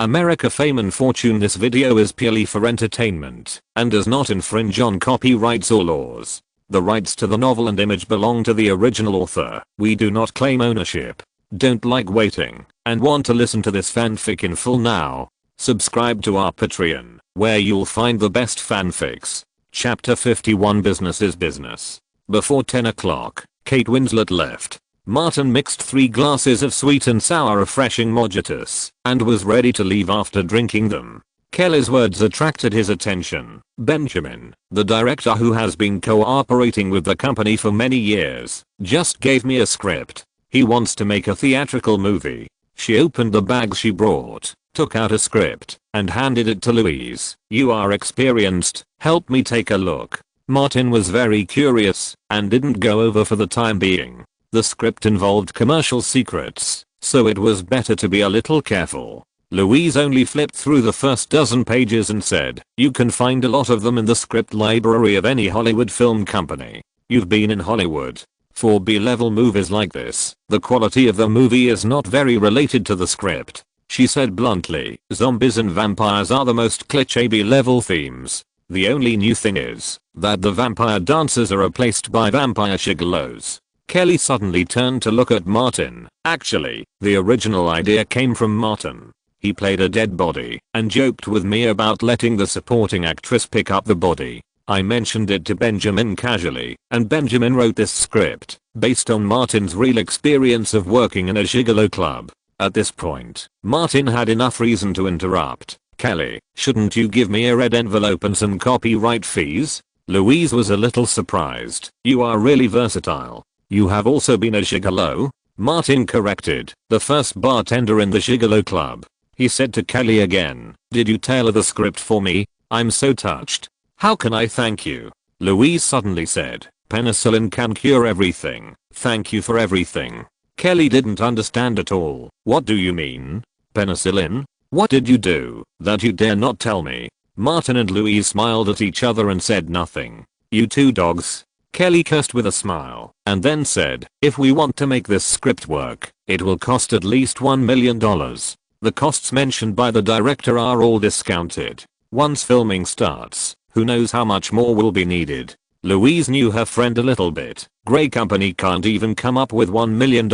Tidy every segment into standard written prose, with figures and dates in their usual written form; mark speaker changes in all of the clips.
Speaker 1: America fame and fortune. This video is purely for entertainment and does not infringe on copyrights or laws. The rights to the novel and image belong to the original author. We do not claim ownership. Don't like waiting and want to listen to this fanfic in full now? Subscribe to our Patreon, where you'll find the best fanfics. Chapter 51. Business is business. Before 10 o'clock, Kate Winslet left. Martin mixed 3 glasses of sweet and sour refreshing mojitos and was ready to leave after drinking them. Kelly's words attracted his attention. Benjamin, the director who has been cooperating with the company for many years, just gave me a script. He wants to make a theatrical movie. She opened the bag she brought, took out a script, and handed it to Louise. You are experienced, help me take a look. Martin was very curious and didn't go over for the time being. The script involved commercial secrets, so it was better to be a little careful. Louise only flipped through the first dozen pages and said, "You can find a lot of them in the script library of any Hollywood film company. You've been in Hollywood. For B-level movies like this, the quality of the movie is not very related to the script." She said bluntly, "Zombies and vampires are the most cliché B-level themes. The only new thing is that the vampire dancers are replaced by vampire gigolos." Kelly suddenly turned to look at Martin. Actually, the original idea came from Martin. He played a dead body and joked with me about letting the supporting actress pick up the body. I mentioned it to Benjamin casually, and Benjamin wrote this script based on Martin's real experience of working in a gigolo club. At this point, Martin had enough reason to interrupt. "Kelly, shouldn't you give me a red envelope and some copyright fees?" Louise was a little surprised. "You are really versatile. You have also been a gigolo?" Martin corrected, "the first bartender in the gigolo club." He said to Kelly again, "Did you tailor the script for me? I'm so touched. How can I thank you?" Louise suddenly said, "Penicillin can cure everything. Thank you for everything." Kelly didn't understand at all. "What do you mean? Penicillin? What did you do that you dare not tell me?" Martin and Louise smiled at each other and said nothing. "You two dogs." Kelly cursed with a smile and then said, "If we want to make this script work, it will cost at least $1 million. The costs mentioned by the director are all discounted. Once filming starts, who knows how much more will be needed." Louise knew her friend a little bit. "Grey Company can't even come up with $1 million,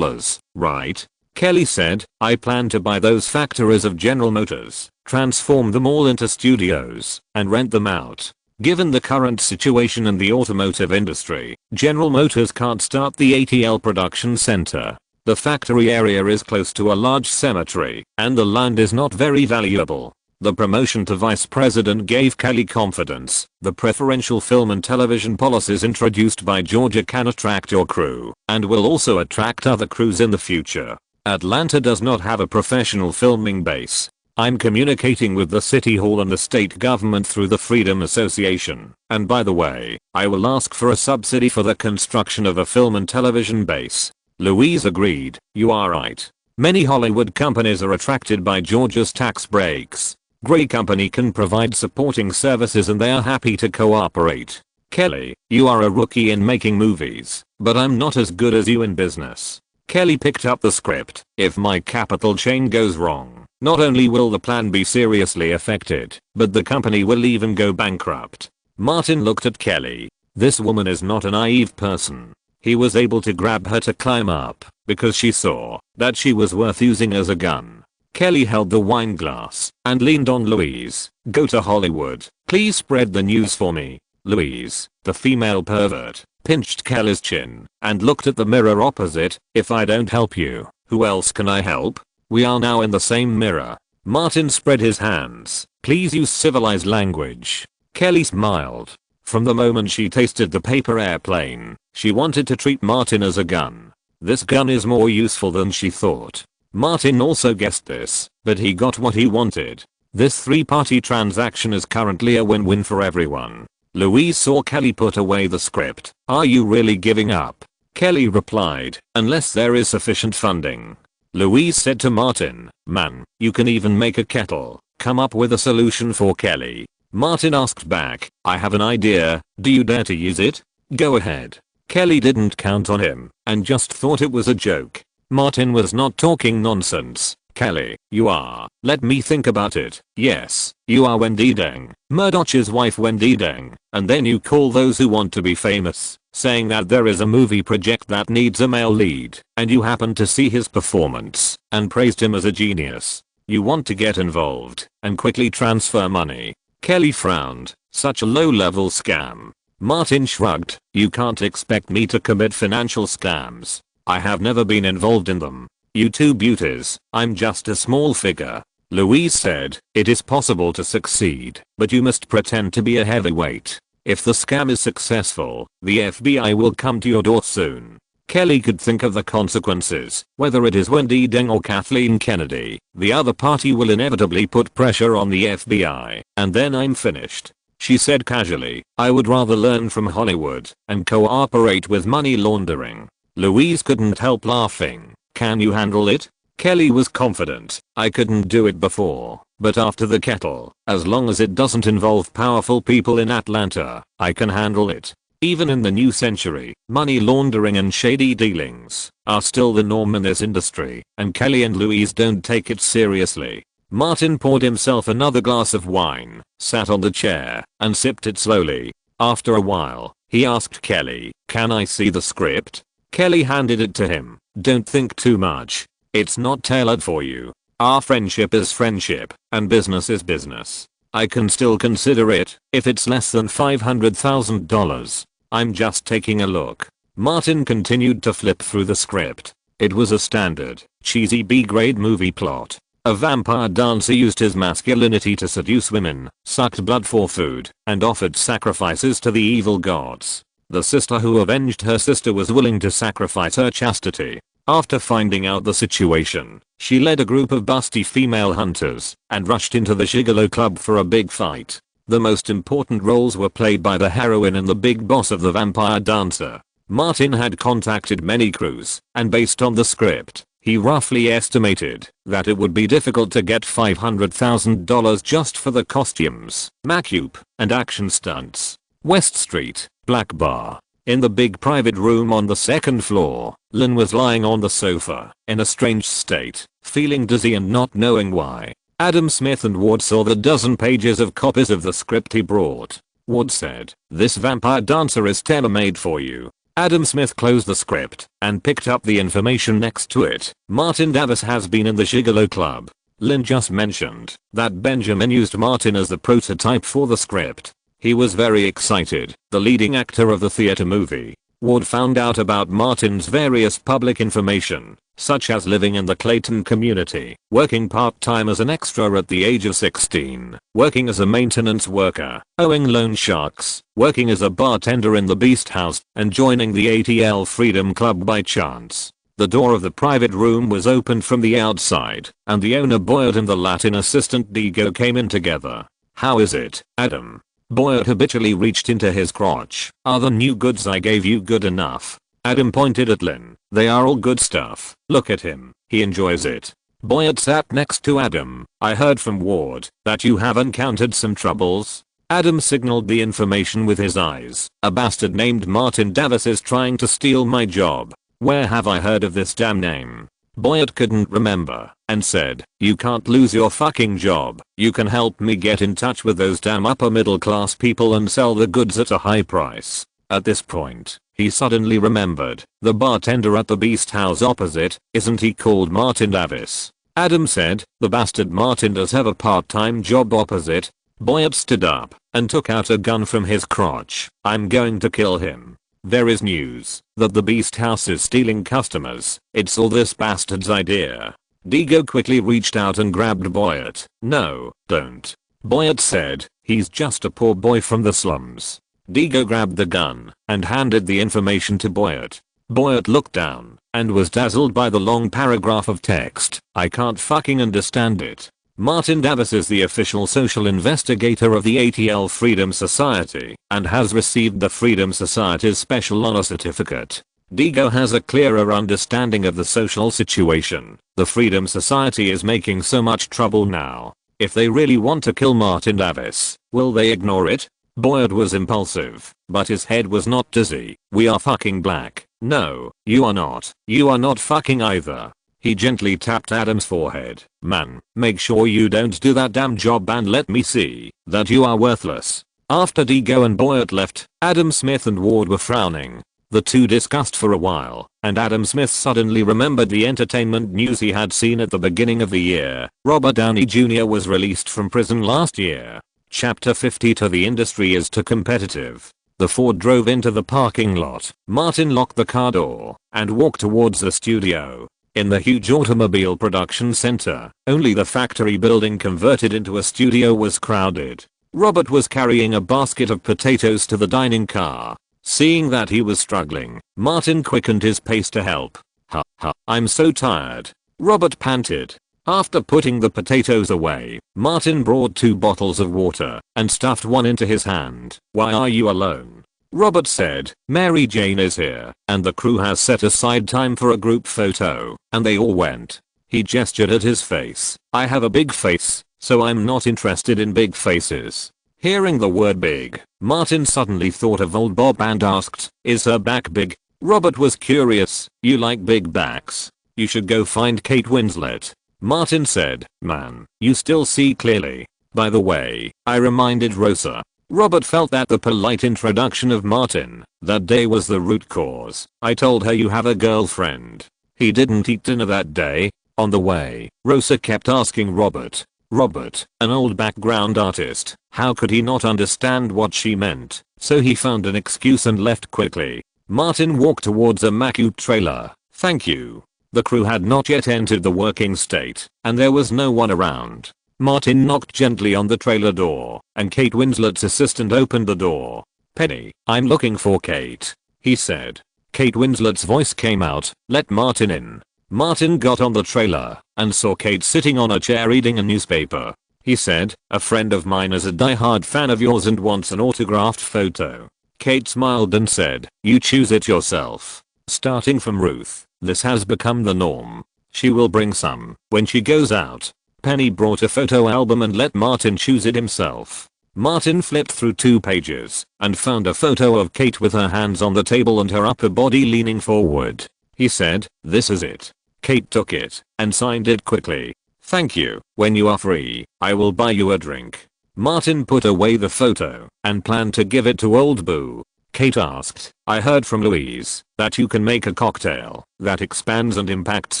Speaker 1: right?" Kelly said, "I plan to buy those factories of General Motors, transform them all into studios, and rent them out. Given the current situation in the automotive industry, General Motors can't start the ATL production center. The factory area is close to a large cemetery, and the land is not very valuable." The promotion to vice president gave Kelly confidence. "The preferential film and television policies introduced by Georgia can attract your crew, and will also attract other crews in the future. Atlanta does not have a professional filming base. I'm communicating with the city hall and the state government through the Freedom Association. And by the way, I will ask for a subsidy for the construction of a film and television base." Louise agreed. "You are right. Many Hollywood companies are attracted by Georgia's tax breaks. Grey Company can provide supporting services and they are happy to cooperate." "Kelly, you are a rookie in making movies, but I'm not as good as you in business." Kelly picked up the script. "If my capital chain goes wrong, not only will the plan be seriously affected, but the company will even go bankrupt." Martin looked at Kelly. This woman is not a naive person. He was able to grab her to climb up because she saw that she was worth using as a gun. Kelly held the wine glass and leaned on Louise. "Go to Hollywood. Please spread the news for me." Louise, the female pervert, pinched Kelly's chin and looked at the mirror opposite. "If I don't help you, who else can I help? We are now in the same mirror." Martin spread his hands. "Please use civilized language." Kelly smiled. From the moment she tasted the paper airplane, she wanted to treat Martin as a gun. This gun is more useful than she thought. Martin also guessed this, but he got what he wanted. This three-party transaction is currently a win-win for everyone. Louise saw Kelly put away the script. "Are you really giving up?" Kelly replied, "Unless there is sufficient funding." Louise said to Martin, "Man, you can even make a kettle. Come up with a solution for Kelly." Martin asked back, "I have an idea. Do you dare to use it?" "Go ahead." Kelly didn't count on him and just thought it was a joke. Martin was not talking nonsense. Kelly, you are. Let me think about it. Yes, you are Wendy Deng, Murdoch's wife Wendy Deng. And then you call those who want to be famous, saying that there is a movie project that needs a male lead, and you happen to see his performance, and praised him as a genius. You want to get involved, and quickly transfer money. Kelly frowned. Such a low-level scam. Martin shrugged. You can't expect me to commit financial scams. I have never been involved in them. You two beauties, I'm just a small figure. Louise said, it is possible to succeed, but you must pretend to be a heavyweight. If the scam is successful, the FBI will come to your door soon. Kelly could think of the consequences, whether it is Wendy Deng or Kathleen Kennedy, the other party will inevitably put pressure on the FBI, and then I'm finished. She said casually, I would rather learn from Hollywood and cooperate with money laundering. Louise couldn't help laughing. Can you handle it? Kelly was confident. I couldn't do it before, but after the kettle, as long as it doesn't involve powerful people in Atlanta, I can handle it. Even in the new century, money laundering and shady dealings are still the norm in this industry, and Kelly and Louise don't take it seriously. Martin poured himself another glass of wine, sat on the chair, and sipped it slowly. After a while, he asked Kelly, can I see the script? Kelly handed it to him. Don't think too much. It's not tailored for you. Our friendship is friendship, and business is business. I can still consider it, if it's less than $500,000. I'm just taking a look. Martin continued to flip through the script. It was a standard, cheesy B-grade movie plot. A vampire dancer used his masculinity to seduce women, sucked blood for food, and offered sacrifices to the evil gods. The sister who avenged her sister was willing to sacrifice her chastity. After finding out the situation, she led a group of busty female hunters and rushed into the gigolo club for a big fight. The most important roles were played by the heroine and the big boss of the vampire dancer. Martin had contacted many crews, and based on the script, he roughly estimated that it would be difficult to get $500,000 just for the costumes, makeup, and action stunts. West Street, Black Bar. In the big private room on the second floor, Lynn was lying on the sofa, in a strange state, feeling dizzy and not knowing why. Adam Smith and Ward saw the dozen pages of copies of the script he brought. Ward said, this vampire dancer is tailor-made for you. Adam Smith closed the script and picked up the information next to it. Martin Davis has been in the Gigolo Club. Lynn just mentioned that Benjamin used Martin as the prototype for the script. He was very excited, the leading actor of the theater movie. Ward found out about Martin's various public information, such as living in the Clayton community, working part-time as an extra at the age of 16, working as a maintenance worker, owning loan sharks, working as a bartender in the Beast House, and joining the ATL Freedom Club by chance. The door of the private room was opened from the outside, and the owner Boyd and the Latin assistant Diego came in together. How is it, Adam? Boyd habitually reached into his crotch. Are the new goods I gave you good enough? Adam pointed at Lynn. They are all good stuff. Look at him. He enjoys it. Boyd sat next to Adam. I heard from Ward that you have encountered some troubles. Adam signaled the information with his eyes. A bastard named Martin Davis is trying to steal my job. Where have I heard of this damn name? Boyd couldn't remember and said, you can't lose your fucking job. You can help me get in touch with those damn upper middle class people and sell the goods at a high price. At this point, he suddenly remembered, the bartender at the Beast House opposite, isn't he called Martin Davis? Adam said, the bastard Martin does have a part-time job opposite. Boyd stood up and took out a gun from his crotch. I'm going to kill him. There is news that the Beast House is stealing customers. It's all this bastard's idea. Diego quickly reached out and grabbed Boyd. No, don't. Boyd said, he's just a poor boy from the slums. Diego grabbed the gun and handed the information to Boyd. Boyd looked down and was dazzled by the long paragraph of text. I can't fucking understand it. Martin Davis is the official social investigator of the ATL Freedom Society and has received the Freedom Society's Special Honor Certificate. Diego has a clearer understanding of the social situation. The Freedom Society is making so much trouble now. If they really want to kill Martin Davis, will they ignore it? Boyd was impulsive, but his head was not dizzy. We are fucking black. No, you are not. You are not fucking either. He gently tapped Adam's forehead. Man, make sure you don't do that damn job and let me see that you are worthless. After Digo and Boyert left, Adam Smith and Ward were frowning. The two discussed for a while, and Adam Smith suddenly remembered the entertainment news he had seen at the beginning of the year. Robert Downey Jr. was released from prison last year. Chapter 50. To the industry is too competitive. The Ford drove into the parking lot. Martin locked the car door and walked towards the studio. In the huge automobile production center, only the factory building converted into a studio was crowded. Robert was carrying a basket of potatoes to the dining car. Seeing that he was struggling, Martin quickened his pace to help. Ha ha, I'm so tired. Robert panted. After putting the potatoes away, Martin brought 2 bottles of water and stuffed one into his hand. Why are you alone? Robert said, Mary Jane is here, and the crew has set aside time for a group photo, and they all went. He gestured at his face. I have a big face, so I'm not interested in big faces. Hearing the word big, Martin suddenly thought of old Bob and asked, is her back big? Robert was curious. You like big backs? You should go find Kate Winslet. Martin said, man, you still see clearly. By the way, I reminded Rosa. Robert felt that the polite introduction of Martin that day was the root cause. I told her you have a girlfriend. He didn't eat dinner that day. On the way, Rosa kept asking Robert, an old background artist, how could he not understand what she meant? So he found an excuse and left quickly. Martin walked towards a Macu trailer. Thank you. The crew had not yet entered the working state, and there was no one around. Martin knocked gently on the trailer door, and Kate Winslet's assistant opened the door. Penny, I'm looking for Kate, he said. Kate Winslet's voice came out, let Martin in. Martin got on the trailer and saw Kate sitting on a chair reading a newspaper. He said, a friend of mine is a die-hard fan of yours and wants an autographed photo. Kate smiled and said, you choose it yourself. Starting from Ruth, this has become the norm. She will bring some when she goes out. Penny brought a photo album and let Martin choose it himself. Martin flipped through 2 pages and found a photo of Kate with her hands on the table and her upper body leaning forward. He said, this is it. Kate took it and signed it quickly. Thank you. When you are free, I will buy you a drink. Martin put away the photo and planned to give it to old Boo. Kate asked, I heard from Louise that you can make a cocktail that expands and impacts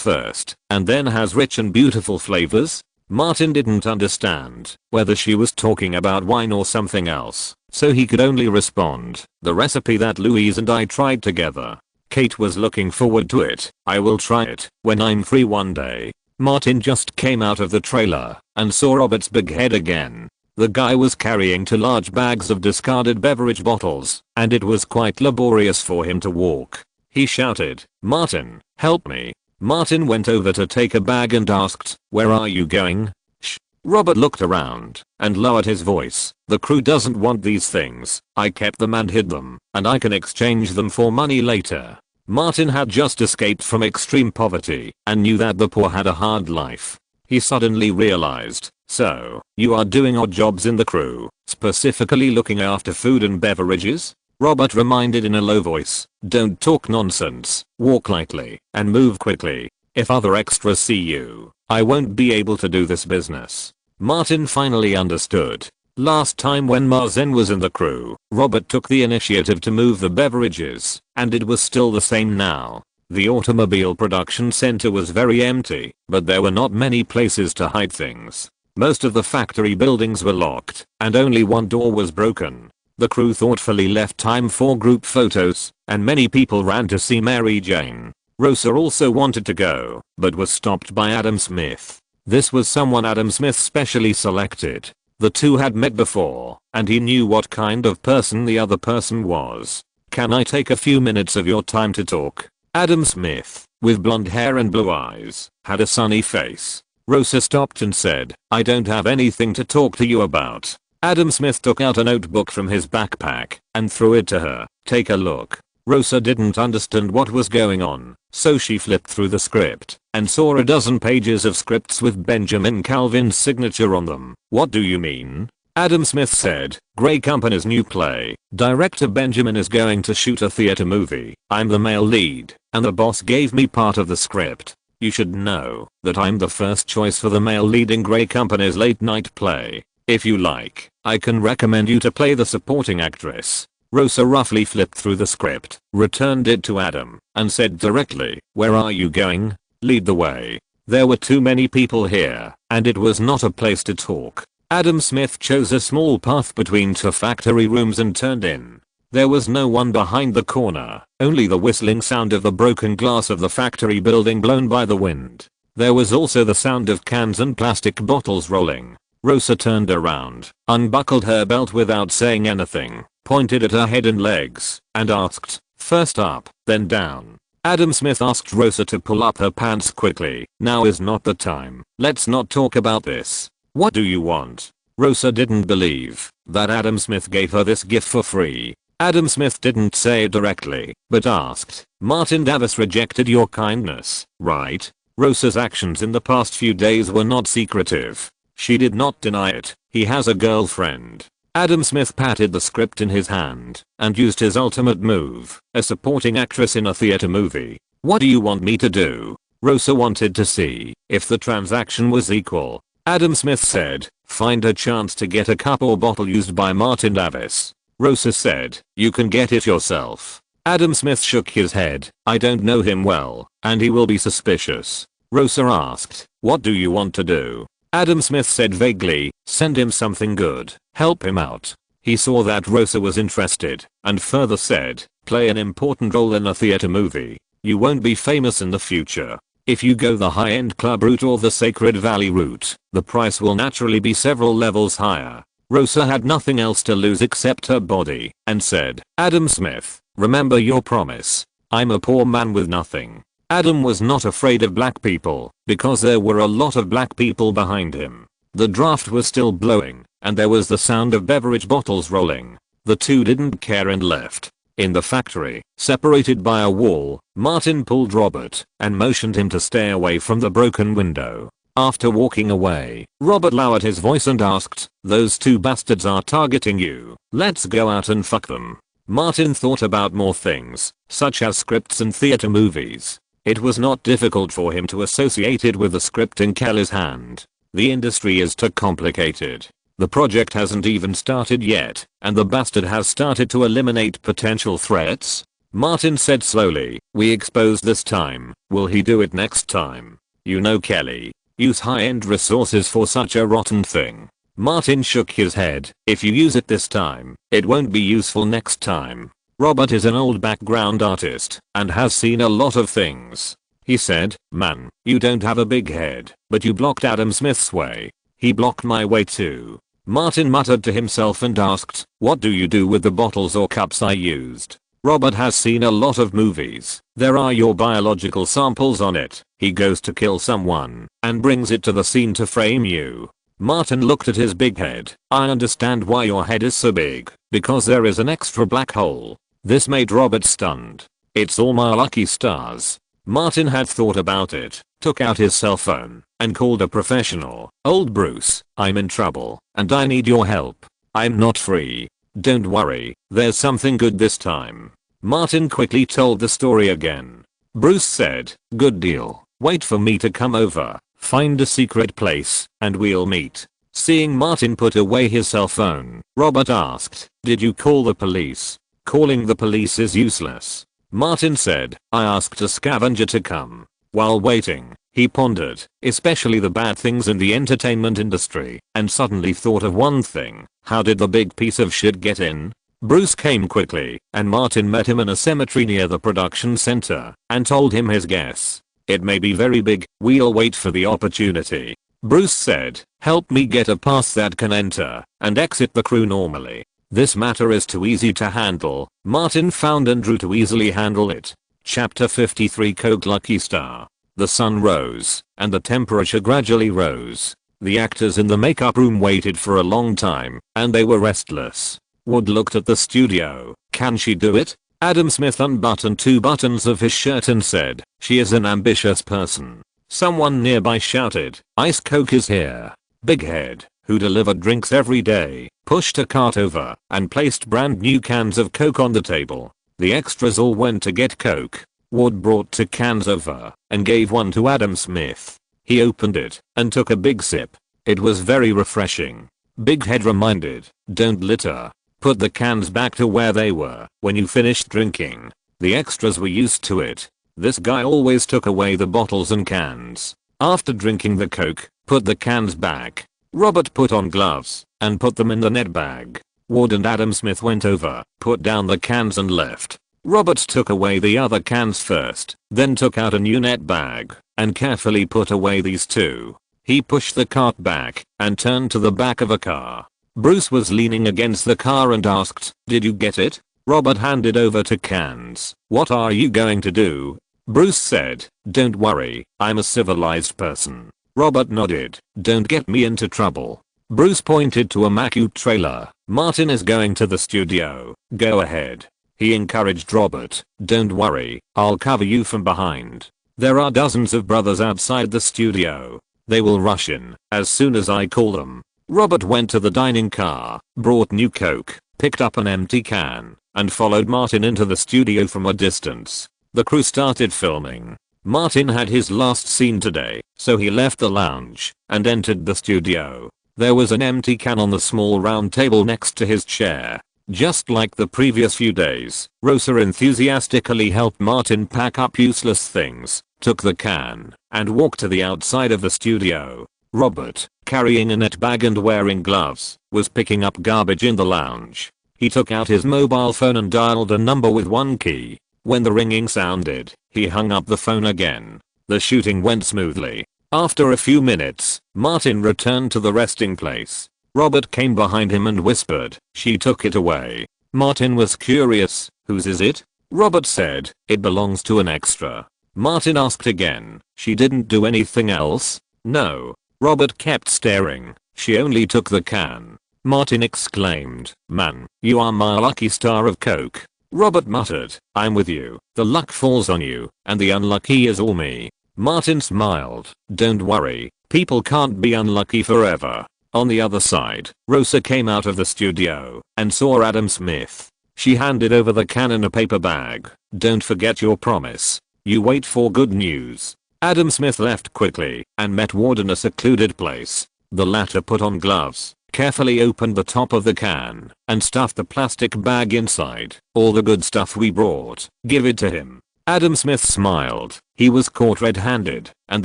Speaker 1: first and then has rich and beautiful flavors. Martin didn't understand whether she was talking about wine or something else, so he could only respond, the recipe that Louise and I tried together. Kate was looking forward to it. I will try it when I'm free one day. Martin just came out of the trailer and saw Robert's big head again. The guy was carrying 2 large bags of discarded beverage bottles, and it was quite laborious for him to walk. He shouted, Martin, help me. Martin went over to take a bag and asked, where are you going? Shh. Robert looked around and lowered his voice. The crew doesn't want these things. I kept them and hid them, and I can exchange them for money later. Martin had just escaped from extreme poverty and knew that the poor had a hard life. He suddenly realized, so, you are doing odd jobs in the crew, specifically looking after food and beverages? Robert reminded in a low voice, don't talk nonsense, walk lightly, and move quickly. If other extras see you, I won't be able to do this business. Martin finally understood. Last time when Marzen was in the crew, Robert took the initiative to move the beverages, and it was still the same now. The automobile production center was very empty, but there were not many places to hide things. Most of the factory buildings were locked, and only one door was broken. The crew thoughtfully left time for group photos, and many people ran to see Mary Jane. Rosa also wanted to go, but was stopped by Adam Smith. This was someone Adam Smith specially selected. The two had met before, and he knew what kind of person the other person was. Can I take a few minutes of your time to talk? Adam Smith, with blonde hair and blue eyes, had a sunny face. Rosa stopped and said, I don't have anything to talk to you about. Adam Smith took out a notebook from his backpack and threw it to her. Take a look. Rosa didn't understand what was going on, so she flipped through the script and saw a dozen pages of scripts with Benjamin Calvin's signature on them. What do you mean? Adam Smith said, Grey Company's new play. Director Benjamin is going to shoot a theater movie. I'm the male lead, and the boss gave me part of the script. You should know that I'm the first choice for the male leading Grey Company's late night play. If you like, I can recommend you to play the supporting actress. Rosa roughly flipped through the script, returned it to Adam, and said directly, "Where are you going? Lead the way." There were too many people here, and it was not a place to talk. Adam Smith chose a small path between two factory rooms and turned in. There was no one behind the corner, only the whistling sound of the broken glass of the factory building blown by the wind. There was also the sound of cans and plastic bottles rolling. Rosa turned around, unbuckled her belt without saying anything, pointed at her head and legs, and asked, "First up, then down." Adam Smith asked Rosa to pull up her pants quickly. "Now is not the time. Let's not talk about this. What do you want?" Rosa didn't believe that Adam Smith gave her this gift for free. Adam Smith didn't say it directly, but asked, "Martin Davis rejected your kindness, right?" Rosa's actions in the past few days were not secretive. She did not deny it. "He has a girlfriend." Adam Smith patted the script in his hand and used his ultimate move, a supporting actress in a theater movie. "What do you want me to do?" Rosa wanted to see if the transaction was equal. Adam Smith said, "Find a chance to get a cup or bottle used by Martin Davis." Rosa said, "You can get it yourself." Adam Smith shook his head. "I don't know him well, and he will be suspicious." Rosa asked, "What do you want to do?" Adam Smith said vaguely, "Send him something good. Help him out." He saw that Rosa was interested, and further said, "Play an important role in a theater movie. You won't be famous in the future. If you go the high-end club route or the Sacred Valley route, the price will naturally be several levels higher." Rosa had nothing else to lose except her body, and said, "Adam Smith, remember your promise. I'm a poor man with nothing." Adam was not afraid of black people, because there were a lot of black people behind him. The draft was still blowing, and there was the sound of beverage bottles rolling. The two didn't care and left. In the factory, separated by a wall, Martin pulled Robert and motioned him to stay away from the broken window. After walking away, Robert lowered his voice and asked, "Those two bastards are targeting you. Let's go out and fuck them." Martin thought about more things, such as scripts and theater movies. It was not difficult for him to associate it with the script in Kelly's hand. The industry is too complicated. The project hasn't even started yet, and the bastard has started to eliminate potential threats. Martin said slowly, "We exposed this time. Will he do it next time? You know Kelly. Use high-end resources for such a rotten thing." Martin shook his head. "If you use it this time, it won't be useful next time." Robert is an old background artist and has seen a lot of things. He said, "Man, you don't have a big head, but you blocked Adam Smith's way. He blocked my way too." Martin muttered to himself and asked, "What do you do with the bottles or cups I used?" Robert has seen a lot of movies. There are your biological samples on it. He goes to kill someone and brings it to the scene to frame you. Martin looked at his big head. "I understand why your head is so big, because there is an extra black hole." This made Robert stunned. "It's all my lucky stars." Martin had thought about it, took out his cell phone, and called a professional. "Old Bruce, I'm in trouble, and I need your help. I'm not free." "Don't worry, there's something good this time." Martin quickly told the story again. Bruce said, "Good deal. Wait for me to come over, find a secret place, and we'll meet." Seeing Martin put away his cell phone, Robert asked, "Did you call the police?" "Calling the police is useless." Martin said, "I asked a scavenger to come." While waiting, he pondered, especially the bad things in the entertainment industry, and suddenly thought of one thing. How did the big piece of shit get in? Bruce came quickly, and Martin met him in a cemetery near the production center, and told him his guess. "It may be very big, we'll wait for the opportunity." Bruce said, "Help me get a pass that can enter and exit the crew normally. This matter is too easy to handle." Martin found and drew to easily handle it. Chapter 53 Coke Lucky Star. The sun rose, and the temperature gradually rose. The actors in the makeup room waited for a long time, and they were restless. Wood looked at the studio. "Can she do it?" Adam Smith unbuttoned 2 buttons of his shirt and said, "She is an ambitious person." Someone nearby shouted, "Ice Coke is here." Big Head, who delivered drinks every day, pushed a cart over and placed brand new cans of Coke on the table. The extras all went to get Coke. Ward brought 2 cans over and gave one to Adam Smith. He opened it and took a big sip. It was very refreshing. Big Head reminded, don't litter. Put the cans back to where they were when you finished drinking. The extras were used to it. This guy always took away the bottles and cans. After drinking the Coke, put the cans back. Robert put on gloves and put them in the net bag. Ward and Adam Smith went over, put down the cans and left. Robert took away the other cans first, then took out a new net bag and carefully put away these 2. He pushed the cart back and turned to the back of a car. Bruce was leaning against the car and asked, did you get it? Robert handed over 2 cans. What are you going to do? Bruce said, don't worry, I'm a civilized person. Robert nodded, don't get me into trouble. Bruce pointed to a Macu trailer. Martin is going to the studio. Go ahead. He encouraged Robert, don't worry, I'll cover you from behind. There are dozens of brothers outside the studio. They will rush in as soon as I call them. Robert went to the dining car, brought new Coke, picked up an empty can, and followed Martin into the studio from a distance. The crew started filming. Martin had his last scene today, so he left the lounge and entered the studio. There was an empty can on the small round table next to his chair. Just like the previous few days, Rosa enthusiastically helped Martin pack up useless things, took the can, and walked to the outside of the studio. Robert, carrying a net bag and wearing gloves, was picking up garbage in the lounge. He took out his mobile phone and dialed a number with one key. When the ringing sounded, he hung up the phone again. The shooting went smoothly. After a few minutes, Martin returned to the resting place. Robert came behind him and whispered, she took it away. Martin was curious, whose is it? Robert said, it belongs to an extra. Martin asked again, she didn't do anything else? No. Robert kept staring, she only took the can. Martin exclaimed, man, you are my lucky star of Coke. Robert muttered, I'm with you, the luck falls on you, and the unlucky is all me. Martin smiled, don't worry, people can't be unlucky forever. On the other side, Rosa came out of the studio and saw Adam Smith. She handed over the can in a paper bag. Don't forget your promise. You wait for good news. Adam Smith left quickly and met Ward in a secluded place. The latter put on gloves, carefully opened the top of the can, and stuffed the plastic bag inside. All the good stuff we brought. Give it to him. Adam Smith smiled. He was caught red-handed, and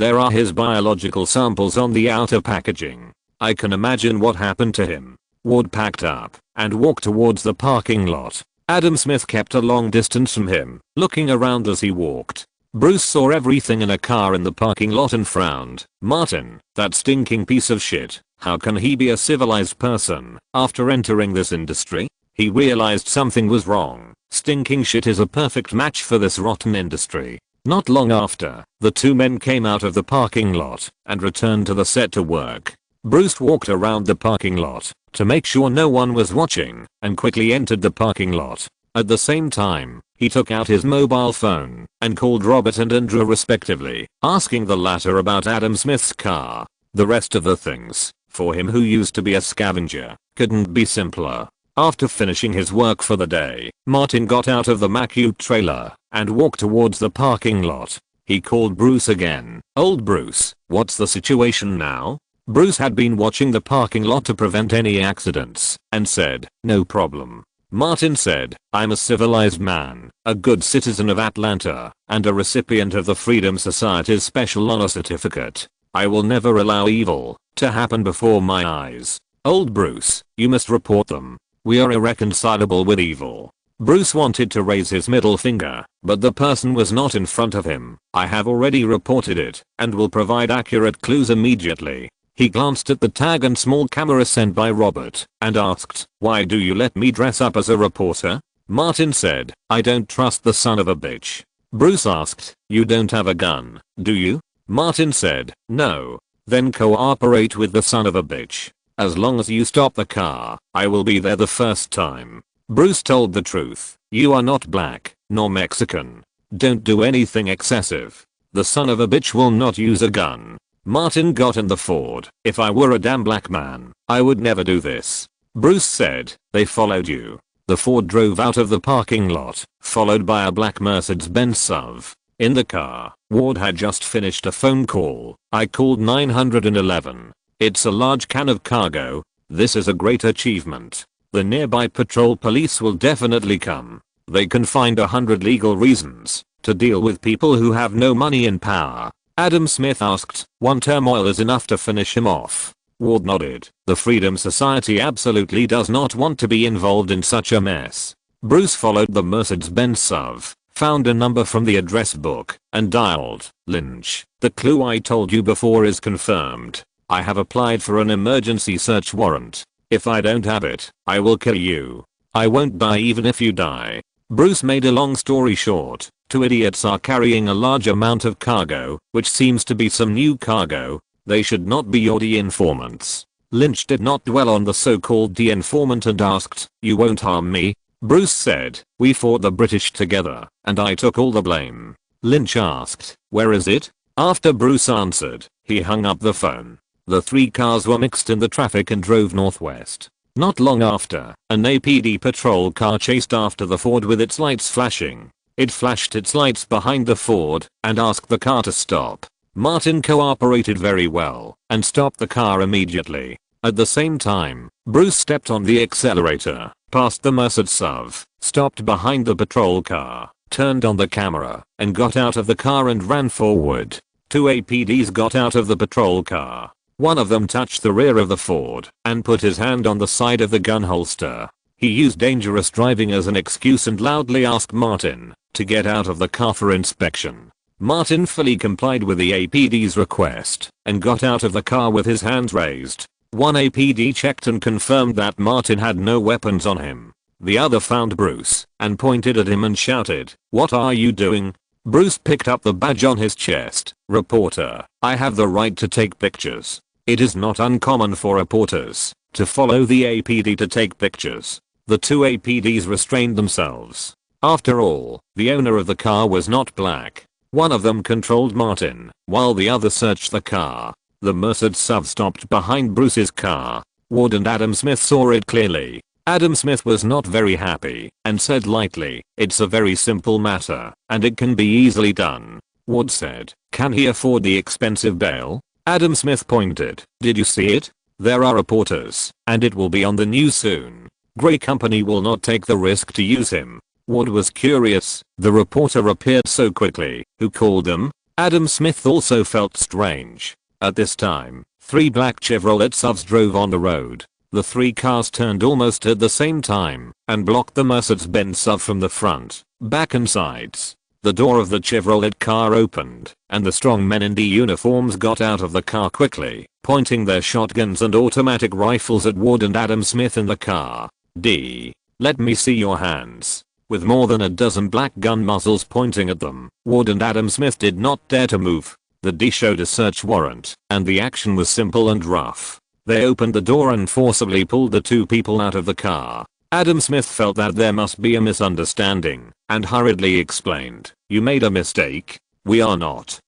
Speaker 1: there are his biological samples on the outer packaging. I can imagine what happened to him. Ward packed up and walked towards the parking lot. Adam Smith kept a long distance from him, looking around as he walked. Bruce saw everything in a car in the parking lot and frowned. Martin, that stinking piece of shit, how can he be a civilized person after entering this industry? He realized something was wrong. Stinking shit is a perfect match for this rotten industry. Not long after, the 2 men came out of the parking lot and returned to the set to work. Bruce walked around the parking lot to make sure no one was watching and quickly entered the parking lot. At the same time, he took out his mobile phone and called Robert and Andrew respectively, asking the latter about Adam Smith's car. The rest of the things, for him who used to be a scavenger, couldn't be simpler. After finishing his work for the day, Martin got out of the Macu trailer and walked towards the parking lot. He called Bruce again. Old Bruce, what's the situation now? Bruce had been watching the parking lot to prevent any accidents and said, no problem. Martin said, I'm a civilized man, a good citizen of Atlanta, and a recipient of the Freedom Society's Special Honor Certificate. I will never allow evil to happen before my eyes. Old Bruce, you must report them. We are irreconcilable with evil. Bruce wanted to raise his middle finger, but the person was not in front of him. I have already reported it and will provide accurate clues immediately. He glanced at the tag and small camera sent by Robert and asked, why do you let me dress up as a reporter? Martin said, I don't trust the son of a bitch. Bruce asked, you don't have a gun, do you? Martin said, no. Then cooperate with the son of a bitch. As long as you stop the car, I will be there the first time. Bruce told the truth. You are not black, nor Mexican. Don't do anything excessive. The son of a bitch will not use a gun. Martin got in the Ford. If I were a damn black man, I would never do this. Bruce said, they followed you. The The Ford drove out of the parking lot, followed by a black Mercedes-Benz SUV. In the car, Ward had just finished a phone call. "I called 911. It's a large can of cargo. This is a great achievement. The nearby patrol police will definitely come. They can find 100 legal reasons to deal with people who have no money and power." Adam Smith asked, "One turmoil is enough to finish him off?" Ward nodded. "The Freedom Society absolutely does not want to be involved in such a mess." Bruce followed the Mercedes-Benz SUV, found a number from the address book, and dialed. "Lynch, the clue I told you before is confirmed. I have applied for an emergency search warrant. If I don't have it, I will kill you. I won't die even if you die." Bruce made a long story short. Two idiots are carrying a large amount of cargo, which seems to be some new cargo. They should not be your informants. Lynch did not dwell on the so-called informant and asked, "You won't harm me?" Bruce said, "We fought the British together, and I took all the blame." Lynch asked, "Where is it?" After Bruce answered, he hung up the phone. The three cars were mixed in the traffic and drove northwest. Not long after, an APD patrol car chased after the Ford with its lights flashing. It flashed its lights behind the Ford and asked the car to stop. Martin cooperated very well and stopped the car immediately. At the same time, Bruce stepped on the accelerator, passed the Mercedes SUV, stopped behind the patrol car, turned on the camera, and got out of the car and ran forward. Two APDs got out of the patrol car. One of them touched the rear of the Ford and put his hand on the side of the gun holster. He used dangerous driving as an excuse and loudly asked Martin to get out of the car for inspection. Martin fully complied with the APD's request and got out of the car with his hands raised. One APD checked and confirmed that Martin had no weapons on him. The other found Bruce and pointed at him and shouted, "What are you doing?" Bruce picked up the badge on his chest. "Reporter, I have the right to take pictures." It is not uncommon for reporters to follow the APD to take pictures. The two APDs restrained themselves. After all, the owner of the car was not black. One of them controlled Martin, while the other searched the car. The Mercedes SUV stopped behind Bruce's car. Ward and Adam Smith saw it clearly. Adam Smith was not very happy and said lightly, "It's a very simple matter, and it can be easily done." Ward said, "Can he afford the expensive bail?" Adam Smith pointed, "Did you see it? There are reporters, and it will be on the news soon. Grey Company will not take the risk to use him." Ward was curious. The reporter appeared so quickly. Who called them? Adam Smith also felt strange. At this time, three black Chevrolet SUVs drove on the road. The three cars turned almost at the same time and blocked the Mercedes-Benz SUV from the front, back and sides. The door of the Chevrolet car opened, and the strong men in D uniforms got out of the car quickly, pointing their shotguns and automatic rifles at Ward and Adam Smith in the car. "D. Let me see your hands." With more than a dozen black gun muzzles pointing at them, Ward and Adam Smith did not dare to move. The D showed a search warrant, and the action was simple and rough. They opened the door and forcibly pulled the two people out of the car. Adam Smith felt that there must be a misunderstanding, and hurriedly explained, "You made a mistake. We are not."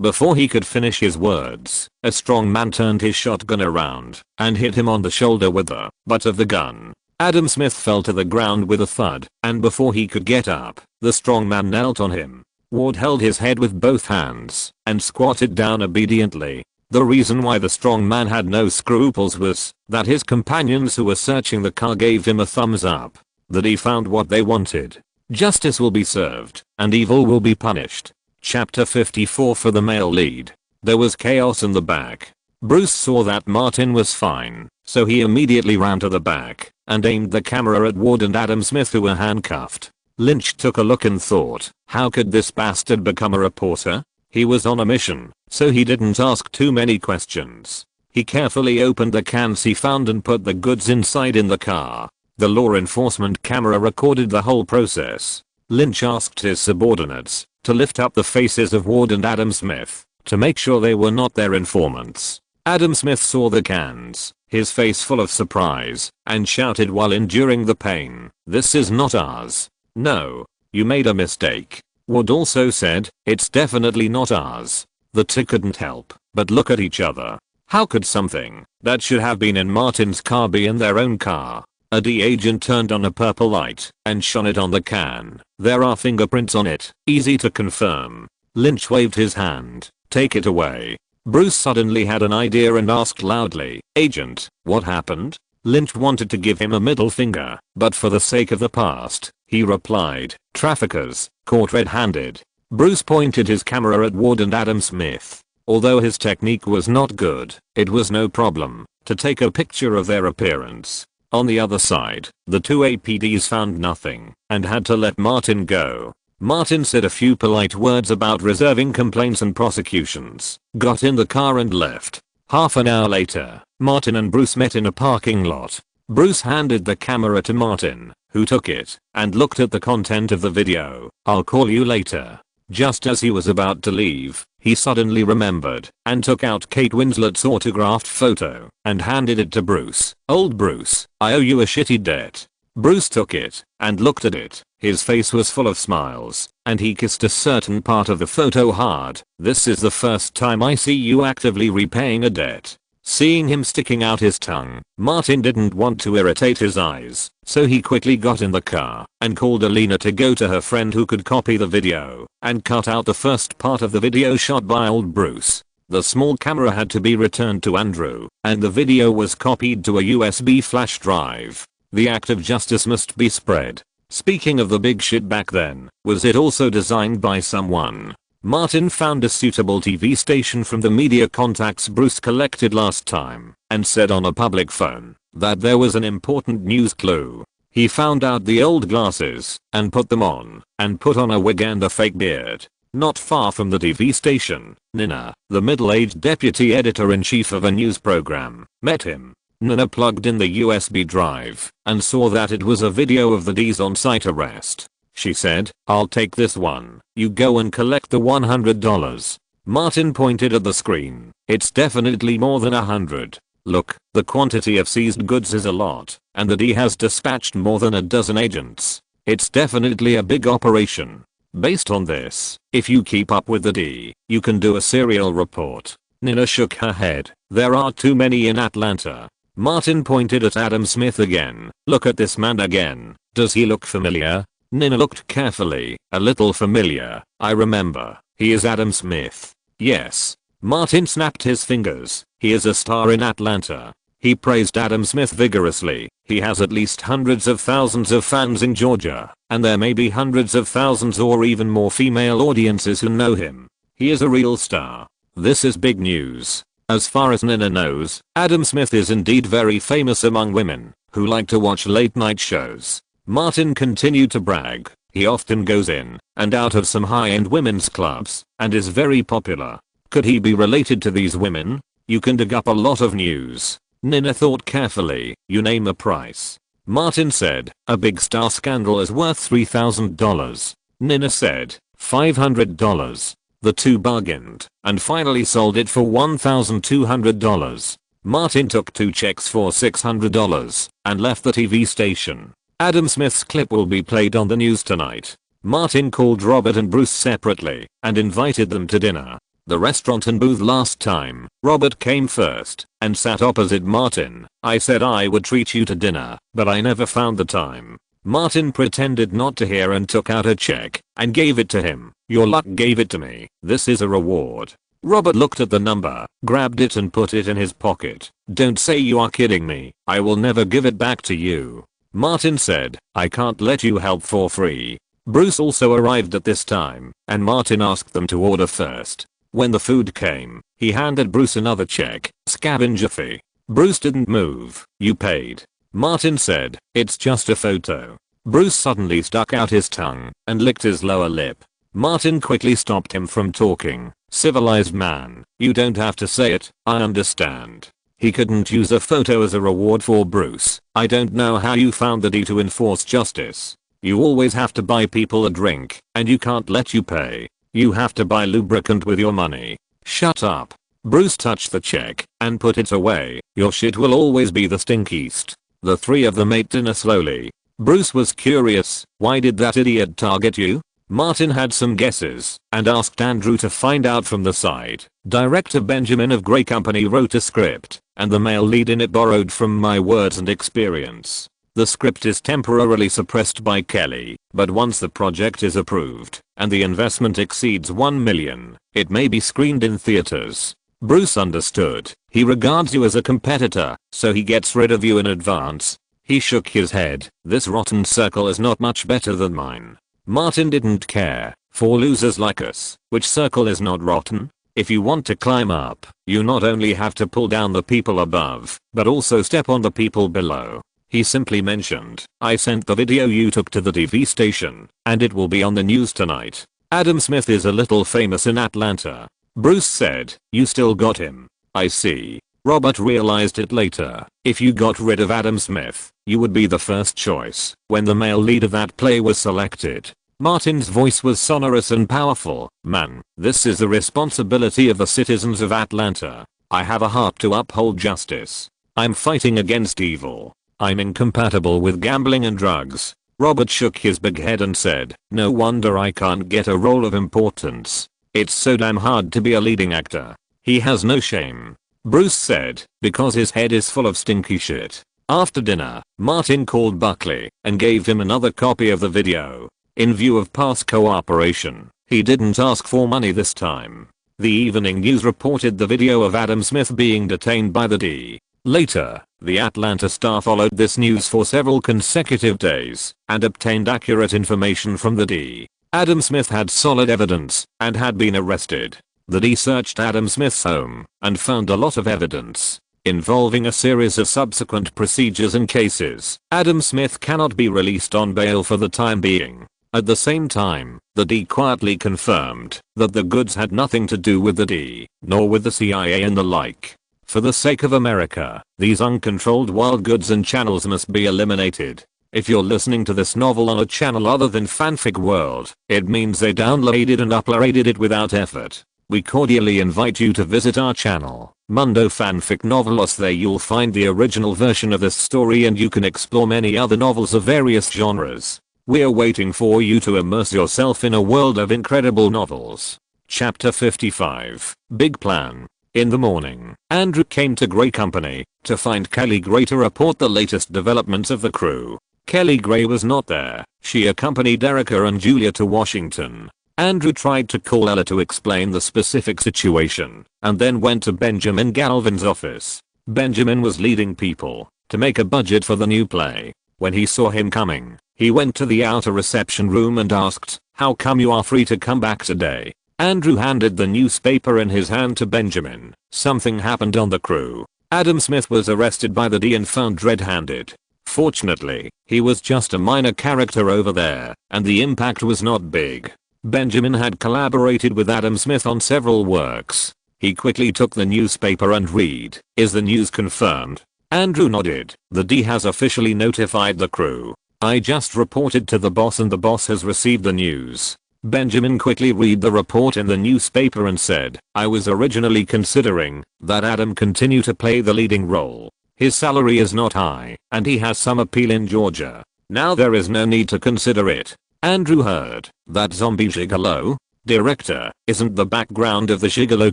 Speaker 1: Before he could finish his words, a strong man turned his shotgun around and hit him on the shoulder with the butt of the gun. Adam Smith fell to the ground with a thud, and before he could get up, the strong man knelt on him. Ward held his head with both hands and squatted down obediently. The reason why the strong man had no scruples was that his companions who were searching the car gave him a thumbs up. That he found what they wanted. Justice will be served, and evil will be punished. Chapter 54 for the male lead. There was chaos in the back. Bruce saw that Martin was fine, so he immediately ran to the back and aimed the camera at Ward and Adam Smith who were handcuffed. Lynch took a look and thought, how could this bastard become a reporter? He was on a mission, so he didn't ask too many questions. He carefully opened the cans he found and put the goods inside in the car. The law enforcement camera recorded the whole process. Lynch asked his subordinates to lift up the faces of Ward and Adam Smith to make sure they were not their informants. Adam Smith saw the cans, his face full of surprise, and shouted while enduring the pain, "This is not ours. No, you made a mistake." Ward also said, "It's definitely not ours." The two couldn't help but look at each other. How could something that should have been in Martin's car be in their own car? A D agent turned on a purple light and shone it on the can. There are fingerprints on it. Easy to confirm. Lynch waved his hand. Take it away. Bruce suddenly had an idea and asked loudly, Agent, what happened? Lynch wanted to give him a middle finger, but for the sake of the past, he replied, traffickers, caught red-handed. Bruce pointed his camera at Ward and Adam Smith. Although his technique was not good, it was no problem to take a picture of their appearance. On the other side, the two APDs found nothing and had to let Martin go. Martin said a few polite words about reserving complaints and prosecutions, got in the car and left. Half an hour later, Martin and Bruce met in a parking lot. Bruce handed the camera to Martin, who took it and looked at the content of the video. I'll call you later. Just as he was about to leave, he suddenly remembered and took out Kate Winslet's autographed photo and handed it to Bruce. Old Bruce, I owe you a shitty debt. Bruce took it and looked at it. His face was full of smiles, and he kissed a certain part of the photo hard. This is the first time I see you actively repaying a debt. Seeing him sticking out his tongue, Martin didn't want to irritate his eyes, so he quickly got in the car and called Alina to go to her friend who could copy the video and cut out the first part of the video shot by old Bruce. The small camera had to be returned to Andrew, and the video was copied to a USB flash drive. The act of justice must be spread. Speaking of the big shit back then, was it also designed by someone? Martin found a suitable TV station from the media contacts Bruce collected last time and said on a public phone that there was an important news clue. He found out the old glasses and put them on and put on a wig and a fake beard. Not far from the TV station, Nina, the middle-aged deputy editor-in-chief of a news program, met him. Nina plugged in the USB drive and saw that it was a video of the D's on-site arrest. She said, I'll take this one. You go and collect the $100. Martin pointed at the screen. It's definitely more than 100. Look, the quantity of seized goods is a lot, and the D has dispatched more than a dozen agents. It's definitely a big operation. Based on this, if you keep up with the D, you can do a serial report. Nina shook her head. There are too many in Atlanta. Martin pointed at Adam Smith again. Look at this man again. Does he look familiar? Nina looked carefully. A little familiar. I remember. He is Adam Smith. Yes. Martin snapped his fingers. He is a star in Atlanta. He praised Adam Smith vigorously. He has at least hundreds of thousands of fans in Georgia, and there may be hundreds of thousands or even more female audiences who know him. He is a real star. This is big news. As far as Nina knows, Adam Smith is indeed very famous among women who like to watch late night shows. Martin continued to brag. He often goes in and out of some high-end women's clubs and is very popular. Could he be related to these women? You can dig up a lot of news. Nina thought carefully. You name a price. Martin said, a big star scandal is worth $3,000. Nina said, $500. The two bargained and finally sold it for $1,200. Martin took two checks for $600 and left the TV station. Adam Smith's clip will be played on the news tonight. Martin called Robert and Bruce separately and invited them to dinner. The restaurant and booth last time, Robert came first and sat opposite Martin. I said I would treat you to dinner, but I never found the time. Martin pretended not to hear and took out a check and gave it to him. Your luck gave it to me. This is a reward. Robert looked at the number, grabbed it and put it in his pocket. Don't say you are kidding me. I will never give it back to you. Martin said, I can't let you help for free. Bruce also arrived at this time, and Martin asked them to order first. When the food came, he handed Bruce another check, scavenger fee. Bruce didn't move. You paid. Martin said, it's just a photo. Bruce suddenly stuck out his tongue and licked his lower lip. Martin quickly stopped him from talking. Civilized man, you don't have to say it, I understand. He couldn't use a photo as a reward for Bruce. I don't know how you found the D to enforce justice. You always have to buy people a drink, and you can't let you pay. You have to buy lubricant with your money. Shut up. Bruce touched the check and put it away. Your shit will always be the stinkiest. The three of them ate dinner slowly. Bruce was curious. Why did that idiot target you? Martin had some guesses and asked Andrew to find out from the side. Director Benjamin of Grey Company wrote a script, and the male lead in it borrowed from my words and experience. The script is temporarily suppressed by Kelly, but once the project is approved and the investment exceeds $1 million, it may be screened in theaters. Bruce understood. He regards you as a competitor, so he gets rid of you in advance. He shook his head. This rotten circle is not much better than mine. Martin didn't care. For losers like us, which circle is not rotten? If you want to climb up, you not only have to pull down the people above, but also step on the people below. He simply mentioned, I sent the video you took to the TV station, and it will be on the news tonight. Adam Smith is a little famous in Atlanta. Bruce said, you still got him. I see. Robert realized it later. If you got rid of Adam Smith, you would be the first choice when the male lead of that play was selected. Martin's voice was sonorous and powerful. Man, this is the responsibility of the citizens of Atlanta. I have a heart to uphold justice. I'm fighting against evil. I'm incompatible with gambling and drugs. Robert shook his big head and said, no wonder I can't get a role of importance. It's so damn hard to be a leading actor. He has no shame. Bruce said, because his head is full of stinky shit. After dinner, Martin called Buckley and gave him another copy of the video. In view of past cooperation, he didn't ask for money this time. The evening news reported the video of Adam Smith being detained by the D. Later, the Atlanta Star followed this news for several consecutive days and obtained accurate information from the D. Adam Smith had solid evidence and had been arrested. The D searched Adam Smith's home and found a lot of evidence involving a series of subsequent procedures and cases. Adam Smith cannot be released on bail for the time being. At the same time, the D quietly confirmed that the goods had nothing to do with the D, nor with the CIA and the like. For the sake of America, these uncontrolled wild goods and channels must be eliminated. If you're listening to this novel on a channel other than Fanfic World, it means they downloaded and uploaded it without effort. We cordially invite you to visit our channel, Mundo Fanfic Novelos. There you'll find the original version of this story and you can explore many other novels of various genres. We're waiting for you to immerse yourself in a world of incredible novels. Chapter 55. Big Plan. In the morning, Andrew came to Gray Company to find Kelly Gray to report the latest developments of the crew. Kelly Gray was not there. She accompanied Erica and Julia to Washington. Andrew tried to call Ella to explain the specific situation and then went to Benjamin Galvin's office. Benjamin was leading people to make a budget for the new play. When he saw him coming, he went to the outer reception room and asked, how come you are free to come back today? Andrew handed the newspaper in his hand to Benjamin. Something happened on the crew. Adam Smith was arrested by the D and found red-handed. Fortunately, he was just a minor character over there, and the impact was not big. Benjamin had collaborated with Adam Smith on several works. He quickly took the newspaper and read, is the news confirmed? Andrew nodded. The D has officially notified the crew. I just reported to the boss and the boss has received the news. Benjamin quickly read the report in the newspaper and said, I was originally considering that Adam continue to play the leading role. His salary is not high, and he has some appeal in Georgia. Now there is no need to consider it. Andrew heard that Zombie Gigolo Director isn't the background of the Gigolo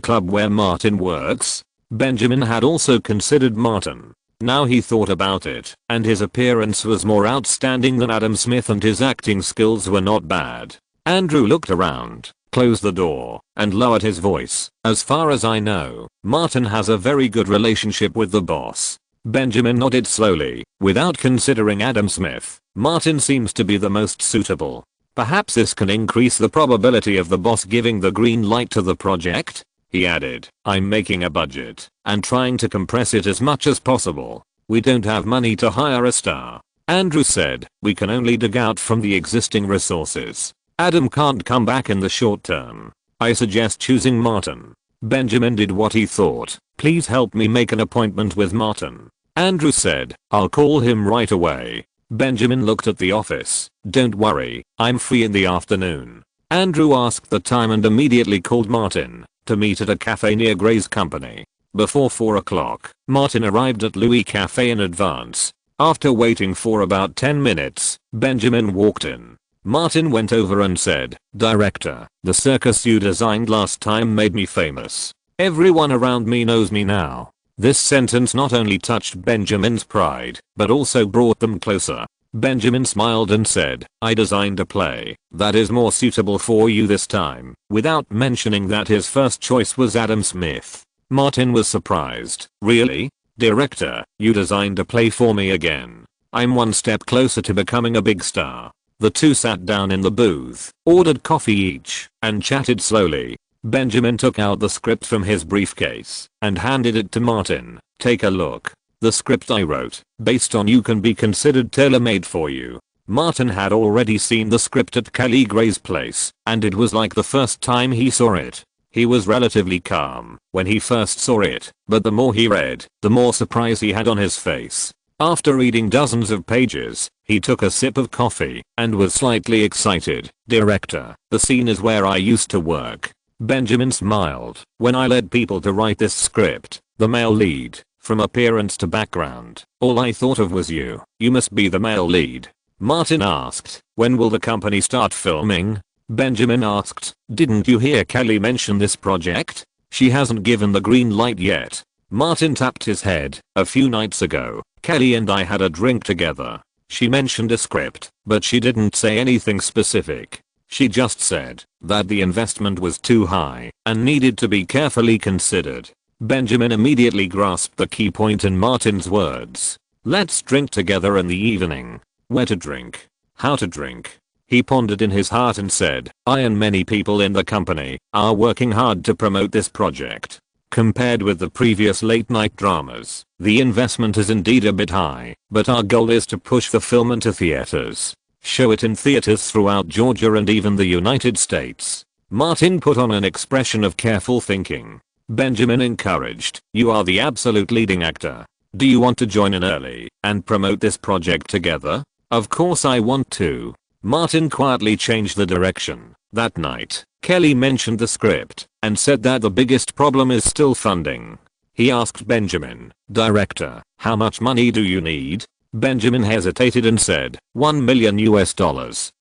Speaker 1: Club where Martin works. Benjamin had also considered Martin. Now he thought about it, and his appearance was more outstanding than Adam Smith and his acting skills were not bad. Andrew looked around, closed the door, and lowered his voice. As far as I know, Martin has a very good relationship with the boss. Benjamin nodded slowly, without considering Adam Smith. Martin seems to be the most suitable. Perhaps this can increase the probability of the boss giving the green light to the project? He added, I'm making a budget and trying to compress it as much as possible. We don't have money to hire a star. Andrew said, we can only dig out from the existing resources. Adam can't come back in the short term. I suggest choosing Martin. Benjamin did what he thought. Please help me make an appointment with Martin. Andrew said, I'll call him right away. Benjamin looked at the office. Don't worry, I'm free in the afternoon. Andrew asked the time and immediately called Martin to meet at a cafe near Gray's company. Before 4 o'clock, Martin arrived at Louis Cafe in advance. After waiting for about 10 minutes, Benjamin walked in. Martin went over and said, Director, the circus you designed last time made me famous. Everyone around me knows me now. This sentence not only touched Benjamin's pride, but also brought them closer. Benjamin smiled and said, I designed a play that is more suitable for you this time, without mentioning that his first choice was Adam Smith. Martin was surprised. Really? Director, you designed a play for me again. I'm one step closer to becoming a big star. The two sat down in the booth, ordered coffee each, and chatted slowly. Benjamin took out the script from his briefcase and handed it to Martin. Take a look. The script I wrote, based on you, can be considered tailor-made for you. Martin had already seen the script at Kelly Gray's place, and it was like the first time he saw it. He was relatively calm when he first saw it, but the more he read, the more surprise he had on his face. After reading dozens of pages, he took a sip of coffee and was slightly excited. Director, the scene is where I used to work. Benjamin smiled. When I led people to write this script, the male lead, from appearance to background, all I thought of was you. You must be the male lead. Martin asked, when will the company start filming? Benjamin asked, didn't you hear Kelly mention this project? She hasn't given the green light yet. Martin tapped his head. A few nights ago, Kelly and I had a drink together. She mentioned a script, but she didn't say anything specific. She just said that the investment was too high and needed to be carefully considered. Benjamin immediately grasped the key point in Martin's words. Let's drink together in the evening. Where to drink? How to drink? He pondered in his heart and said, I and many people in the company are working hard to promote this project. Compared with the previous late night dramas, the investment is indeed a bit high, but our goal is to push the film into theaters. Show it in theaters throughout Georgia and even the United States. Martin put on an expression of careful thinking. Benjamin encouraged, you are the absolute leading actor. Do you want to join in early and promote this project together? Of course I want to. Martin quietly changed the direction. That night, Kelly mentioned the script and said that the biggest problem is still funding. He asked Benjamin, Director, how much money do you need? Benjamin hesitated and said, $1 million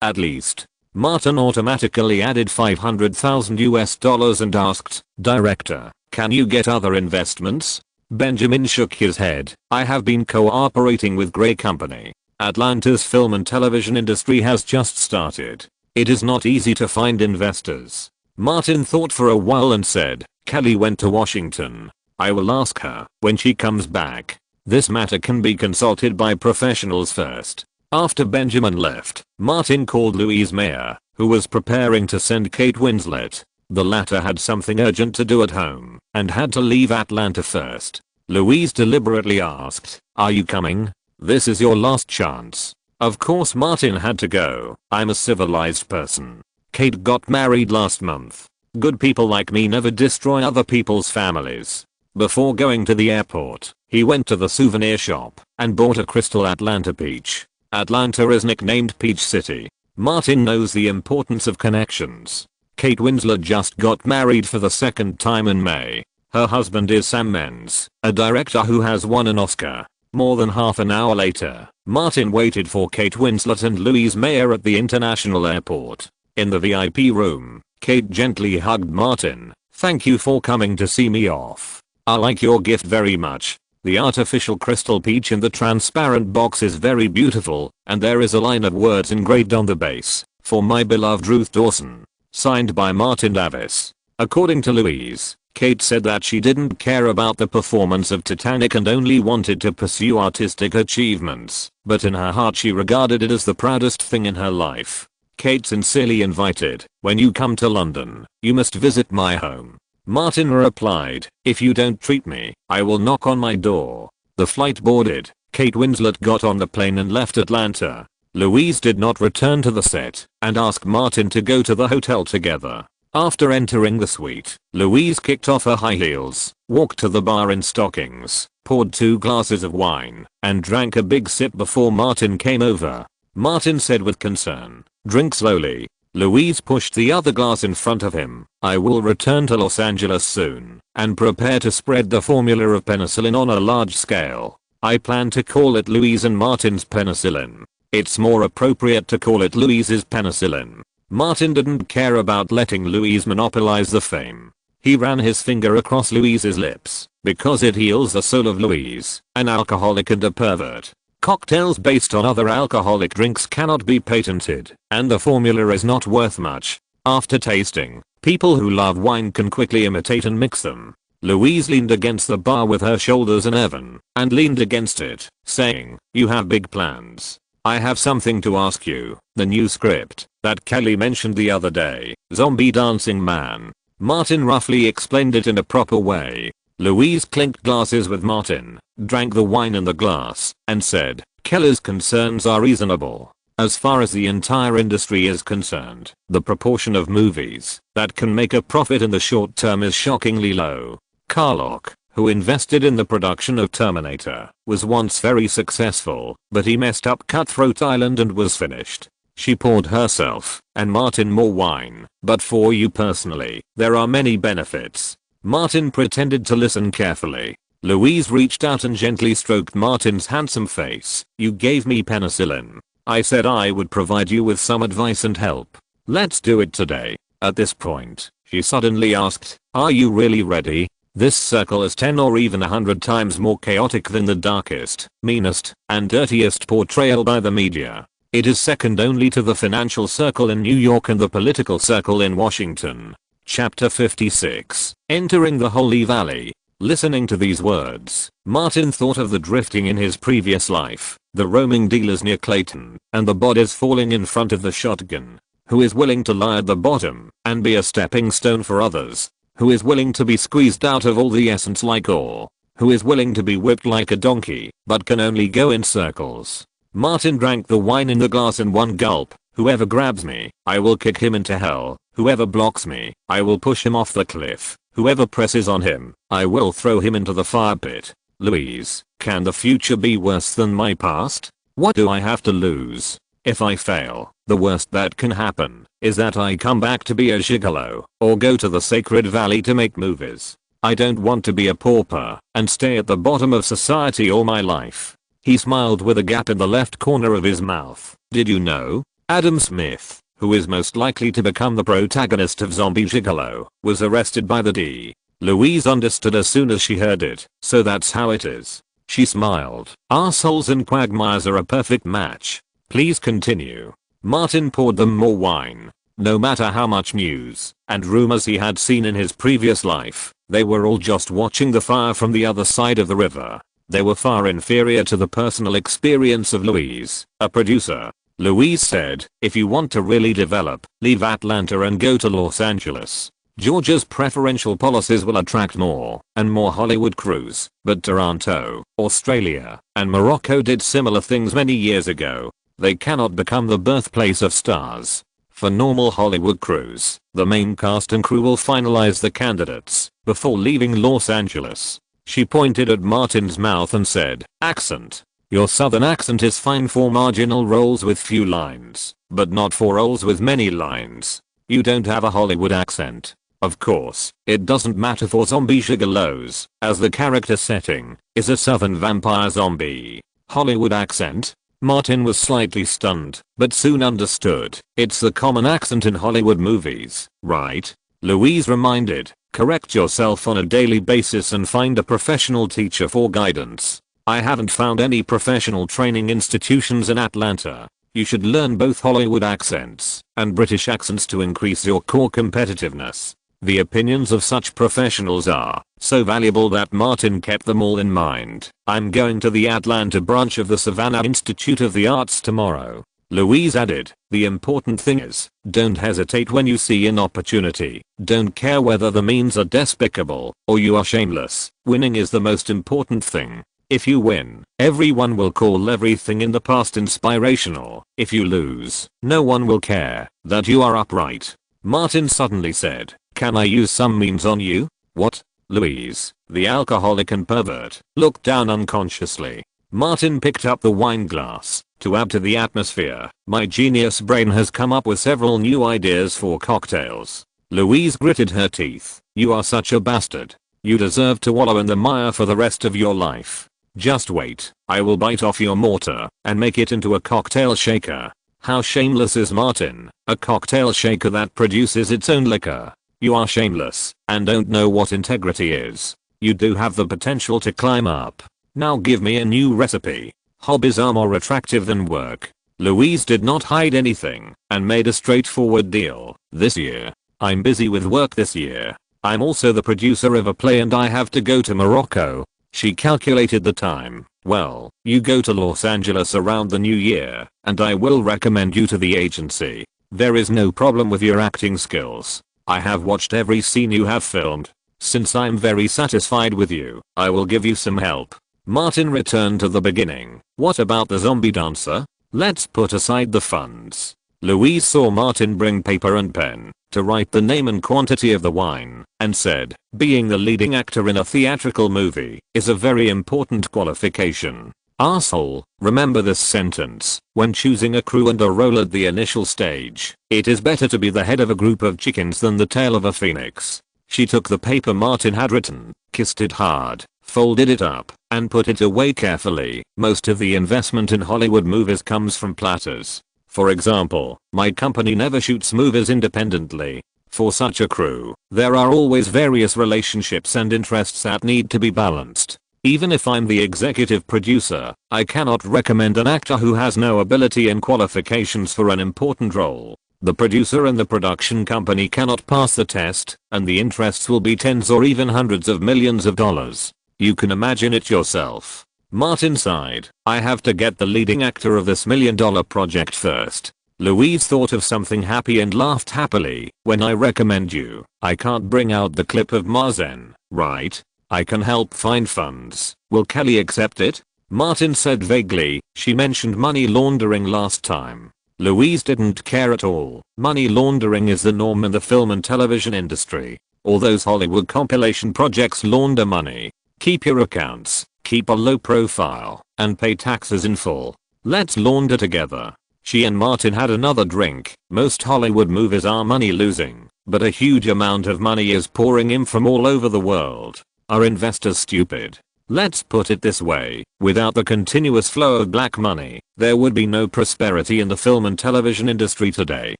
Speaker 1: at least. Martin automatically added $500,000 and asked, Director, can you get other investments? Benjamin shook his head. I have been cooperating with Gray Company. Atlanta's film and television industry has just started. It is not easy to find investors. Martin thought for a while and said, Kelly went to Washington. I will ask her when she comes back. This matter can be consulted by professionals first. After Benjamin left, Martin called Louise Mayer, who was preparing to send Kate Winslet. The latter had something urgent to do at home and had to leave Atlanta first. Louise deliberately asked, are you coming? This is your last chance. Of course Martin had to go. I'm a civilized person. Kate got married last month. Good people like me never destroy other people's families. Before going to the airport, he went to the souvenir shop and bought a crystal Atlanta peach. Atlanta is nicknamed Peach City. Martin knows the importance of connections. Kate Winslet just got married for the second time in May. Her husband is Sam Mendes, a director who has won an Oscar. More than half an hour later, Martin waited for Kate Winslet and Louise Mayer at the international airport. In the VIP room, Kate gently hugged Martin. Thank you for coming to see me off. I like your gift very much. The artificial crystal peach in the transparent box is very beautiful, and there is a line of words engraved on the base, for my beloved Ruth Dawson. Signed by Martin Davis. According to Louise, Kate said that she didn't care about the performance of Titanic and only wanted to pursue artistic achievements, but in her heart she regarded it as the proudest thing in her life. Kate sincerely invited, when you come to London, you must visit my home. Martin replied, if you don't treat me, I will knock on my door. The flight boarded. Kate Winslet got on the plane and left Atlanta. Louise did not return to the set and asked Martin to go to the hotel together. After entering the suite, Louise kicked off her high heels, walked to the bar in stockings, poured 2 glasses of wine, and drank a big sip before Martin came over. Martin said with concern, drink slowly. Louise pushed the other glass in front of him. I will return to Los Angeles soon and prepare to spread the formula of penicillin on a large scale. I plan to call it Louise and Martin's penicillin. It's more appropriate to call it Louise's penicillin. Martin didn't care about letting Louise monopolize the fame. He ran his finger across Louise's lips. Because it heals the soul of Louise, an alcoholic and a pervert. Cocktails based on other alcoholic drinks cannot be patented, and the formula is not worth much. After tasting, people who love wine can quickly imitate and mix them. Louise leaned against the bar with her shoulders uneven, and leaned against it, saying, "You have big plans. I have something to ask you." The new script that Kelly mentioned the other day, Zombie Dancing Man. Martin roughly explained it in a proper way. Louise clinked glasses with Martin, drank the wine in the glass, and said, "Kelly's concerns are reasonable. As far as the entire industry is concerned, the proportion of movies that can make a profit in the short term is shockingly low." Carlock, who invested in the production of Terminator, was once very successful, but he messed up Cutthroat Island and was finished. She poured herself and Martin more wine. "But for you personally, there are many benefits." Martin pretended to listen carefully. Louise reached out and gently stroked Martin's handsome face. "You gave me penicillin. I said I would provide you with some advice and help. Let's do it today." At this point, she suddenly asked, "Are you really ready? This circle is 10 or even 100 times more chaotic than the darkest, meanest, and dirtiest portrayal by the media. It is second only to the financial circle in New York and the political circle in Washington." Chapter 56. Entering the Holy Valley. Listening to these words, Martin thought of the drifting in his previous life, the roaming dealers near Clayton, and the bodies falling in front of the shotgun. Who is willing to lie at the bottom and be a stepping stone for others? Who is willing to be squeezed out of all the essence like ore? Who is willing to be whipped like a donkey, but can only go in circles? Martin drank the wine in the glass in one gulp. "Whoever grabs me, I will kick him into hell. Whoever blocks me, I will push him off the cliff. Whoever presses on him, I will throw him into the fire pit." Louise, can the future be worse than my past? What do I have to lose? If I fail, the worst that can happen is that I come back to be a gigolo, or go to the Sacred Valley to make movies. I don't want to be a pauper and stay at the bottom of society all my life. He smiled with a gap in the left corner of his mouth. "Did you know? Adam Smith, who is most likely to become the protagonist of Zombie Gigolo, was arrested by the D." Louise understood as soon as she heard it. "So that's how it is." She smiled. "Arseholes and quagmires are a perfect match. Please continue." Martin poured them more wine. No matter how much news and rumors he had seen in his previous life, they were all just watching the fire from the other side of the river. They were far inferior to the personal experience of Louise, a producer. Louise said, "If you want to really develop, leave Atlanta and go to Los Angeles. Georgia's preferential policies will attract more and more Hollywood crews, but Toronto, Australia, and Morocco did similar things many years ago. They cannot become the birthplace of stars. For normal Hollywood crews, the main cast and crew will finalize the candidates before leaving Los Angeles." She pointed at Martin's mouth and said, "Accent. Your southern accent is fine for marginal roles with few lines, but not for roles with many lines. You don't have a Hollywood accent. Of course, it doesn't matter for Zombie Gigolos, as the character setting is a southern vampire zombie. Hollywood accent?" Martin was slightly stunned, but soon understood. "It's the common accent in Hollywood movies, right?" Louise reminded. "Correct yourself on a daily basis and find a professional teacher for guidance. I haven't found any professional training institutions in Atlanta. You should learn both Hollywood accents and British accents to increase your core competitiveness." The opinions of such professionals are so valuable that Martin kept them all in mind. "I'm going to the Atlanta branch of the Savannah Institute of the Arts tomorrow." Louise added, "The important thing is, don't hesitate when you see an opportunity. Don't care whether the means are despicable or you are shameless. Winning is the most important thing. If you win, everyone will call everything in the past inspirational. If you lose, no one will care that you are upright." Martin suddenly said, "Can I use some means on you?" "What?" Louise, the alcoholic and pervert, looked down unconsciously. Martin picked up the wine glass. "To add to the atmosphere, my genius brain has come up with several new ideas for cocktails." Louise gritted her teeth. "You are such a bastard. You deserve to wallow in the mire for the rest of your life. Just wait, I will bite off your mortar and make it into a cocktail shaker." How shameless is Martin, a cocktail shaker that produces its own liquor. You are shameless and don't know what integrity is. You do have the potential to climb up. Now give me a new recipe. Hobbies are more attractive than work. Louise did not hide anything and made a straightforward deal. This year, I'm busy with work this year. I'm also the producer of a play and I have to go to Morocco. She calculated the time. Well, you go to Los Angeles around the new year and I will recommend you to the agency. There is no problem with your acting skills. I have watched every scene you have filmed. Since I'm very satisfied with you, I will give you some help. Martin returned to the beginning. What about the zombie dancer? Let's put aside the funds. Louise saw Martin bring paper and pen to write the name and quantity of the wine and said, being the leading actor in a theatrical movie is a very important qualification. Asshole, remember this sentence when choosing a crew and a role at the initial stage. It is better to be the head of a group of chickens than the tail of a phoenix. She took the paper Martin had written, kissed it hard, folded it up, and put it away carefully. Most of the investment in Hollywood movies comes from platters. For example, my company never shoots movies independently. For such a crew, there are always various relationships and interests that need to be balanced. Even if I'm the executive producer, I cannot recommend an actor who has no ability and qualifications for an important role. The producer and the production company cannot pass the test, and the interests will be tens or even hundreds of millions of dollars. You can imagine it yourself. Martin sighed. I have to get the leading actor of this $1 million project first. Louise thought of something happy and laughed happily. When I recommend you, I can't bring out the clip of Marzen, right? I can help find funds. Will Kelly accept it? Martin said vaguely. She mentioned money laundering last time. Louise didn't care at all. Money laundering is the norm in the film and television industry. All those Hollywood compilation projects launder money. Keep your accounts, keep a low profile, and pay taxes in full. Let's launder together. She and Martin had another drink. Most Hollywood movies are money losing, but a huge amount of money is pouring in from all over the world. Are investors stupid? Let's put it this way, without the continuous flow of black money, there would be no prosperity in the film and television industry today.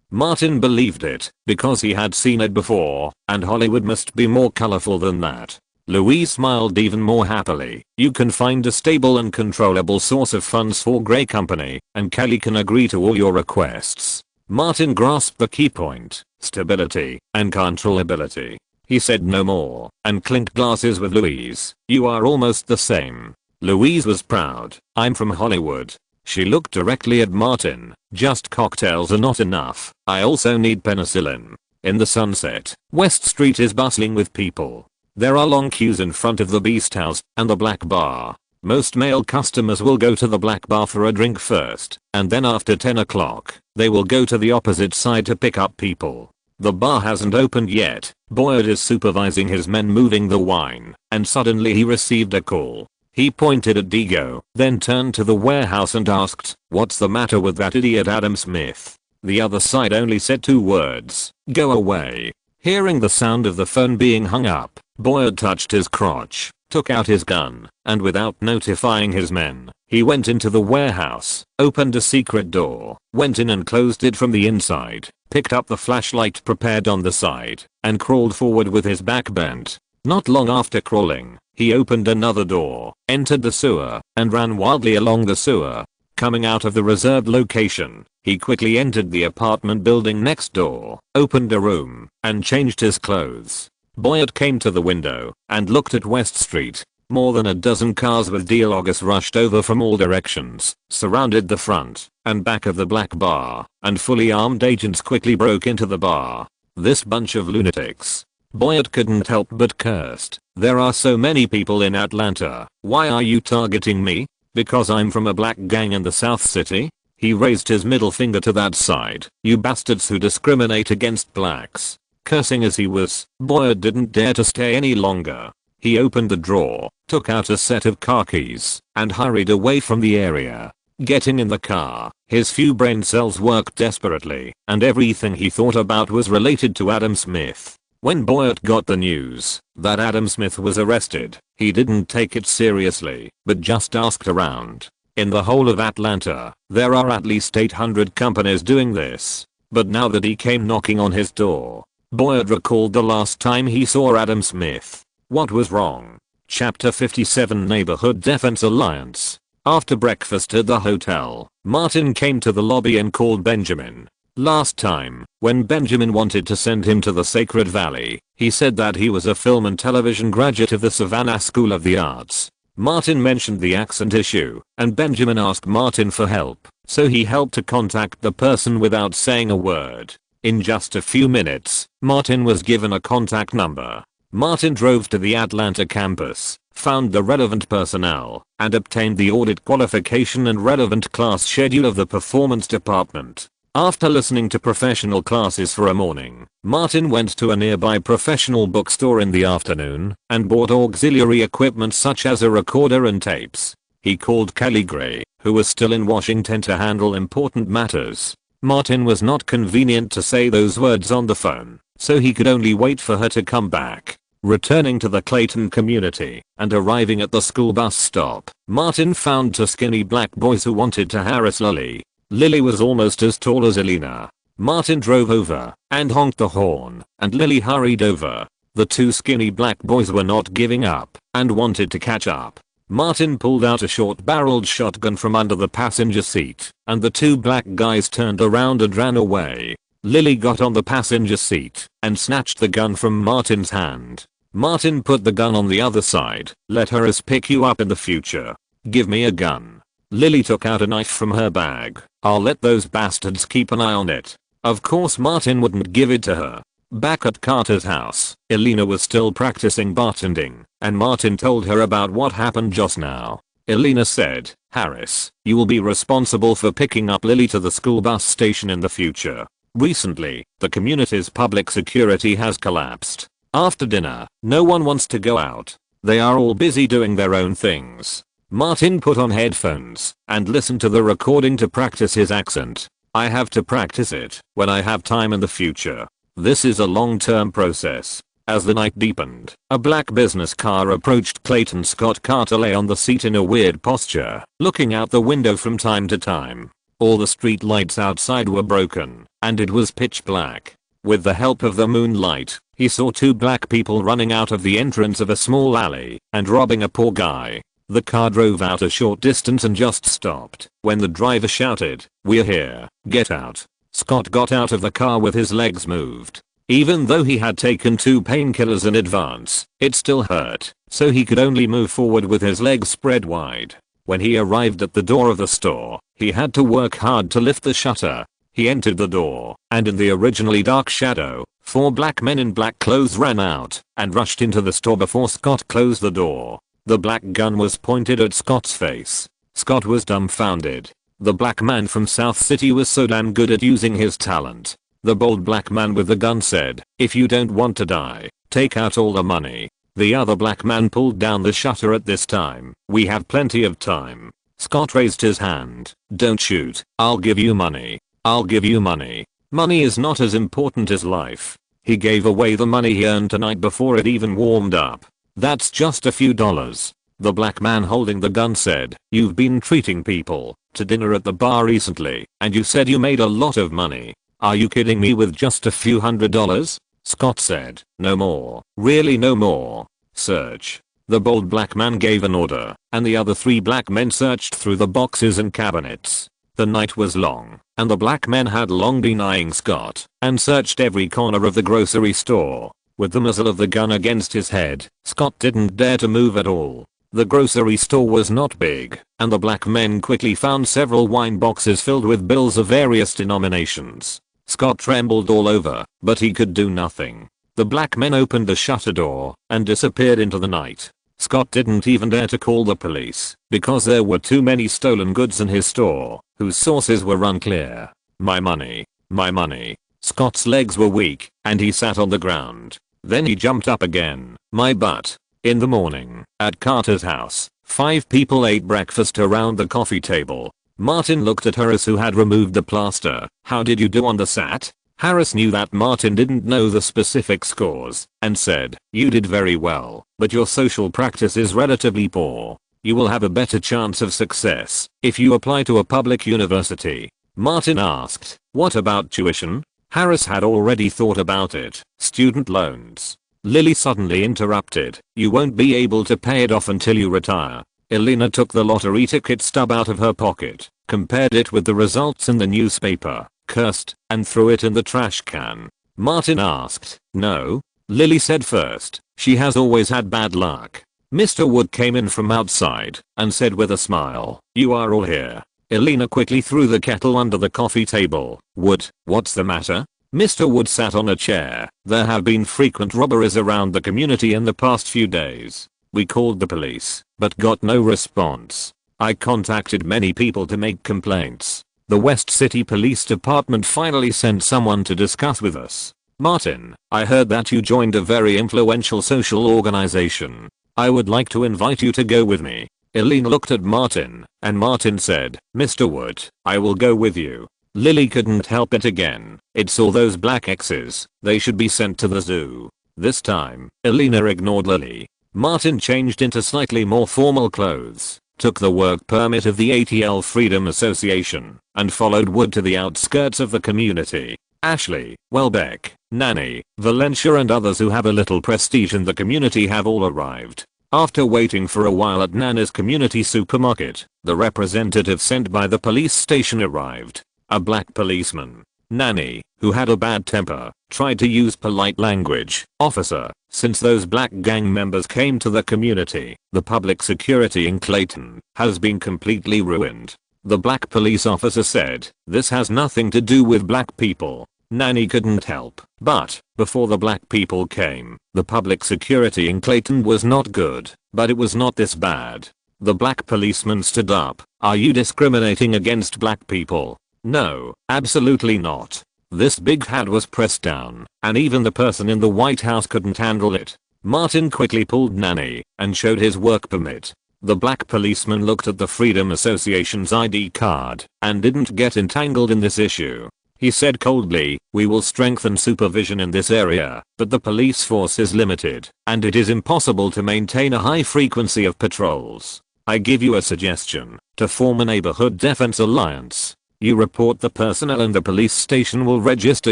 Speaker 1: Martin believed it, because he had seen it before, and Hollywood must be more colorful than that. Louise smiled even more happily. You can find a stable and controllable source of funds for Grey Company, and Kelly can agree to all your requests. Martin grasped the key point, stability and controllability. He said no more, and clinked glasses with Louise. You are almost the same. Louise was proud. I'm from Hollywood. She looked directly at Martin. Just cocktails are not enough. I also need penicillin. In the sunset, West Street is bustling with people. There are long queues in front of the Beast House and the Black Bar. Most male customers will go to the Black Bar for a drink first, and then after 10 o'clock, they will go to the opposite side to pick up people. The bar hasn't opened yet. Boyd is supervising his men moving the wine, and suddenly he received a call. He pointed at Diego, then turned to the warehouse and asked, "What's the matter with that idiot Adam Smith?" The other side only said 2 words, "Go away." Hearing the sound of the phone being hung up, Boyd touched his crotch, took out his gun, and without notifying his men, he went into the warehouse, opened a secret door, went in and closed it from the inside, picked up the flashlight prepared on the side, and crawled forward with his back bent. Not long after crawling, he opened another door, entered the sewer, and ran wildly along the sewer. Coming out of the reserved location, he quickly entered the apartment building next door, opened a room, and changed his clothes. Boyd came to the window and looked at West Street. More than a dozen cars with dialogues rushed over from all directions, surrounded the front and back of the Black Bar, and fully armed agents quickly broke into the bar. This bunch of lunatics. Boyd couldn't help but cursed. There are so many people in Atlanta. Why are you targeting me? Because I'm from a black gang in the South City? He raised his middle finger to that side. You bastards who discriminate against blacks. Cursing as he was, Boyd didn't dare to stay any longer. He opened the drawer, took out a set of car keys, and hurried away from the area. Getting in the car, his few brain cells worked desperately, and everything he thought about was related to Adam Smith. When Boyd got the news that Adam Smith was arrested, he didn't take it seriously, but just asked around. In the whole of Atlanta, there are at least 800 companies doing this. But now that he came knocking on his door, Boyd recalled the last time he saw Adam Smith. What was wrong? Chapter 57 Neighborhood Defense Alliance. After breakfast at the hotel, Martin came to the lobby and called Benjamin. Last time, when Benjamin wanted to send him to the Sacred Valley, he said that he was a film and television graduate of the Savannah School of the Arts. Martin mentioned the accent issue, and Benjamin asked Martin for help, so he helped to contact the person without saying a word. In just a few minutes, Martin was given a contact number. Martin drove to the Atlanta campus, found the relevant personnel, and obtained the audit qualification and relevant class schedule of the performance department. After listening to professional classes for a morning, Martin went to a nearby professional bookstore in the afternoon and bought auxiliary equipment such as a recorder and tapes. He called Kelly Gray, who was still in Washington, to handle important matters. Martin was not convenient to say those words on the phone, so he could only wait for her to come back. Returning to the Clayton community and arriving at the school bus stop, Martin found two skinny black boys who wanted to harass Lily. Lily was almost as tall as Elena. Martin drove over and honked the horn, and Lily hurried over. The two skinny black boys were not giving up and wanted to catch up. Martin pulled out a short-barreled shotgun from under the passenger seat, and the two black guys turned around and ran away. Lily got on the passenger seat and snatched the gun from Martin's hand. Martin put the gun on the other side. Let her pick you up in the future. Give me a gun. Lily took out a knife from her bag. I'll let those bastards keep an eye on it. Of course Martin wouldn't give it to her. Back at Carter's house, Elena was still practicing bartending, and Martin told her about what happened just now. Elena said, Harris, you will be responsible for picking up Lily to the school bus station in the future. Recently, the community's public security has collapsed. After dinner, no one wants to go out. They are all busy doing their own things. Martin put on headphones and listened to the recording to practice his accent. I have to practice it when I have time in the future. This is a long-term process. As the night deepened, a black business car approached Clayton. Scott Carter lay on the seat in a weird posture, looking out the window from time to time. All the street lights outside were broken, and it was pitch black. With the help of the moonlight, he saw two black people running out of the entrance of a small alley and robbing a poor guy. The car drove out a short distance and just stopped when the driver shouted, "We're here, get out." Scott got out of the car with his legs moved. Even though he had taken 2 painkillers in advance, it still hurt, so he could only move forward with his legs spread wide. When he arrived at the door of the store, he had to work hard to lift the shutter. He entered the door, and in the originally dark shadow, 4 black men in black clothes ran out and rushed into the store before Scott closed the door. The black gun was pointed at Scott's face. Scott was dumbfounded. The black man from South City was so damn good at using his talent. The bold black man with the gun said, "If you don't want to die, take out all the money." The other black man pulled down the shutter at this time. "We have plenty of time." Scott raised his hand. "Don't shoot. I'll give you money. I'll give you money. Money is not as important as life." He gave away the money he earned tonight before it even warmed up. "That's just a few dollars." The black man holding the gun said, "You've been treating people to dinner at the bar recently, and you said you made a lot of money. Are you kidding me with just a few $100s? Scott said, "No more. Really no more. Search." The bold black man gave an order, and the other 3 black men searched through the boxes and cabinets. The night was long, and the black men had long been eyeing Scott and searched every corner of the grocery store. With the muzzle of the gun against his head, Scott didn't dare to move at all. The grocery store was not big, and the black men quickly found several wine boxes filled with bills of various denominations. Scott trembled all over, but he could do nothing. The black men opened the shutter door and disappeared into the night. Scott didn't even dare to call the police, because there were too many stolen goods in his store, whose sources were unclear. My money. My money. Scott's legs were weak, and he sat on the ground. Then he jumped up again. My butt. In the morning, at Carter's house, 5 people ate breakfast around the coffee table. Martin looked at Harris, who had removed the plaster. "How did you do on the SAT?" Harris knew that Martin didn't know the specific scores, and said, "You did very well, but your social practice is relatively poor. You will have a better chance of success if you apply to a public university." Martin asked, "What about tuition?" Harris had already thought about it. Student loans. Lily suddenly interrupted. You won't be able to pay it off until you retire. Elena took the lottery ticket stub out of her pocket, compared it with the results in the newspaper, cursed, and threw it in the trash can. Martin asked. No? Lily said first. She has always had bad luck. Mr. Wood came in from outside and said with a smile, you are all here. Elena quickly threw the kettle under the coffee table. Wood, what's the matter? Mr. Wood sat on a chair. There have been frequent robberies around the community in the past few days. We called the police, but got no response. I contacted many people to make complaints. The West City Police Department finally sent someone to discuss with us. Martin, I heard that you joined a very influential social organization. I would like to invite you to go with me. Elena looked at Martin, and Martin said, Mr. Wood, I will go with you. Lily couldn't help it again. It's all those black X's. They should be sent to the zoo. This time, Elena ignored Lily. Martin changed into slightly more formal clothes, took the work permit of the ATL Freedom Association, and followed Wood to the outskirts of the community. Ashley, Welbeck, Nanny, Valencia and others who have a little prestige in the community have all arrived. After waiting for a while at Nana's community supermarket, the representative sent by the police station arrived. A black policeman. Nanny, who had a bad temper, tried to use polite language. Officer, since those black gang members came to the community, the public security in Clayton has been completely ruined. The black police officer said, this has nothing to do with black people. Nanny couldn't help. But, before the black people came, the public security in Clayton was not good, but it was not this bad. The black policeman stood up. Are you discriminating against black people? No, absolutely not. This big hat was pressed down, and even the person in the White House couldn't handle it. Martin quickly pulled Nanny and showed his work permit. The black policeman looked at the Freedom Association's ID card and didn't get entangled in this issue. He said coldly, we will strengthen supervision in this area, but the police force is limited, and it is impossible to maintain a high frequency of patrols. I give you a suggestion, to form a neighborhood defense alliance. You report the personnel and the police station will register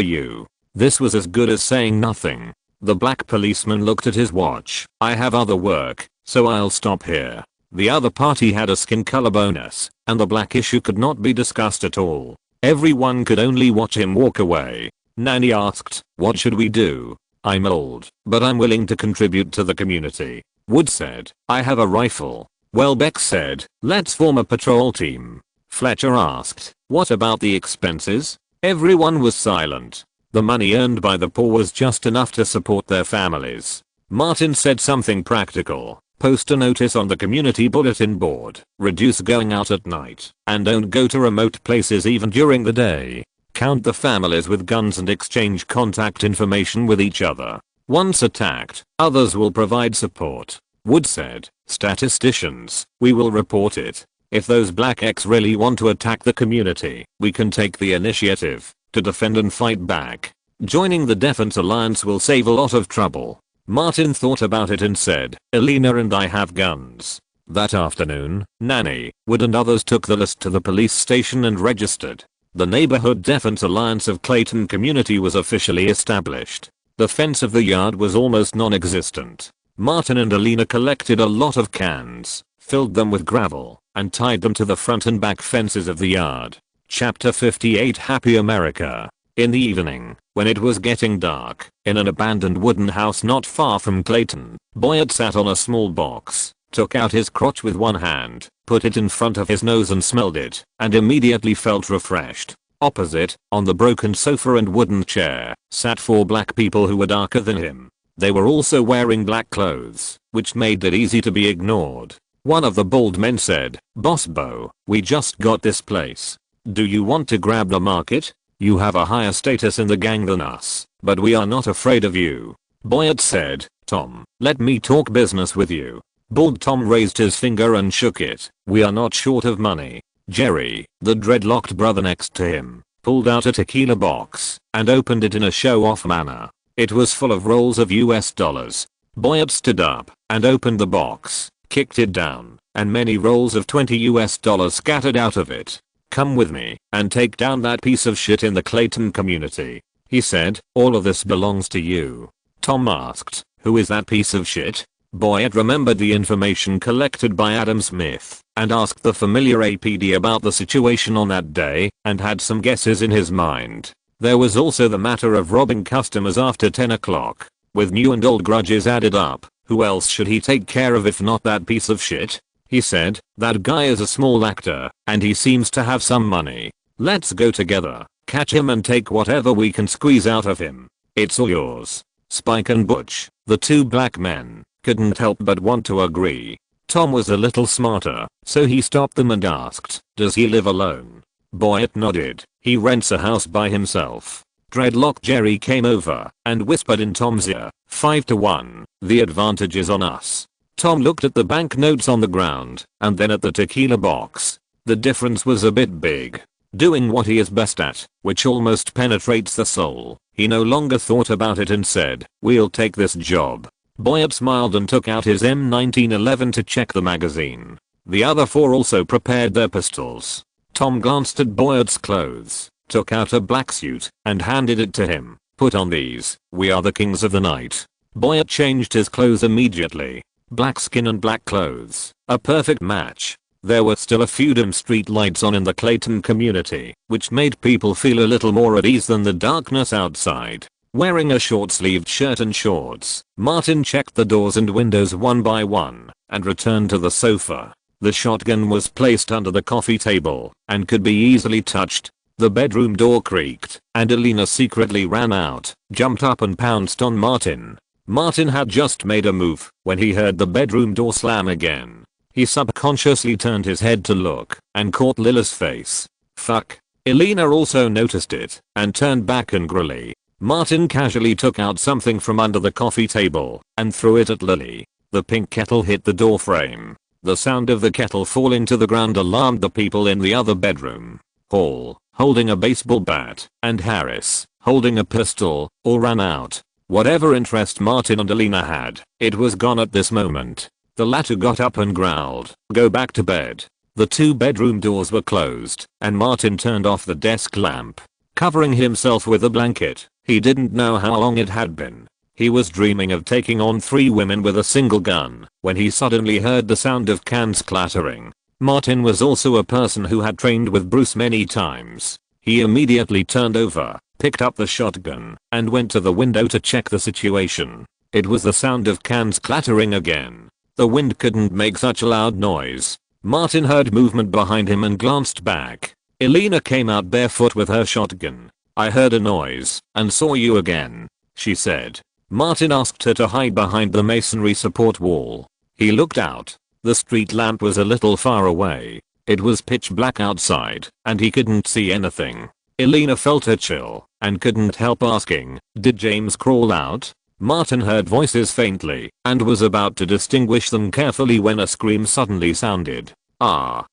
Speaker 1: you. This was as good as saying nothing. The black policeman looked at his watch. I have other work, so I'll stop here. The other party had a skin color bonus, and the black issue could not be discussed at all. Everyone could only watch him walk away. Nanny asked, what should we do? I'm old, but I'm willing to contribute to the community. Wood said, I have a rifle. Welbeck said, let's form a patrol team. Fletcher asked, what about the expenses? Everyone was silent. The money earned by the poor was just enough to support their families. Martin said something practical. Post a notice on the community bulletin board. Reduce going out at night. And don't go to remote places even during the day. Count the families with guns and exchange contact information with each other. Once attacked, others will provide support. Wood said, statisticians, we will report it. If those black X really want to attack the community, we can take the initiative to defend and fight back. Joining the Defense Alliance will save a lot of trouble. Martin thought about it and said, Elena and I have guns. That afternoon, Nanny, Wood and others took the list to the police station and registered. The Neighborhood Defense Alliance of Clayton Community was officially established. The fence of the yard was almost non-existent. Martin and Elena collected a lot of cans, filled them with gravel, and tied them to the front and back fences of the yard. Chapter 58 Happy America. In the evening, when it was getting dark, in an abandoned wooden house not far from Clayton, Boyd sat on a small box, took out his crotch with one hand, put it in front of his nose and smelled it, and immediately felt refreshed. Opposite, on the broken sofa and wooden chair, sat 4 black people who were darker than him. They were also wearing black clothes, which made it easy to be ignored. One of the bald men said, Boss Bo, we just got this place. Do you want to grab the market? You have a higher status in the gang than us, but we are not afraid of you. Boyd said, Tom, let me talk business with you. Bald Tom raised his finger and shook it. We are not short of money. Jerry, the dreadlocked brother next to him, pulled out a tequila box and opened it in a show-off manner. It was full of rolls of US dollars. Boyd stood up and opened the box, kicked it down, and many rolls of $20 US scattered out of it. Come with me and take down that piece of shit in the Clayton community. He said, "All of this belongs to you." Tom asked, "Who is that piece of shit?" Boyd remembered the information collected by Adam Smith and asked the familiar APD about the situation on that day and had some guesses in his mind. There was also the matter of robbing customers after 10 o'clock. With new and old grudges added up, who else should he take care of if not that piece of shit? He said, "That guy is a small actor, and he seems to have some money. Let's go together, catch him and take whatever we can squeeze out of him. It's all yours." Spike and Butch, the two black men, couldn't help but want to agree. Tom was a little smarter, so he stopped them and asked, "Does he live alone?" Boyd nodded. "He rents a house by himself." Dreadlock Jerry came over and whispered in Tom's ear, 5-1, the advantage is on us. Tom looked at the banknotes on the ground and then at the tequila box. The difference was a bit big. Doing what he is best at, which almost penetrates the soul, he no longer thought about it and said, "We'll take this job." Boyd smiled and took out his M1911 to check the magazine. The other four also prepared their pistols. Tom glanced at Boyd's clothes, took out a black suit, and handed it to him. "Put on these, we are the kings of the night." Boyd changed his clothes immediately. Black skin and black clothes, a perfect match. There were still a few dim street lights on in the Clayton community, which made people feel a little more at ease than the darkness outside. Wearing a short-sleeved shirt and shorts, Martin checked the doors and windows one by one, and returned to the sofa. The shotgun was placed under the coffee table, and could be easily touched. The bedroom door creaked, and Elena secretly ran out, jumped up and pounced on Martin. Martin had just made a move when he heard the bedroom door slam again. He subconsciously turned his head to look, and caught Lila's face. "Fuck." Elena also noticed it, and turned back angrily. Martin casually took out something from under the coffee table, and threw it at Lily. The pink kettle hit the door frame. The sound of the kettle falling to the ground alarmed the people in the other bedroom. Hall, holding a baseball bat, and Harris, holding a pistol, all ran out. Whatever interest Martin and Elena had, it was gone at this moment. The latter got up and growled, "Go back to bed." The two bedroom doors were closed, and Martin turned off the desk lamp. Covering himself with a blanket, he didn't know how long it had been. He was dreaming of taking on 3 women with a single gun, when he suddenly heard the sound of cans clattering. Martin was also a person who had trained with Bruce many times. He immediately turned over, picked up the shotgun, and went to the window to check the situation. It was the sound of cans clattering again. The wind couldn't make such a loud noise. Martin heard movement behind him and glanced back. Elena came out barefoot with her shotgun. "I heard a noise and saw you again," she said. Martin asked her to hide behind the masonry support wall. He looked out. The street lamp was a little far away. It was pitch black outside, and he couldn't see anything. Elena felt a chill, and couldn't help asking, "Did James crawl out?" Martin heard voices faintly, and was about to distinguish them carefully when a scream suddenly sounded.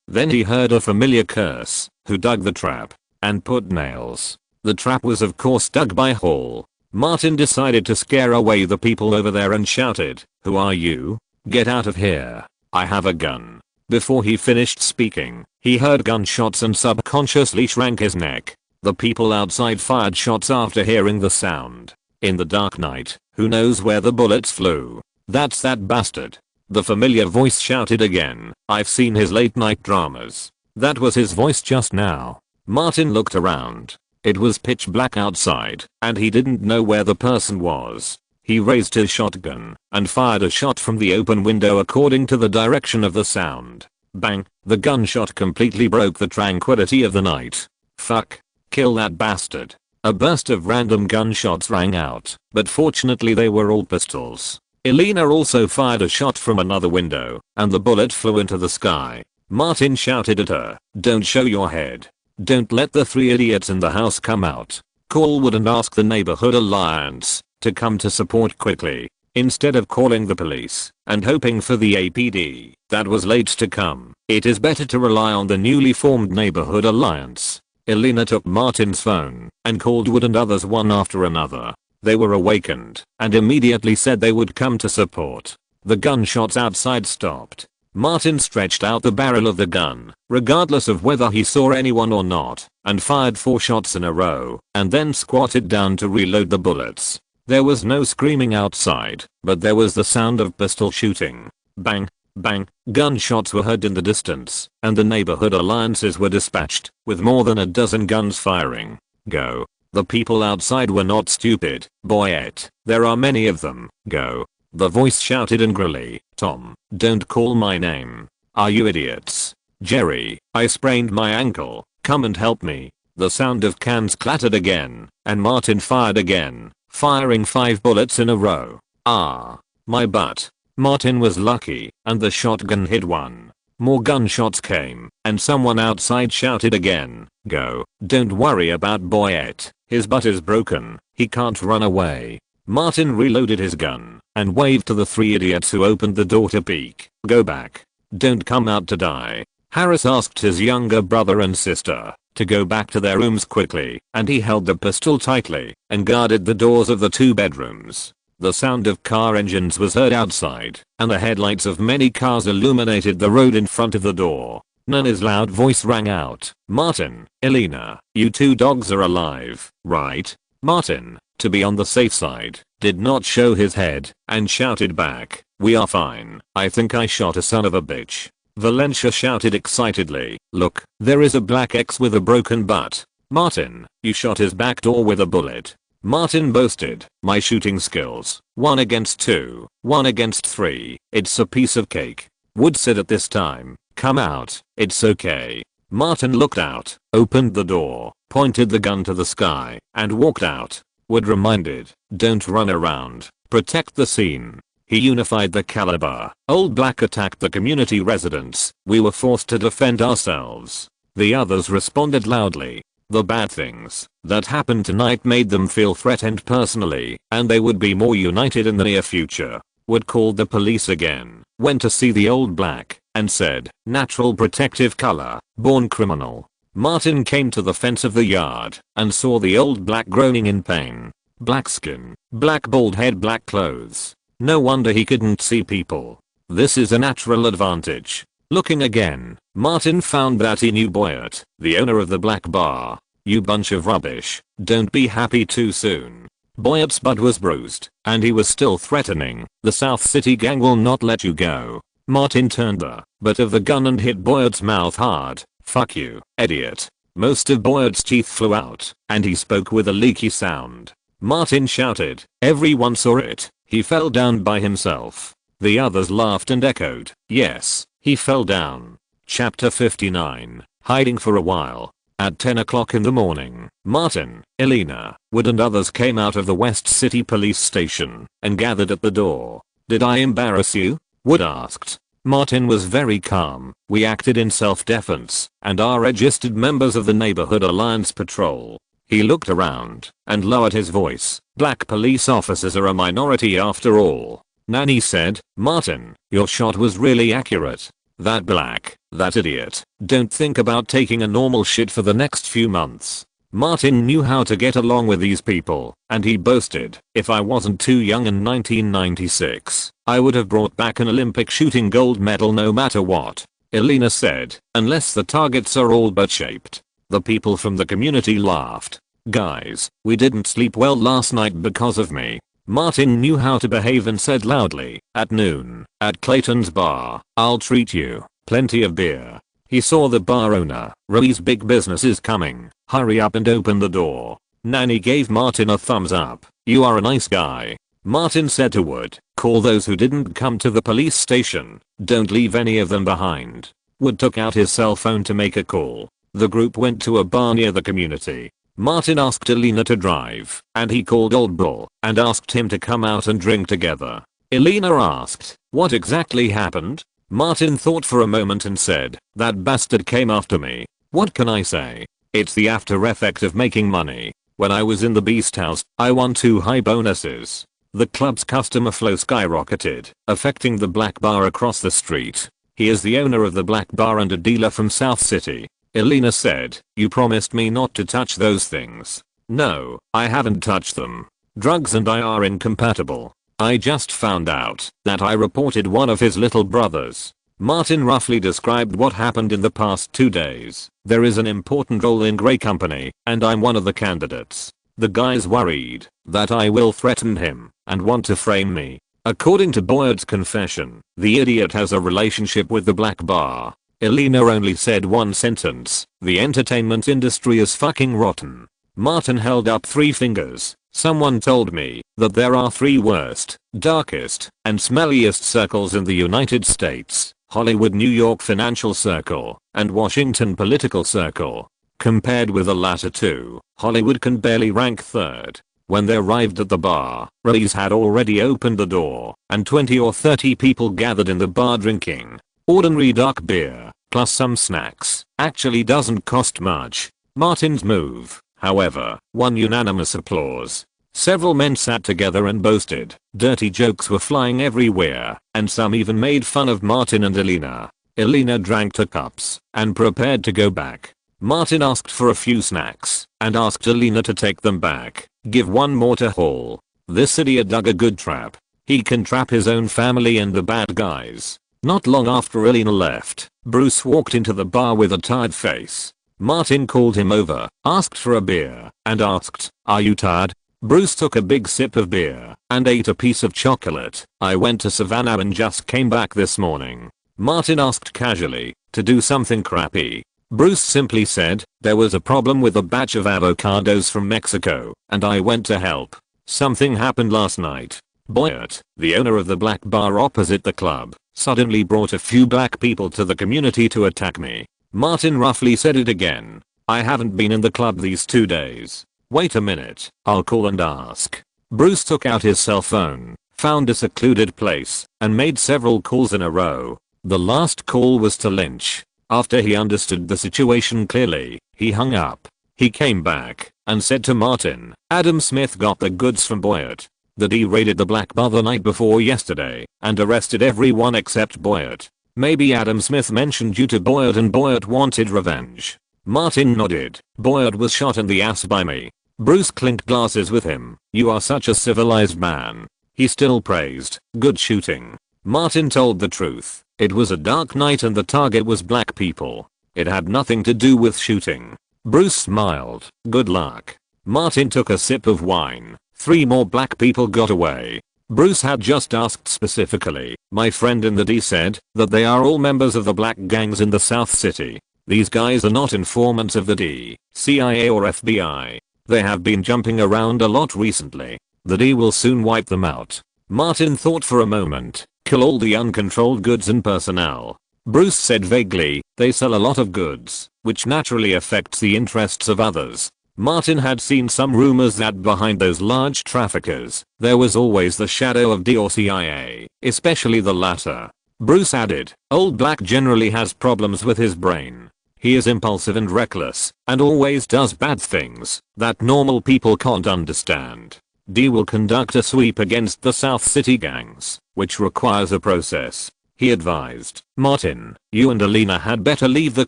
Speaker 1: Then he heard a familiar curse, "Who dug the trap?" and put nails. The trap was of course dug by Hall. Martin decided to scare away the people over there and shouted, "Who are you? Get out of here. I have a gun." Before he finished speaking, he heard gunshots and subconsciously shrank his neck. The people outside fired shots after hearing the sound. In the dark night, who knows where the bullets flew? "That's that bastard." The familiar voice shouted again, "I've seen his late night dramas." That was his voice just now. Martin looked around. It was pitch black outside, and he didn't know where the person was. He raised his shotgun and fired a shot from the open window according to the direction of the sound. Bang! The gunshot completely broke the tranquility of the night. "Fuck. Kill that bastard." A burst of random gunshots rang out, but fortunately they were all pistols. Elena also fired a shot from another window, and the bullet flew into the sky. Martin shouted at her, "Don't show your head. Don't let the 3 idiots in the house come out. Call Wood and ask the neighborhood alliance to come to support quickly." Instead of calling the police and hoping for the APD that was late to come, it is better to rely on the newly formed neighborhood alliance. Elena took Martin's phone and called Wood and others one after another. They were awakened and immediately said they would come to support. The gunshots outside stopped. Martin stretched out the barrel of the gun, regardless of whether he saw anyone or not, and fired 4 shots in a row, and then squatted down to reload the bullets. There was no screaming outside, but there was the sound of pistol shooting. Bang, bang, gunshots were heard in the distance, and the neighborhood alliances were dispatched, with more than a dozen guns firing. Go. The people outside were not stupid, Boyette. There are many of them. Go. The voice shouted angrily. Tom, don't call my name. Are you idiots? Jerry, I sprained my ankle. Come and help me. The sound of cans clattered again, and Martin fired again, firing 5 bullets in a row. Ah. My butt. Martin was lucky, and the shotgun hit one. More gunshots came, and someone outside shouted again. Go. Don't worry about Boyette. His butt is broken. He can't run away. Martin reloaded his gun, and waved to the 3 idiots who opened the door to peek. Go back. Don't come out to die. Harris asked his younger brother and sister to go back to their rooms quickly, and he held the pistol tightly and guarded the doors of the 2 bedrooms. The sound of car engines was heard outside, and the headlights of many cars illuminated the road in front of the door. Nana's loud voice rang out. Martin, Elena, you 2 dogs are alive, right? Martin, to be on the safe side, did not show his head, and shouted back, we are fine. I think I shot a son of a bitch. Valencia shouted excitedly, look, there is a black X with a broken butt. Martin, you shot his back door with a bullet. Martin boasted, my shooting skills, 1 against 2, 1 against 3, it's a piece of cake. Wood said at this time, come out, it's okay. Martin looked out, opened the door, pointed the gun to the sky, and walked out. Wood reminded, don't run around, protect the scene. He unified the caliber. Old Black attacked the community residents. We were forced to defend ourselves. The others responded loudly. The bad things that happened tonight made them feel threatened personally, and they would be more united in the near future. Wood called the police again, went to see the Old Black, and said, natural protective color, born criminal. Martin came to the fence of the yard, and saw the Old Black groaning in pain. Black skin, black bald head, black clothes. No wonder he couldn't see people. This is a natural advantage. Looking again, Martin found that he knew Boyette, the owner of the black bar. You bunch of rubbish, don't be happy too soon. Boyette's butt was bruised, and he was still threatening, the South City gang will not let you go. Martin turned the butt of the gun and hit Boyette's mouth hard. Fuck you, idiot. Most of Boyette's teeth flew out, and he spoke with a leaky sound. Martin shouted, everyone saw it, he fell down by himself. The others laughed and echoed, yes, he fell down. Chapter 59, hiding for a while. At 10 o'clock in the morning, Martin, Elena, Wood and others came out of the West City police station and gathered at the door. Did I embarrass you? Wood asked. Martin was very calm. We acted in self-defense and are registered members of the Neighborhood Alliance Patrol. He looked around and lowered his voice. Black police officers are a minority after all. Nanny said, Martin, your shot was really accurate. That black, that idiot, don't think about taking a normal shit for the next few months. Martin knew how to get along with these people, and he boasted, if I wasn't too young in 1996, I would have brought back an Olympic shooting gold medal no matter what. Elena said, unless the targets are all butt-shaped. The people from the community laughed. Guys, we didn't sleep well last night because of me. Martin knew how to behave and said loudly, at noon, at Clayton's bar, I'll treat you, plenty of beer. He saw the bar owner, Ray's big business is coming, hurry up and open the door. Nanny gave Martin a thumbs up, you are a nice guy. Martin said to Wood, call those who didn't come to the police station, don't leave any of them behind. Wood took out his cell phone to make a call. The group went to a bar near the community. Martin asked Elena to drive, and he called Old Bull and asked him to come out and drink together. Elena asked, what exactly happened? Martin thought for a moment and said, that bastard came after me. What can I say? It's the after effect of making money. When I was in the Beast House, I won 2 high bonuses. The club's customer flow skyrocketed, affecting the black bar across the street. He is the owner of the black bar and a dealer from South City. Elena said, you promised me not to touch those things. No, I haven't touched them. Drugs and I are incompatible. I just found out that I reported one of his little brothers. Martin roughly described what happened in the past 2 days. There is an important role in Grey Company, and I'm one of the candidates. The guy's worried that I will threaten him and want to frame me. According to Boyd's confession, the idiot has a relationship with the black bar. Elena only said one sentence: the entertainment industry is fucking rotten. Martin held up 3 fingers. Someone told me that there are 3 worst, darkest, and smelliest circles in the United States: Hollywood, New York financial circle, and Washington political circle. Compared with the latter 2, Hollywood can barely rank 3rd. When they arrived at the bar, Ray's had already opened the door, and 20 or 30 people gathered in the bar drinking ordinary dark beer, plus some snacks. Actually doesn't cost much. Martin's move, however, won unanimous applause. Several men sat together and boasted. Dirty jokes were flying everywhere, and some even made fun of Martin and Elena. Elena drank 2 cups and prepared to go back. Martin asked for a few snacks and asked Elena to take them back. Give 1 more to Hall. This idiot dug a good trap. He can trap his own family and the bad guys. Not long after Elena left, Bruce walked into the bar with a tired face. Martin called him over, asked for a beer, and asked, "Are you tired?" Bruce took a big sip of beer and ate a piece of chocolate. "I went to Savannah and just came back this morning." Martin asked casually, "To do something crappy?" Bruce simply said, "There was a problem with a batch of avocados from Mexico, and I went to help. Something happened last night. Boyd, the owner of the black bar opposite the club, suddenly brought a few black people to the community to attack me." Martin roughly said it again. "I haven't been in the club these 2 days. Wait a minute, I'll call and ask." Bruce took out his cell phone, found a secluded place, and made several calls in a row. The last call was to Lynch. After he understood the situation clearly, he hung up. He came back and said to Martin, "Adam Smith got the goods from Boyd. That he raided the black bar the night before yesterday and arrested everyone except Boyd. Maybe Adam Smith mentioned you to Boyd and Boyd wanted revenge." Martin nodded. "Boyd was shot in the ass by me." Bruce clinked glasses with him. "You are such a civilized man." He still praised. "Good shooting." Martin told the truth. It was a dark night and the target was black people. It had nothing to do with shooting. Bruce smiled. "Good luck." Martin took a sip of wine. 3 more black people got away. Bruce had just asked specifically. "My friend in the D said that they are all members of the black gangs in the South City. These guys are not informants of the D, CIA or FBI. They have been jumping around a lot recently. The D will soon wipe them out." Martin thought for a moment. "Kill all the uncontrolled goods and personnel." Bruce said vaguely, "They sell a lot of goods, which naturally affects the interests of others." Martin had seen some rumors that behind those large traffickers, there was always the shadow of D or CIA, especially the latter. Bruce added, "Old Black generally has problems with his brain. He is impulsive and reckless, and always does bad things that normal people can't understand. D will conduct a sweep against the South City gangs, which requires a process." He advised, "Martin, you and Elena had better leave the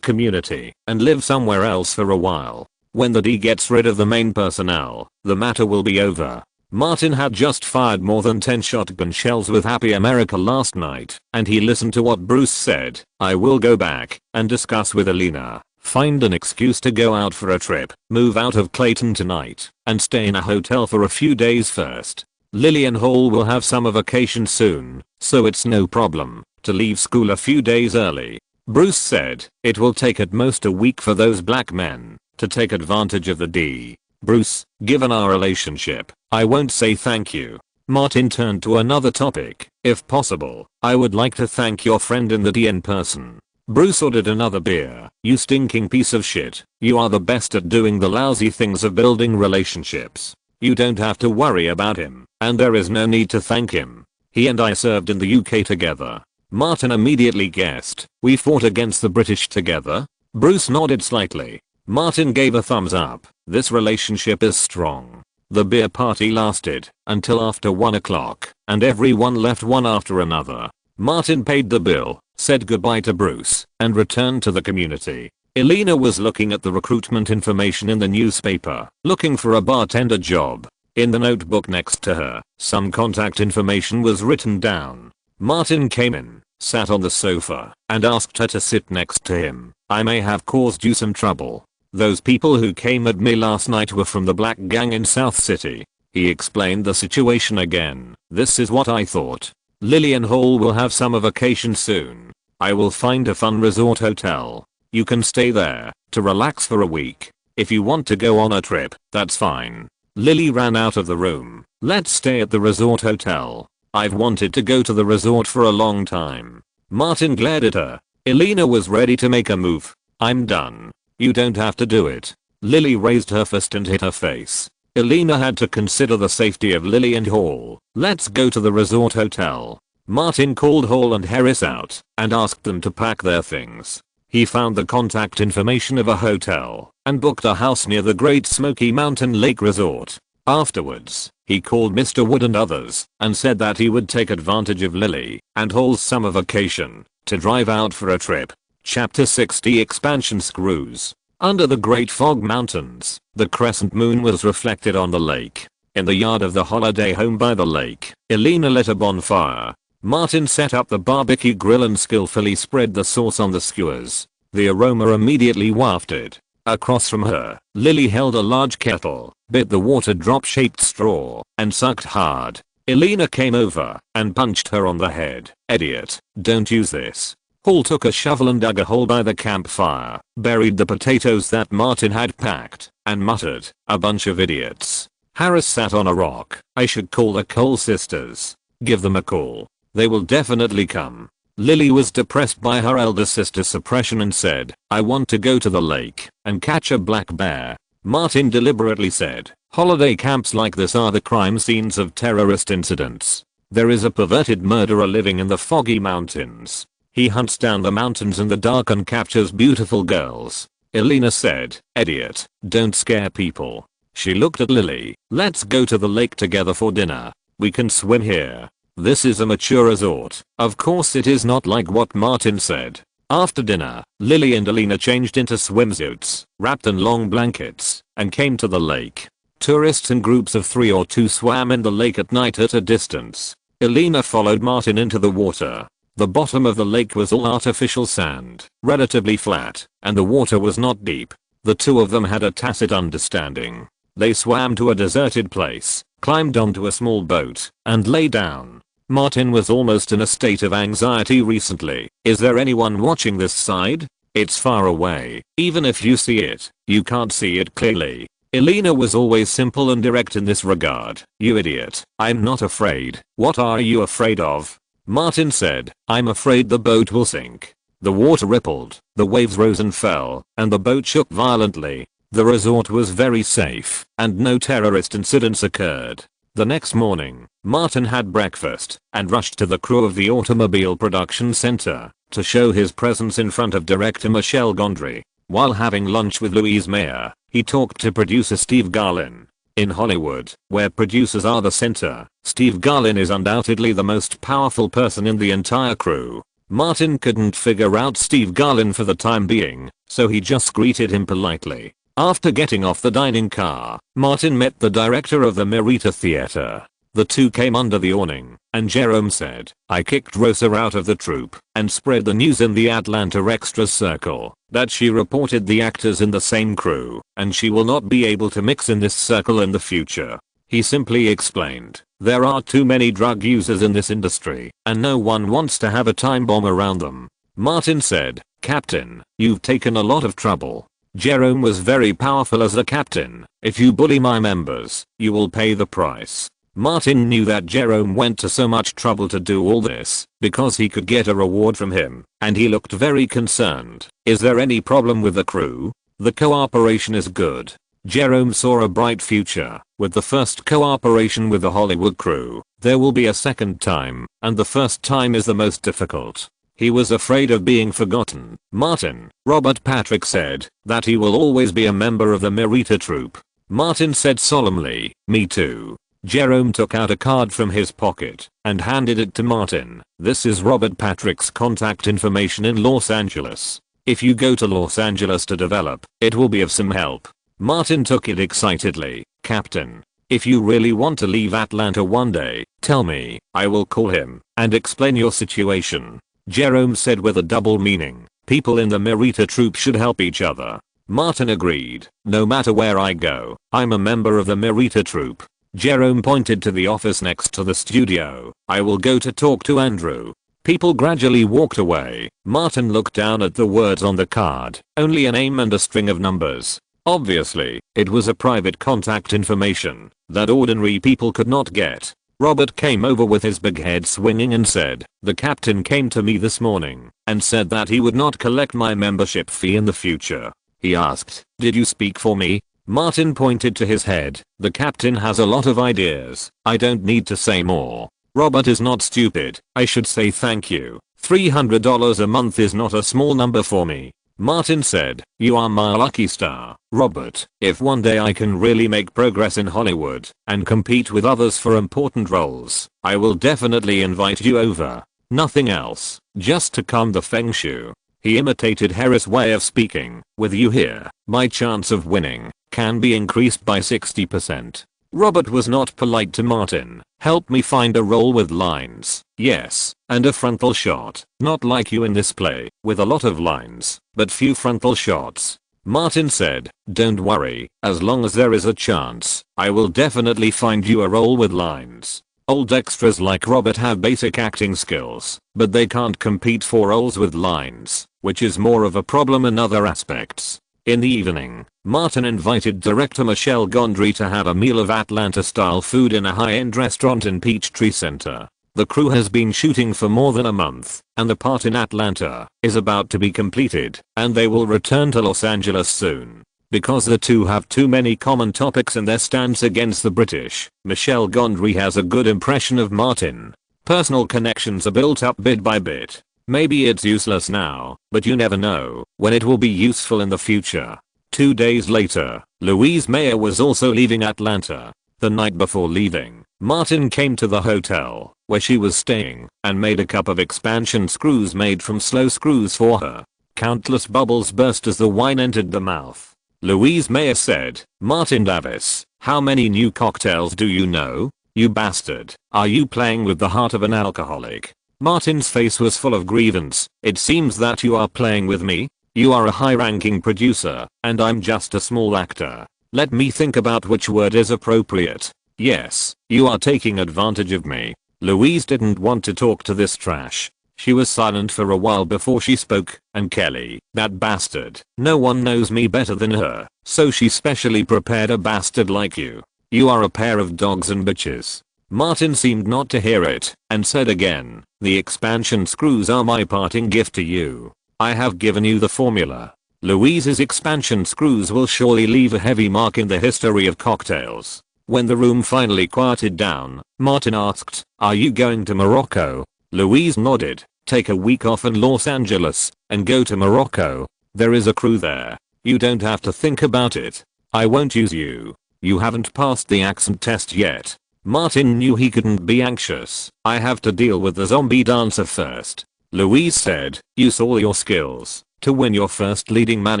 Speaker 1: community and live somewhere else for a while. When the D gets rid of the main personnel, the matter will be over." Martin had just fired more than 10 shotgun shells with Happy America last night, and he listened to what Bruce said. "I will go back and discuss with Elena, find an excuse to go out for a trip, move out of Clayton tonight, and stay in a hotel for a few days first. Lillian Hall will have summer vacation soon, so it's no problem to leave school a few days early." Bruce said, "It will take at most a week for those black men to take advantage of the D. Bruce, given our relationship, I won't say thank you." Martin turned to another topic. "If possible, I would like to thank your friend in the D in person." Bruce ordered another beer. "You stinking piece of shit. You are the best at doing the lousy things of building relationships. You don't have to worry about him, and there is no need to thank him. He and I served in the UK together." Martin immediately guessed, "We fought against the British together?" Bruce nodded slightly. Martin gave a thumbs up. "This relationship is strong." The beer party lasted until after 1 o'clock, and everyone left one after another. Martin paid the bill, said goodbye to Bruce, and returned to the community. Elena was looking at the recruitment information in the newspaper, looking for a bartender job. In the notebook next to her, some contact information was written down. Martin came in, sat on the sofa, and asked her to sit next to him. I may have caused you some trouble. Those people who came at me last night were from the black gang in South City. He explained the situation again. This is what I thought. Lily and Hall will have summer vacation soon. I will find a fun resort hotel. You can stay there to relax for a week. If you want to go on a trip, that's fine. Lily ran out of the room. Let's stay at the resort hotel. I've wanted to go to the resort for a long time. Martin glared at her. Elena was ready to make a move. I'm done. You don't have to do it. Lily raised her fist and hit her face. Elena had to consider the safety of Lily and Hall. Let's go to the resort hotel. Martin called Hall and Harris out and asked them to pack their things. He found the contact information of a hotel and booked a house near the Great Smoky Mountain Lake Resort. Afterwards, he called Mr. Wood and others and said that he would take advantage of Lily and Hall's summer vacation to drive out for a trip. Chapter 60 Expansion Screws. Under the Great Fog Mountains, the crescent moon was reflected on the lake. In the yard of the holiday home by the lake, Elena lit a bonfire. Martin set up the barbecue grill and skillfully spread the sauce on the skewers. The aroma immediately wafted. Across from her, Lily held a large kettle, bit the water drop-shaped straw, and sucked hard. Elena came over and punched her on the head. Idiot, don't use this. Hall took a shovel and dug a hole by the campfire, buried the potatoes that Martin had packed, and muttered, a bunch of idiots. Harris sat on a rock. I should call the Cole sisters. Give them a call. They will definitely come. Lily was depressed by her elder sister's suppression and said, I want to go to the lake and catch a black bear. Martin deliberately said, holiday camps like this are the crime scenes of terrorist incidents. There is a perverted murderer living in the foggy mountains. He hunts down the mountains in the dark and captures beautiful girls. Elena said, idiot, don't scare people. She looked at Lily. Let's go to the lake together for dinner. We can swim here. This is a mature resort. Of course it is not like what Martin said. After dinner, Lily and Elena changed into swimsuits, wrapped in long blankets, and came to the lake. Tourists in groups of 3 or 2 swam in the lake at night at a distance. Elena followed Martin into the water. The bottom of the lake was all artificial sand, relatively flat, and the water was not deep. The two of them had a tacit understanding. They swam to a deserted place, climbed onto a small boat, and lay down. Martin was almost in a state of anxiety recently. Is there anyone watching this side? It's far away. Even if you see it, you can't see it clearly. Elena was always simple and direct in this regard. You idiot. I'm not afraid. What are you afraid of? Martin said, I'm afraid the boat will sink. The water rippled, the waves rose and fell, and the boat shook violently. The resort was very safe, and no terrorist incidents occurred. The next morning, Martin had breakfast and rushed to the crew of the Automobile Production Center to show his presence in front of director Michelle Gondry. While having lunch with Louise Mayer, he talked to producer Steve Garlin. In Hollywood, where producers are the center, Steve Garlin is undoubtedly the most powerful person in the entire crew. Martin couldn't figure out Steve Garlin for the time being, so he just greeted him politely. After getting off the dining car, Martin met the director of the Merita Theater. The two came under the awning, and Jerome said, I kicked Rosa out of the troupe and spread the news in the Atlanta Extras circle that she reported the actors in the same crew, and she will not be able to mix in this circle in the future. He simply explained, there are too many drug users in this industry, and no one wants to have a time bomb around them. Martin said, Captain, you've taken a lot of trouble. Jerome was very powerful as a captain. If you bully my members, you will pay the price. Martin knew that Jerome went to so much trouble to do all this because he could get a reward from him, and he looked very concerned. Is there any problem with the crew? The cooperation is good. Jerome saw a bright future with the first cooperation with the Hollywood crew. There will be a second time, and the first time is the most difficult. He was afraid of being forgotten. Martin, Robert Patrick said that he will always be a member of the Merita troupe. Martin said solemnly, me too. Jerome took out a card from his pocket and handed it to Martin. This is Robert Patrick's contact information in Los Angeles. If you go to Los Angeles to develop, it will be of some help. Martin took it excitedly. Captain, if you really want to leave Atlanta one day, tell me. I will call him and explain your situation. Jerome said with a double meaning. People in the Merita troupe should help each other. Martin agreed. No matter where I go, I'm a member of the Merita troupe. Jerome pointed to the office next to the studio. I will go to talk to Andrew. People gradually walked away. Martin looked down at the words on the card. Only a name and a string of numbers. Obviously, it was a private contact information that ordinary people could not get. Robert came over with his big head swinging and said, "The captain came to me this morning and said that he would not collect my membership fee in the future. He asked, 'Did you speak for me?' Martin pointed to his head. The captain has a lot of ideas. I don't need to say more. Robert is not stupid. I should say thank you. $300 a month is not a small number for me." Martin said, "You are my lucky star, Robert. If one day I can really make progress in Hollywood and compete with others for important roles, I will definitely invite you over. Nothing else, just to calm the feng shui." He imitated Harris' way of speaking. "With you here, my chance of winning can be increased by 60%. Robert was not polite to Martin. "Help me find a role with lines, yes, and a frontal shot, not like you in this play, with a lot of lines, but few frontal shots." Martin said, "Don't worry, as long as there is a chance, I will definitely find you a role with lines." Old extras like Robert have basic acting skills, but they can't compete for roles with lines, which is more of a problem in other aspects. In the evening, Martin invited director Michelle Gondry to have a meal of Atlanta-style food in a high-end restaurant in Peachtree Center. The crew has been shooting for more than a month, and the part in Atlanta is about to be completed, and they will return to Los Angeles soon. Because the two have too many common topics in their stance against the British, Michelle Gondry has a good impression of Martin. Personal connections are built up bit by bit. Maybe it's useless now, but you never know when it will be useful in the future. 2 days later, Louise Mayer was also leaving Atlanta. The night before leaving, Martin came to the hotel where she was staying and made a cup of expansion screws made from slow screws for her. Countless bubbles burst as the wine entered the mouth. Louise Mayer said, "Martin Davis, how many new cocktails do you know? You bastard, are you playing with the heart of an alcoholic?" Martin's face was full of grievance. "It seems that you are playing with me. You are a high-ranking producer, and I'm just a small actor. Let me think about which word is appropriate. Yes, you are taking advantage of me." Louise didn't want to talk to this trash. She was silent for a while before she spoke, and Kelly, that bastard, no one knows me better than her, so she specially prepared a bastard like you. You are a pair of dogs and bitches. Martin seemed not to hear it, and said again, "The expansion screws are my parting gift to you. I have given you the formula. Louise's expansion screws will surely leave a heavy mark in the history of cocktails." When the room finally quieted down, Martin asked, "Are you going to Morocco?" Louise nodded. "Take a week off in Los Angeles and go to Morocco. There is a crew there. You don't have to think about it. I won't use you. You haven't passed the accent test yet." Martin knew he couldn't be anxious. "I have to deal with the zombie dancer first." Louise said, "Use all your skills to win your first leading man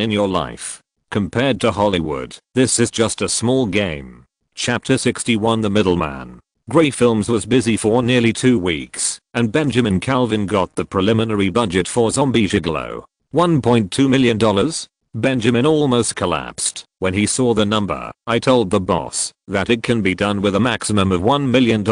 Speaker 1: in your life. Compared to Hollywood, this is just a small game." Chapter 61 The Middleman. Grey Films was busy for nearly 2 weeks, and Benjamin Calvin got the preliminary budget for Zombie Gigolo. $1.2 million? Benjamin almost collapsed when he saw the number. "I told the boss that it can be done with a maximum of $1 million.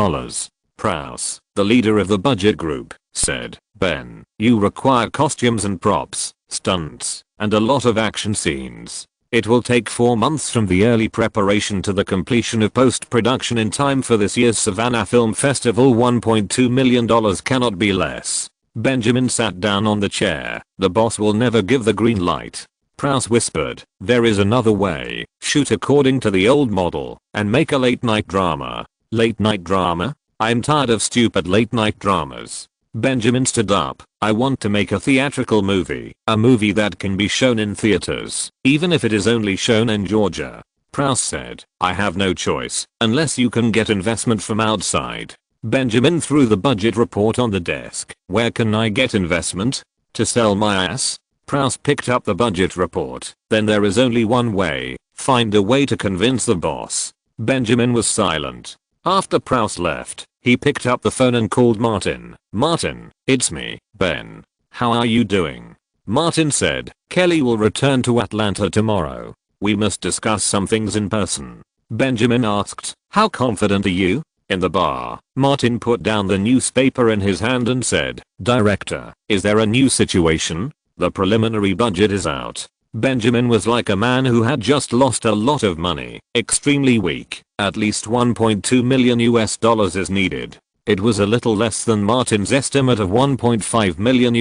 Speaker 1: Prowse, the leader of the budget group, said, "Ben, you require costumes and props, stunts, and a lot of action scenes. It will take 4 months from the early preparation to the completion of post-production in time for this year's Savannah Film Festival. $1.2 million cannot be less." Benjamin sat down on the chair. "The boss will never give the green light." Prowse whispered, "There is another way. Shoot according to the old model and make a late night drama." "Late night drama? I'm tired of stupid late night dramas." Benjamin stood up. "I want to make a theatrical movie. A movie that can be shown in theaters, even if it is only shown in Georgia." Prowse said, "I have no choice, unless you can get investment from outside." Benjamin threw the budget report on the desk. "Where can I get investment? To sell my ass?" Prowse picked up the budget report. "Then there is only one way. Find a way to convince the boss." Benjamin was silent. After Prowse left, he picked up the phone and called Martin. "Martin, it's me, Ben. How are you doing?" Martin said, "Kelly will return to Atlanta tomorrow. We must discuss some things in person." Benjamin asked, "How confident are you?" In the bar, Martin put down the newspaper in his hand and said, "Director, is there a new situation? The preliminary budget is out." Benjamin was like a man who had just lost a lot of money, extremely weak. At least $1.2 million is needed. It was a little less than Martin's estimate of $1.5 million.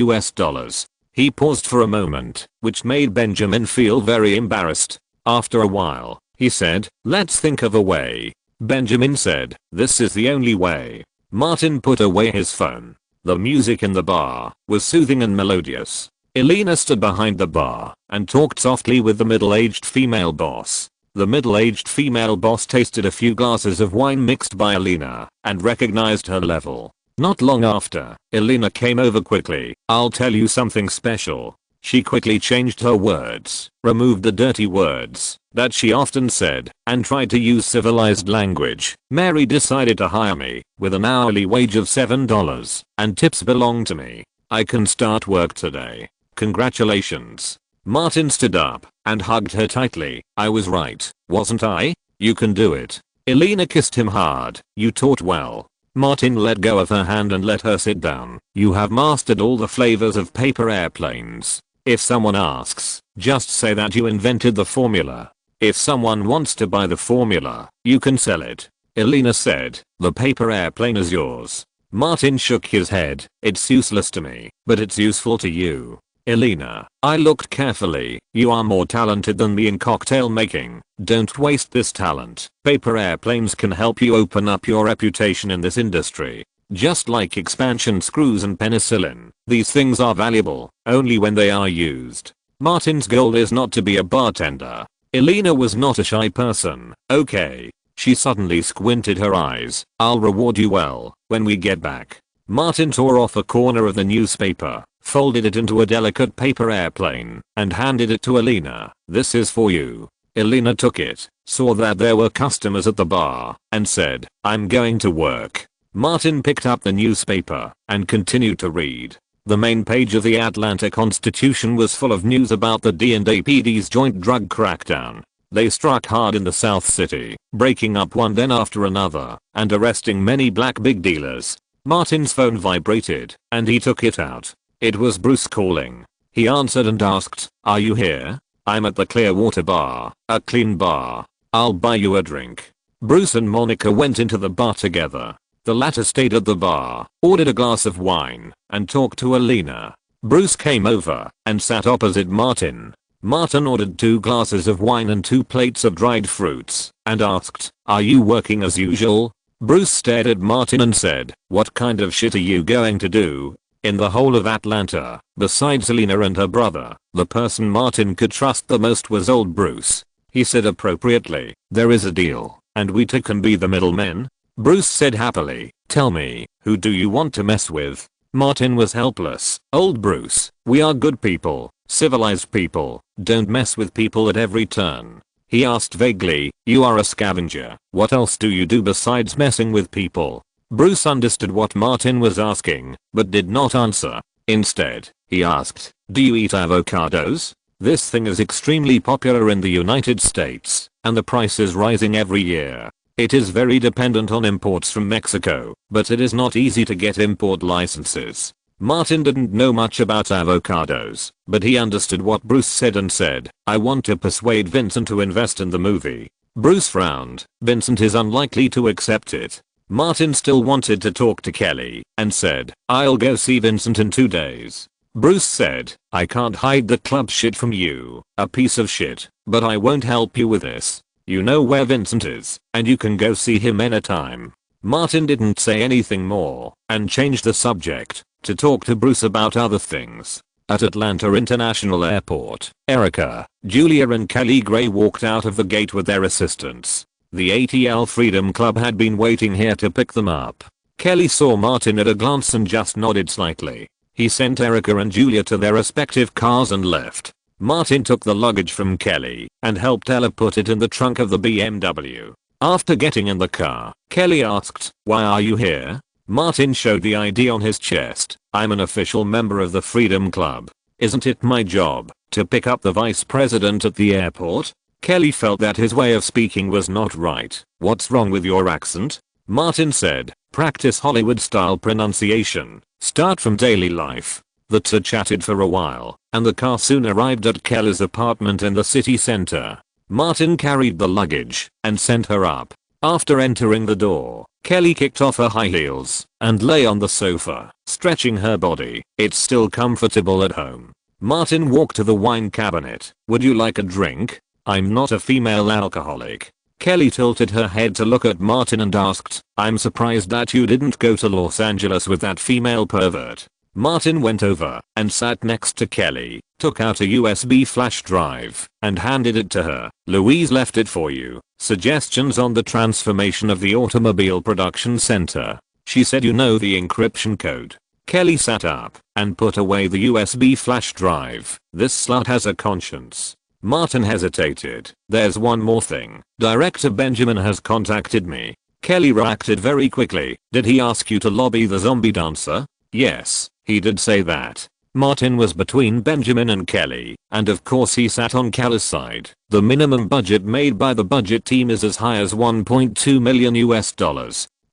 Speaker 1: He paused for a moment, which made Benjamin feel very embarrassed. After a while, he said, "Let's think of a way." Benjamin said, "This is the only way." Martin put away his phone. The music in the bar was soothing and melodious. Elena stood behind the bar and talked softly with the middle-aged female boss. The middle-aged female boss tasted a few glasses of wine mixed by Elena and recognized her level. Not long after, Elena came over quickly. "I'll tell you something special." She quickly changed her words, removed the dirty words that she often said, and tried to use civilized language. "Mary decided to hire me with an hourly wage of $7, and tips belong to me. I can start work today. Congratulations." Martin stood up and hugged her tightly. "I was right, wasn't I? You can do it." Elena kissed him hard. "You taught well." Martin let go of her hand and let her sit down. "You have mastered all the flavors of paper airplanes. If someone asks, just say that you invented the formula. If someone wants to buy the formula, you can sell it." Elena said, "The paper airplane is yours." Martin shook his head. "It's useless to me, but it's useful to you." "Elena," I looked carefully, "you are more talented than me in cocktail making. Don't waste this talent. Paper airplanes can help you open up your reputation in this industry. Just like expansion screws and penicillin, these things are valuable only when they are used." Martin's goal is not to be a bartender. Elena was not a shy person. "Okay." She suddenly squinted her eyes. "I'll reward you well when we get back." Martin tore off a corner of the newspaper, folded it into a delicate paper airplane, and handed it to Elena. "This is for you." Elena took it, saw that there were customers at the bar, and said, "I'm going to work." Martin picked up the newspaper and continued to read. The main page of the Atlanta Constitution was full of news about the D&A PD's joint drug crackdown. They struck hard in the South City, breaking up one den after another, and arresting many black big dealers. Martin's phone vibrated, and he took it out. It was Bruce calling. He answered and asked, "Are you here? I'm at the Clearwater bar, a clean bar. I'll buy you a drink." Bruce and Monica went into the bar together. The latter stayed at the bar, ordered a glass of wine, and talked to Elena. Bruce came over and sat opposite Martin. Martin ordered 2 glasses of wine and 2 plates of dried fruits, and asked, "Are you working as usual?" Bruce stared at Martin and said, "What kind of shit are you going to do?" In the whole of Atlanta, besides Elena and her brother, the person Martin could trust the most was old Bruce. He said appropriately, "There is a deal, and we two can be the middlemen." Bruce said happily, "Tell me, who do you want to mess with?" Martin was helpless. "Old Bruce, we are good people, civilized people, don't mess with people at every turn." He asked vaguely, "You are a scavenger. What else do you do besides messing with people?" Bruce understood what Martin was asking, but did not answer. Instead, he asked, "Do you eat avocados? This thing is extremely popular in the United States, and the price is rising every year. It is very dependent on imports from Mexico, but it is not easy to get import licenses." Martin didn't know much about avocados, but he understood what Bruce said and said, "I want to persuade Vincent to invest in the movie." Bruce frowned. Vincent is unlikely to accept it. Martin still wanted to talk to Kelly, and said, "I'll go see Vincent in 2 days." Bruce said, "I can't hide the club shit from you, a piece of shit, but I won't help you with this. You know where Vincent is, and you can go see him anytime." Martin didn't say anything more, and changed the subject to talk to Bruce about other things. At Atlanta International Airport, Erica, Julia and Kelly Gray walked out of the gate with their assistants. The ATL Freedom Club had been waiting here to pick them up. Kelly saw Martin at a glance and just nodded slightly. He sent Erica and Julia to their respective cars and left. Martin took the luggage from Kelly and helped Ella put it in the trunk of the BMW. After getting in the car, Kelly asked, "Why are you here?" Martin showed the ID on his chest. "I'm an official member of the Freedom Club. Isn't it my job to pick up the vice president at the airport?" Kelly felt that his way of speaking was not right. "What's wrong with your accent?" Martin said, "Practice Hollywood-style pronunciation. Start from daily life." The two chatted for a while, and the car soon arrived at Kelly's apartment in the city center. Martin carried the luggage and sent her up. After entering the door, Kelly kicked off her high heels and lay on the sofa, stretching her body. "It's still comfortable at home." Martin walked to the wine cabinet. "Would you like a drink?" "I'm not a female alcoholic." Kelly tilted her head to look at Martin and asked, "I'm surprised that you didn't go to Los Angeles with that female pervert." Martin went over and sat next to Kelly, took out a USB flash drive, and handed it to her. "Louise left it for you. Suggestions on the transformation of the automobile production center. She said you know the encryption code." Kelly sat up and put away the USB flash drive. "This slut has a conscience." Martin hesitated. "There's one more thing. Director Benjamin has contacted me." Kelly reacted very quickly. "Did he ask you to lobby the zombie dancer?" "Yes, he did say that." Martin was between Benjamin and Kelly, and of course he sat on Kelly's side. "The minimum budget made by the budget team is as high as $1.2 million US.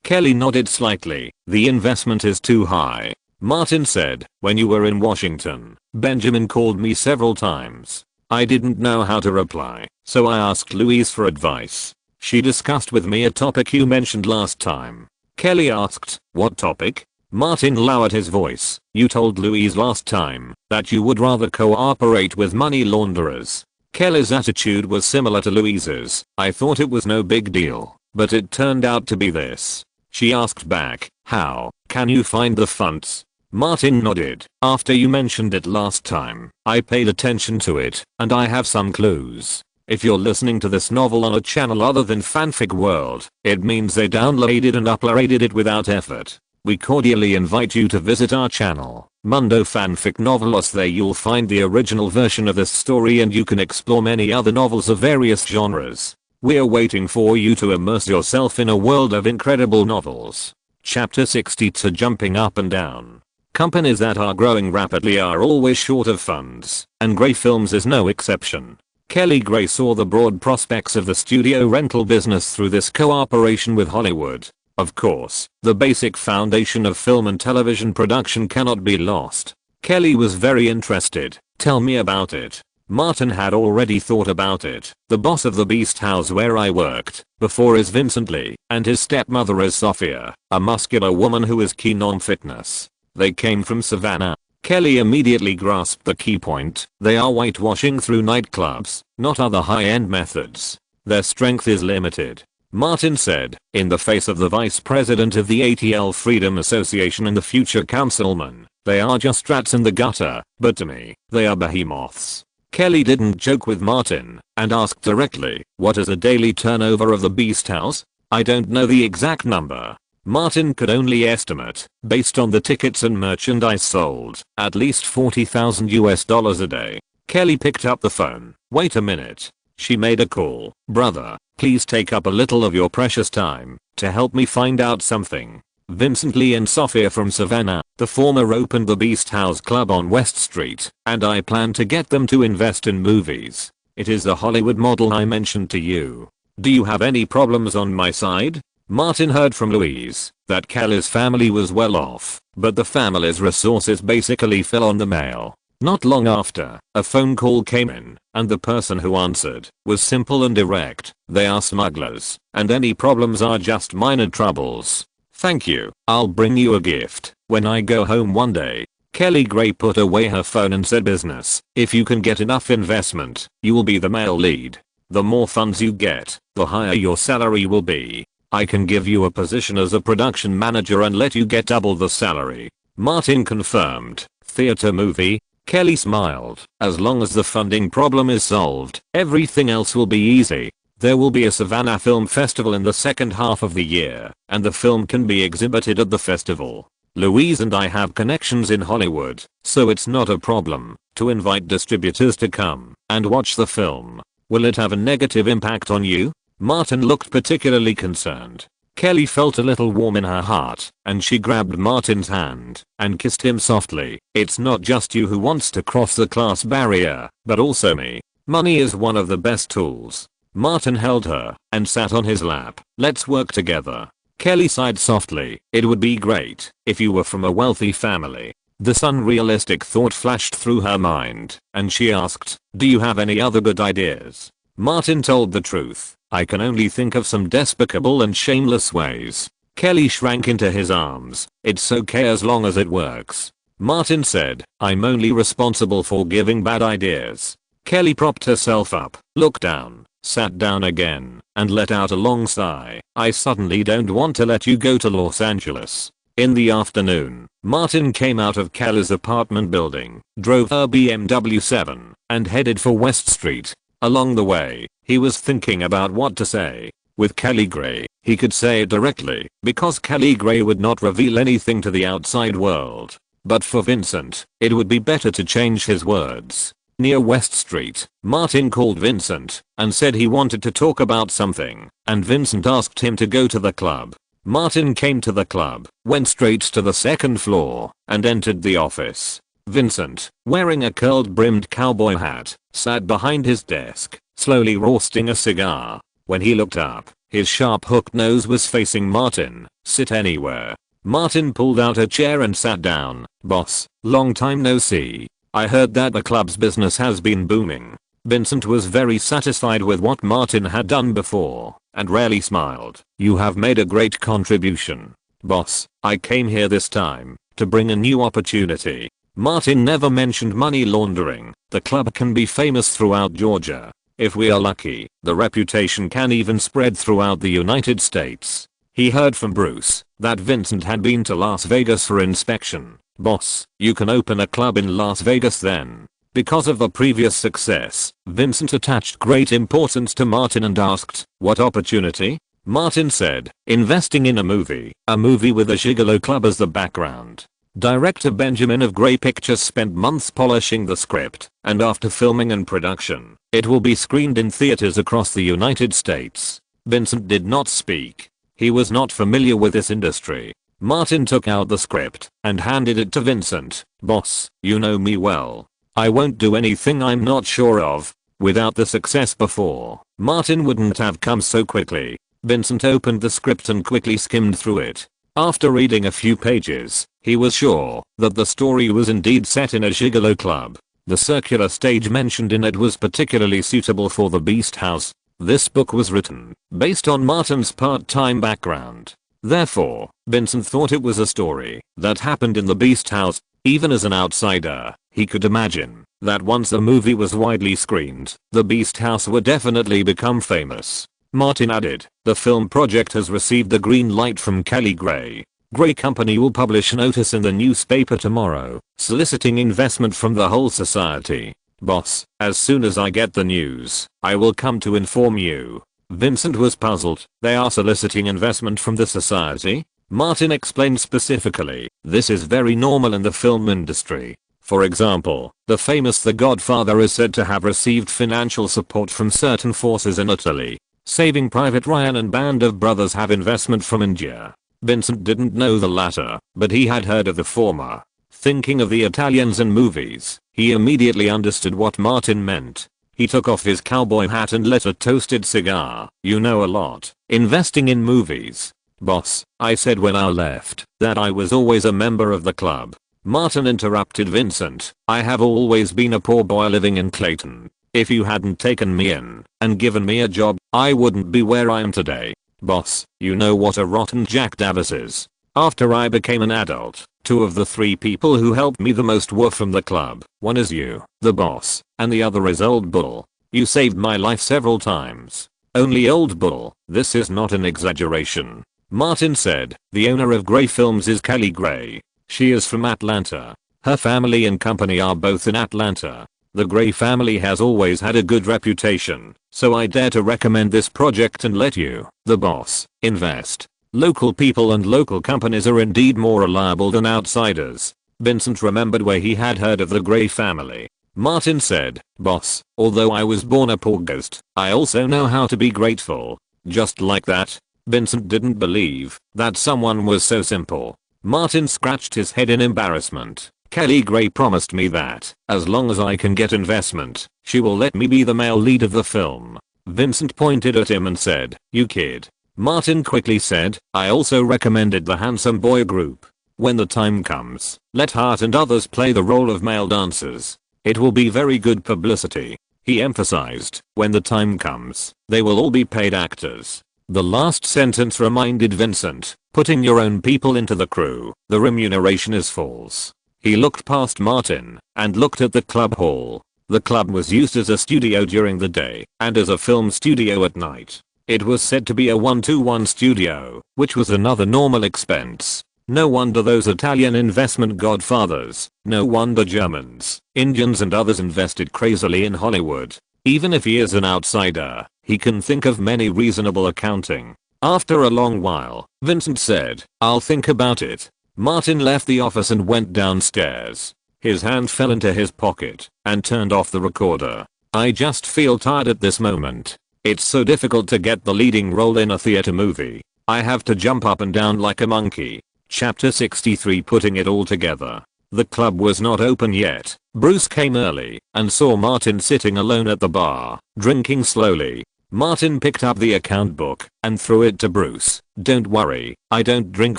Speaker 1: Kelly nodded slightly. "The investment is too high." Martin said, "When you were in Washington, Benjamin called me several times. I didn't know how to reply, so I asked Louise for advice. She discussed with me a topic you mentioned last time." Kelly asked, "What topic?" Martin lowered his voice. "You told Louise last time that you would rather cooperate with money launderers." Kelly's attitude was similar to Louise's. "I thought it was no big deal, but it turned out to be this." She asked back, "How can you find the funds?" Martin nodded. "After you mentioned it last time, I paid attention to it, and I have some clues. If you're listening to this novel on a channel other than Fanfic World, it means they downloaded and uploaded it without effort. We cordially invite you to visit our channel, Mundo Fanfic Novelos. There you'll find the original version of this story and you can explore many other novels of various genres. We're waiting for you to immerse yourself in a world of incredible novels." Chapter 62 Jumping Up and Down. Companies that are growing rapidly are always short of funds, and Grey Films is no exception. Kelly Gray saw the broad prospects of the studio rental business through this cooperation with Hollywood. Of course, the basic foundation of film and television production cannot be lost. Kelly was very interested. "Tell me about it." Martin had already thought about it. "The boss of the Beast House where I worked before is Vincent Lee, and his stepmother is Sophia, a muscular woman who is keen on fitness. They came from Savannah." Kelly immediately grasped the key point. "They are whitewashing through nightclubs, not other high-end methods. Their strength is limited." Martin said, "In the face of the vice president of the ATL Freedom Association and the future councilman, they are just rats in the gutter, but to me, they are behemoths." Kelly didn't joke with Martin and asked directly, "What is the daily turnover of the Beast House?" "I don't know the exact number." Martin could only estimate, based on the tickets and merchandise sold, at least $40,000 US a day. Kelly picked up the phone. "Wait a minute." She made a call. "Brother, please take up a little of your precious time to help me find out something. Vincent Lee and Sophia from Savannah, the former opened the Beast House Club on West Street, and I plan to get them to invest in movies. It is the Hollywood model I mentioned to you. Do you have any problems on my side?" Martin heard from Louise that Kelly's family was well off, but the family's resources basically fell on the male. Not long after, a phone call came in, and the person who answered was simple and direct. "They are smugglers, and any problems are just minor troubles. Thank you, I'll bring you a gift when I go home one day." Kelly Gray put away her phone and said, "Business, if you can get enough investment, you will be the male lead. The more funds you get, the higher your salary will be. I can give you a position as a production manager and let you get double the salary." Martin confirmed. "Theater movie?" Kelly smiled. "As long as the funding problem is solved, everything else will be easy. There will be a Savannah Film Festival in the second half of the year, and the film can be exhibited at the festival. Louise and I have connections in Hollywood, so it's not a problem to invite distributors to come and watch the film. Will it have a negative impact on you?" Martin looked particularly concerned. Kelly felt a little warm in her heart, and she grabbed Martin's hand and kissed him softly. It's not just you who wants to cross the class barrier, but also me. Money is one of the best tools. Martin held her and sat on his lap. Let's work together. Kelly sighed softly. It would be great if you were from a wealthy family. This unrealistic thought flashed through her mind, and she asked, do you have any other good ideas? Martin told the truth. I can only think of some despicable and shameless ways. Kelly shrank into his arms. It's okay as long as it works. Martin said, I'm only responsible for giving bad ideas. Kelly propped herself up, looked down, sat down again, and let out a long sigh. I suddenly don't want to let you go to Los Angeles. In the afternoon, Martin came out of Kelly's apartment building, drove her BMW 7, and headed for West Street. Along the way, he was thinking about what to say. With Kelly Gray, he could say it directly, because Kelly Gray would not reveal anything to the outside world. But for Vincent, it would be better to change his words. Near West Street, Martin called Vincent and said he wanted to talk about something, and Vincent asked him to go to the club. Martin came to the club, went straight to the second floor, and entered the office. Vincent, wearing a curled-brimmed cowboy hat, sat behind his desk, slowly roasting a cigar. When he looked up, his sharp hooked nose was facing Martin. Sit anywhere. Martin pulled out a chair and sat down. Boss, long time no see. I heard that the club's business has been booming. Vincent was very satisfied with what Martin had done before, and rarely smiled. You have made a great contribution. Boss, I came here this time to bring a new opportunity. Martin never mentioned money laundering. The club can be famous throughout Georgia. If we are lucky, the reputation can even spread throughout the United States. He heard from Bruce that Vincent had been to Las Vegas for inspection. Boss, you can open a club in Las Vegas then. Because of the previous success, Vincent attached great importance to Martin and asked, what opportunity? Martin said, investing in a movie with a gigolo club as the background. Director Benjamin of Gray Pictures spent months polishing the script, and after filming and production, it will be screened in theaters across the United States. Vincent did not speak. He was not familiar with this industry. Martin took out the script and handed it to Vincent. Boss, you know me well. I won't do anything I'm not sure of. Without the success before, Martin wouldn't have come so quickly. Vincent opened the script and quickly skimmed through it. After reading a few pages, he was sure that the story was indeed set in a gigolo club. The circular stage mentioned in it was particularly suitable for the Beast House. This book was written based on Martin's part-time background. Therefore, Vincent thought it was a story that happened in the Beast House. Even as an outsider, he could imagine that once the movie was widely screened, the Beast House would definitely become famous. Martin added, the film project has received the green light from Kelly Gray. Gray Company will publish notice in the newspaper tomorrow, soliciting investment from the whole society. Boss, as soon as I get the news, I will come to inform you. Vincent was puzzled. They are soliciting investment from the society? Martin explained specifically, this is very normal in the film industry. For example, the famous The Godfather is said to have received financial support from certain forces in Italy. Saving Private Ryan and Band of Brothers have investment from India. Vincent didn't know the latter, but he had heard of the former. Thinking of the Italians in movies, he immediately understood what Martin meant. He took off his cowboy hat and lit a toasted cigar. You know a lot. Investing in movies. Boss, I said when I left that I was always a member of the club. Martin interrupted Vincent. I have always been a poor boy living in Clayton. If you hadn't taken me in and given me a job, I wouldn't be where I am today. Boss, you know what a rotten jackass is. After I became an adult, 2 of the 3 people who helped me the most were from the club. One is you, the boss, and the other is Old Bull. You saved my life several times. Only Old Bull. This is not an exaggeration. Martin said, the owner of Gray Films is Kelly Gray. She is from Atlanta. Her family and company are both in Atlanta. The Gray family has always had a good reputation, so I dare to recommend this project and let you, the boss, invest. Local people and local companies are indeed more reliable than outsiders. Vincent remembered where he had heard of the Gray family. Martin said, boss, although I was born a poor ghost, I also know how to be grateful. Just like that. Vincent didn't believe that someone was so simple. Martin scratched his head in embarrassment. Kelly Gray promised me that, as long as I can get investment, she will let me be the male lead of the film. Vincent pointed at him and said, "You kid." Martin quickly said, "I also recommended the handsome boy group. When the time comes, let Hart and others play the role of male dancers. It will be very good publicity." He emphasized, when the time comes, they will all be paid actors. The last sentence reminded Vincent, putting your own people into the crew, the remuneration is false. He looked past Martin and looked at the club hall. The club was used as a studio during the day and as a film studio at night. It was said to be a 1-to-1 studio, which was another normal expense. No wonder those Italian investment godfathers, no wonder Germans, Indians and others invested crazily in Hollywood. Even if he is an outsider, he can think of many reasonable accounting. After a long while, Vincent said, "I'll think about it." Martin left the office and went downstairs. His hand fell into his pocket and turned off the recorder. "I just feel tired at this moment. It's so difficult to get the leading role in a theater movie. I have to jump up and down like a monkey." Chapter 63, putting it all together. The club was not open yet. Bruce came early and saw Martin sitting alone at the bar, drinking slowly. Martin picked up the account book and threw it to Bruce. "Don't worry, I don't drink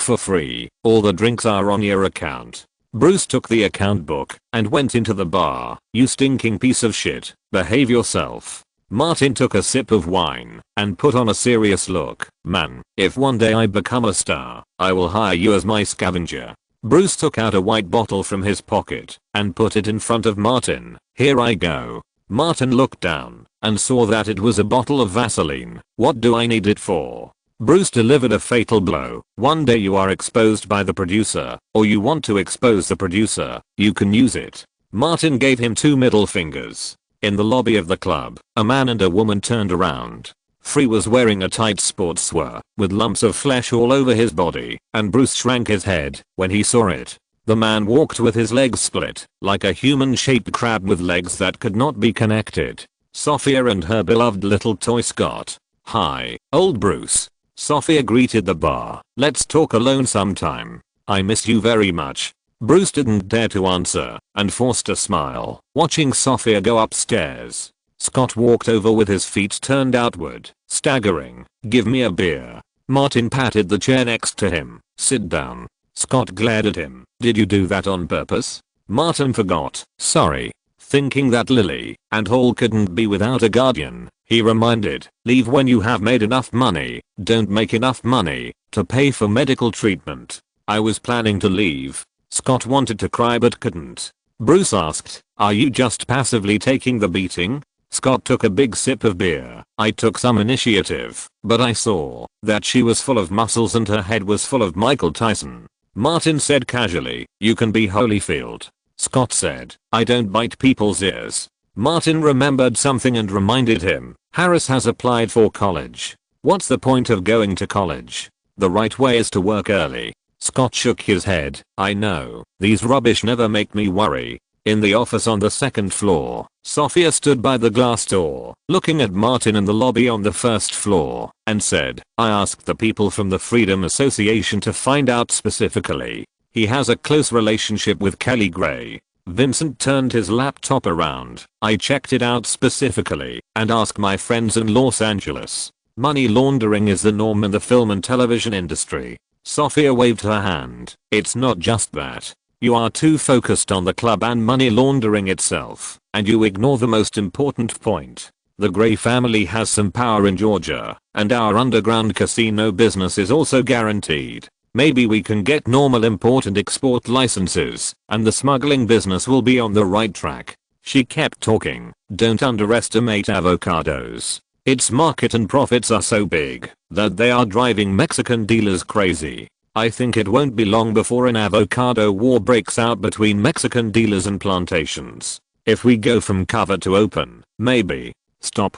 Speaker 1: for free. All the drinks are on your account." Bruce took the account book and went into the bar. "You stinking piece of shit, behave yourself." Martin took a sip of wine and put on a serious look. "Man, if one day I become a star, I will hire you as my scavenger." Bruce took out a white bottle from his pocket and put it in front of Martin. "Here I go." Martin looked down and saw that it was a bottle of Vaseline. "What do I need it for?" Bruce delivered a fatal blow. "One day you are exposed by the producer, or you want to expose the producer, you can use it." Martin gave him 2 middle fingers. In the lobby of the club, a man and a woman turned around. Free was wearing a tight sportswear with lumps of flesh all over his body, and Bruce shrank his head when he saw it. The man walked with his legs split, like a human-shaped crab with legs that could not be connected. Sophia and her beloved little toy Scott. "Hi, old Bruce." Sophia greeted the bar. "Let's talk alone sometime. I miss you very much." Bruce didn't dare to answer and forced a smile, watching Sophia go upstairs. Scott walked over with his feet turned outward, staggering. "Give me a beer." Martin patted the chair next to him. "Sit down." Scott glared at him. "Did you do that on purpose?" Martin forgot. "Sorry." Thinking that Lily and Hall couldn't be without a guardian, he reminded, "Leave when you have made enough money. Don't make enough money to pay for medical treatment." "I was planning to leave." Scott wanted to cry but couldn't. Bruce asked, "Are you just passively taking the beating?" Scott took a big sip of beer. "I took some initiative, but I saw that she was full of muscles and her head was full of Michael Tyson." Martin said casually, "You can be Holyfield." Scott said, "I don't bite people's ears." Martin remembered something and reminded him, "Harris has applied for college." "What's the point of going to college? The right way is to work early." Scott shook his head. "I know, these rubbish never make me worry." In the office on the second floor, Sophia stood by the glass door, looking at Martin in the lobby on the first floor, and said, "I asked the people from the Freedom Association to find out specifically. He has a close relationship with Kelly Gray." Vincent turned his laptop around. "I checked it out specifically and asked my friends in Los Angeles. Money laundering is the norm in the film and television industry." Sophia waved her hand. "It's not just that. You are too focused on the club and money laundering itself, and you ignore the most important point. The Gray family has some power in Georgia, and our underground casino business is also guaranteed. Maybe we can get normal import and export licenses, and the smuggling business will be on the right track." She kept talking. "Don't underestimate avocados. Its market and profits are so big that they are driving Mexican dealers crazy. I think it won't be long before an avocado war breaks out between Mexican dealers and plantations. If we go from cover to open, maybe." Stop.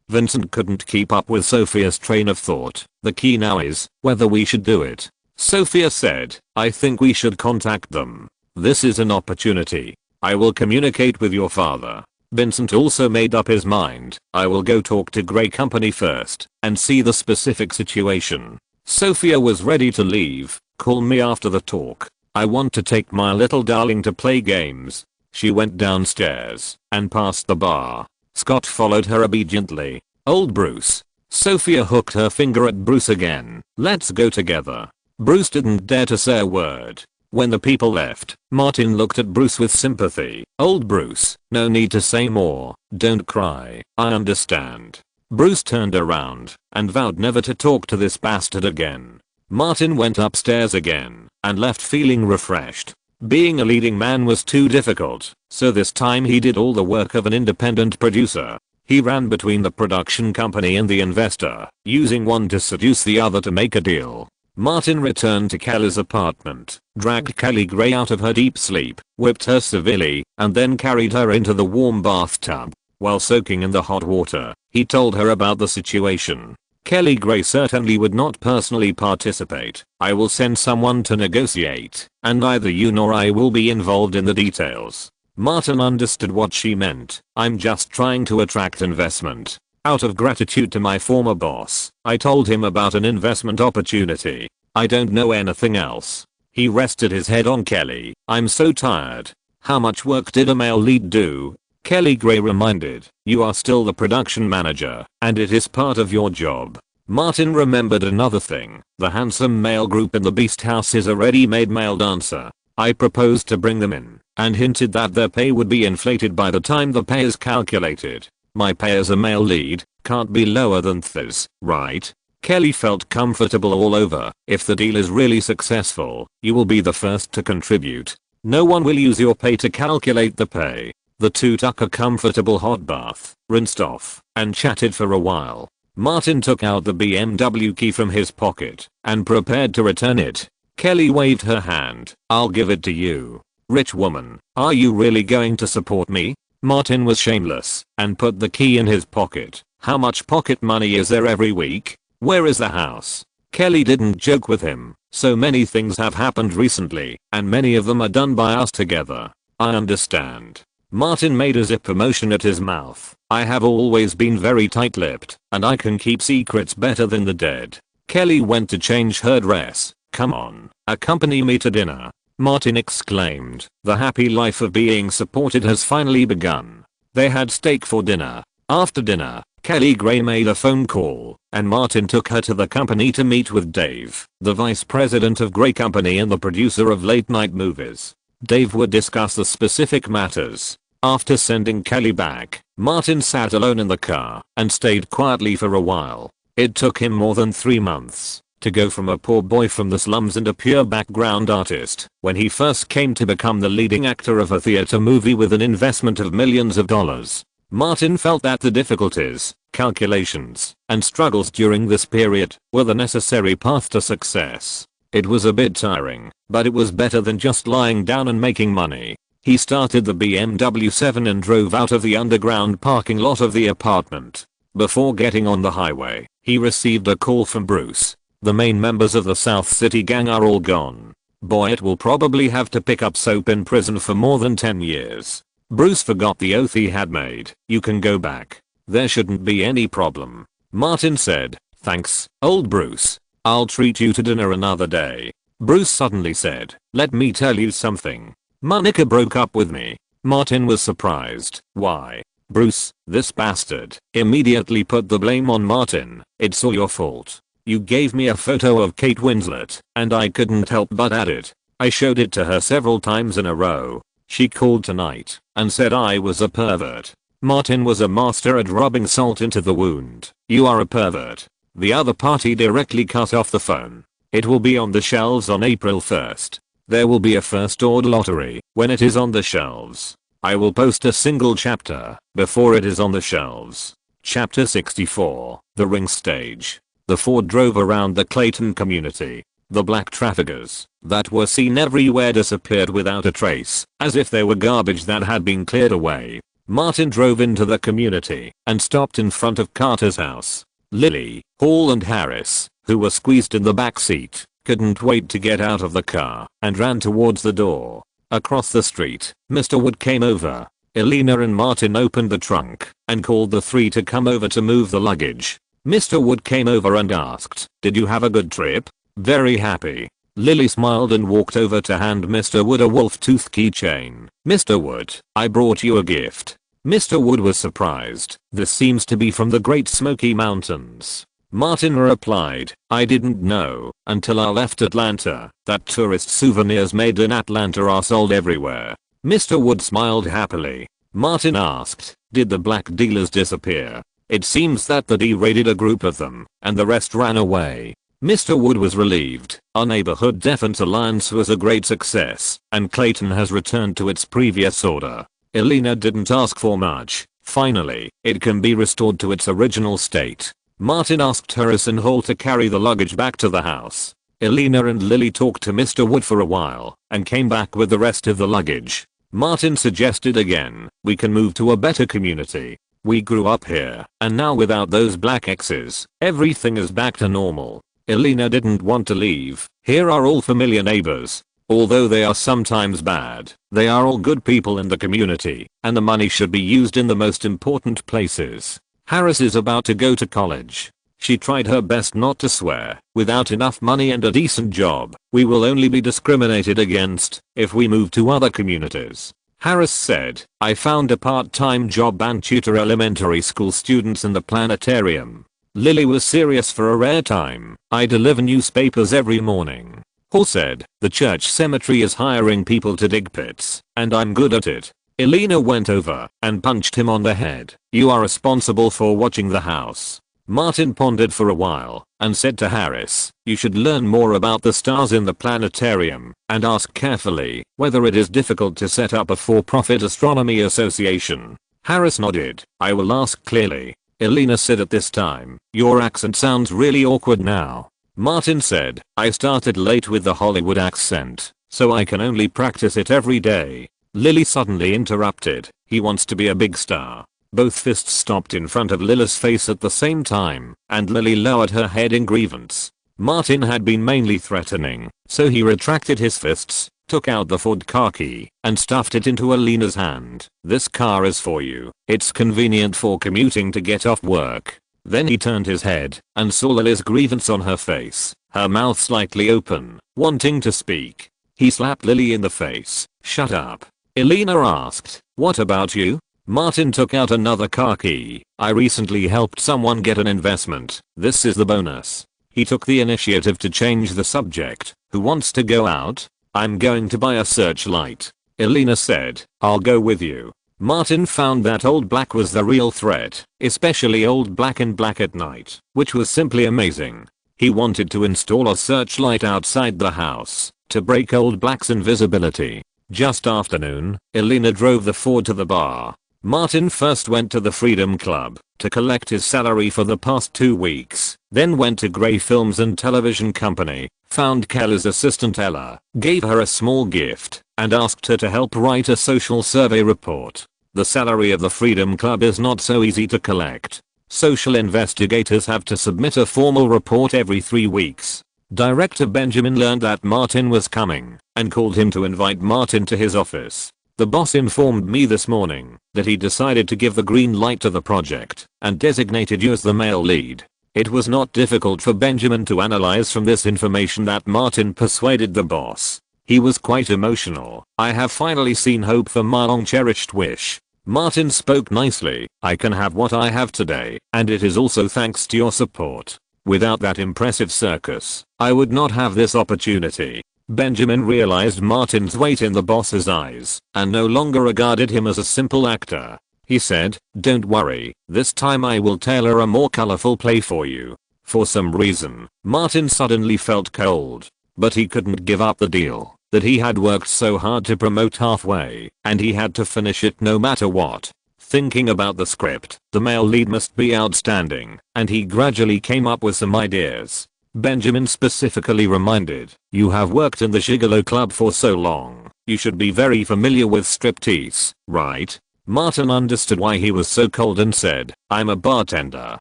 Speaker 1: Vincent couldn't keep up with Sophia's train of thought. "The key now is whether we should do it." Sophia said, "I think we should contact them. This is an opportunity. I will communicate with your father." Vincent also made up his mind. I will go talk to Grey Company first and see the specific situation. Sophia was ready to leave. Call me after the talk. I want to take my little darling to play games. She went downstairs and past the bar. Scott followed her obediently. Old Bruce. Sophia hooked her finger at Bruce again. Let's go together. Bruce didn't dare to say a word. When the people left, Martin looked at Bruce with sympathy. Old Bruce, no need to say more. Don't cry. I understand. Bruce turned around and vowed never to talk to this bastard again. Martin went upstairs again and left feeling refreshed. Being a leading man was too difficult, so this time he did all the work of an independent producer. He ran between the production company and the investor, using one to seduce the other to make a deal. Martin returned to Kelly's apartment, dragged Kelly Gray out of her deep sleep, whipped her severely, and then carried her into the warm bathtub. While soaking in the hot water, he told her about the situation. Kelly Gray certainly would not personally participate. I will send someone to negotiate, and neither you nor I will be involved in the details. Martin understood what she meant. I'm just trying to attract investment. Out of gratitude to my former boss, I told him about an investment opportunity. I don't know anything else. He rested his head on Kelly. I'm so tired. How much work did a male lead do? Kelly Gray reminded. You are still the production manager, and it is part of your job. Martin remembered another thing. The handsome male group in the Beast House is a ready-made male dancer. I proposed to bring them in, and hinted that their pay would be inflated by the time the pay is calculated. My pay as a male lead can't be lower than this, right? Kelly felt comfortable all over. If the deal is really successful, you will be the first to contribute. No one will use your pay to calculate the pay. The two took a comfortable hot bath, rinsed off, and chatted for a while. Martin took out the BMW key from his pocket and prepared to return it. Kelly waved her hand. I'll give it to you. Rich woman, are you really going to support me? Martin was shameless and put the key in his pocket. How much pocket money is there every week? Where is the house? Kelly didn't joke with him. So many things have happened recently, and many of them are done by us together. I understand. Martin made a zipper motion at his mouth. I have always been very tight-lipped, and I can keep secrets better than the dead. Kelly went to change her dress. Come on, accompany me to dinner. Martin exclaimed. The happy life of being supported has finally begun. They had steak for dinner. After dinner, Kelly Gray made a phone call, and Martin took her to the company to meet with Dave, the vice president of Grey Company and the producer of late-night movies. Dave would discuss the specific matters. After sending Kelly back, Martin sat alone in the car and stayed quietly for a while. It took him more than 3 months to go from a poor boy from the slums and a pure background artist when he first came to become the leading actor of a theater movie with an investment of millions of dollars. Martin felt that the difficulties, calculations, and struggles during this period were the necessary path to success. It was a bit tiring, but it was better than just lying down and making money. He started the BMW 7 and drove out of the underground parking lot of the apartment. Before getting on the highway, he received a call from Bruce. The main members of the South City gang are all gone. Boy, it will probably have to pick up soap in prison for more than 10 years. Bruce forgot the oath he had made. You can go back. There shouldn't be any problem. Martin said, thanks, old Bruce. I'll treat you to dinner another day. Bruce suddenly said, let me tell you something. Monica broke up with me. Martin was surprised. Why? Bruce, this bastard, immediately put the blame on Martin. It's all your fault. You gave me a photo of Kate Winslet, and I couldn't help but add it. I showed it to her several times in a row. She called tonight and said I was a pervert. Martin was a master at rubbing salt into the wound. You are a pervert. The other party directly cut off the phone. It will be on the shelves on April 1st. There will be a first order lottery when it is on the shelves. I will post a single chapter before it is on the shelves. Chapter 64, The Ring Stage. The Ford drove around the Clayton community. The black traffickers that were seen everywhere disappeared without a trace, as if they were garbage that had been cleared away. Martin drove into the community and stopped in front of Carter's house. Lily, Hall and Harris, who were squeezed in the back seat, couldn't wait to get out of the car and ran towards the door. Across the street, Mr. Wood came over. Elena and Martin opened the trunk and called the three to come over to move the luggage. Mr. Wood came over and asked, "Did you have a good trip?" "Very happy." Lily smiled and walked over to hand Mr. Wood a wolf tooth keychain. "Mr. Wood, I brought you a gift." Mr. Wood was surprised. "This seems to be from the Great Smoky Mountains." Martin replied, "I didn't know until I left Atlanta that tourist souvenirs made in Atlanta are sold everywhere." Mr. Wood smiled happily. Martin asked, "Did the black dealers disappear?" "It seems that the D raided a group of them and the rest ran away." Mr. Wood was relieved. "Our neighborhood defense alliance was a great success and Clayton has returned to its previous order." Elena didn't ask for much. Finally, it can be restored to its original state. Martin asked Harrison Hall to carry the luggage back to the house. Elena and Lily talked to Mr. Wood for a while and came back with the rest of the luggage. Martin suggested again, "We can move to a better community. We grew up here, and now without those black X's, everything is back to normal." Elena didn't want to leave. "Here are all familiar neighbors. Although they are sometimes bad, they are all good people in the community, and the money should be used in the most important places. Harris is about to go to college." She tried her best not to swear. "Without enough money and a decent job, we will only be discriminated against if we move to other communities." Harris said, "I found a part-time job and tutor elementary school students in the planetarium." Lily was serious for a rare time. "I deliver newspapers every morning." Hall said, "The church cemetery is hiring people to dig pits, and I'm good at it." Elena went over and punched him on the head. "You are responsible for watching the house." Martin pondered for a while and said to Harris, "You should learn more about the stars in the planetarium and ask carefully whether it is difficult to set up a for-profit astronomy association." Harris nodded. "I will ask clearly." Elena said at this time, "Your accent sounds really awkward now." Martin said, "I started late with the Hollywood accent, so I can only practice it every day." Lily suddenly interrupted, "He wants to be a big star." Both fists stopped in front of Lily's face at the same time, and Lily lowered her head in grievance. Martin had been mainly threatening, so he retracted his fists, took out the Ford car key, and stuffed it into Elena's hand. "This car is for you. It's convenient for commuting to get off work." Then he turned his head and saw Lily's grievance on her face, her mouth slightly open, wanting to speak. He slapped Lily in the face. "Shut up." Elena asked, "What about you?" Martin took out another car key. "I recently helped someone get an investment. This is the bonus." He took the initiative to change the subject. "Who wants to go out?" "I'm going to buy a searchlight." Elena said, "I'll go with you." Martin found that old black was the real threat, especially old black in black at night, which was simply amazing. He wanted to install a searchlight outside the house to break old black's invisibility. Just after noon, Elena drove the Ford to the bar. Martin first went to the Freedom Club to collect his salary for the past 2 weeks, then went to Grey Films and Television Company, found Kelly's assistant Ella, gave her a small gift, and asked her to help write a social survey report. The salary of the Freedom Club is not so easy to collect. Social investigators have to submit a formal report every 3 weeks. Director Benjamin learned that Martin was coming and called him to invite Martin to his office. "The boss informed me this morning that he decided to give the green light to the project and designated you as the male lead." It was not difficult for Benjamin to analyze from this information that Martin persuaded the boss. He was quite emotional. "I have finally seen hope for my long cherished wish." Martin spoke nicely. "I can have what I have today, and it is also thanks to your support. Without that impressive circus, I would not have this opportunity." Benjamin realized Martin's weight in the boss's eyes and no longer regarded him as a simple actor. He said, "Don't worry, this time I will tailor a more colorful play for you." For some reason, Martin suddenly felt cold, but he couldn't give up the deal that he had worked so hard to promote halfway, and he had to finish it no matter what. Thinking about the script, the male lead must be outstanding, and he gradually came up with some ideas. Benjamin specifically reminded, "You have worked in the Gigolo Club for so long, you should be very familiar with striptease, right?" Martin understood why he was so cold and said, "I'm a bartender."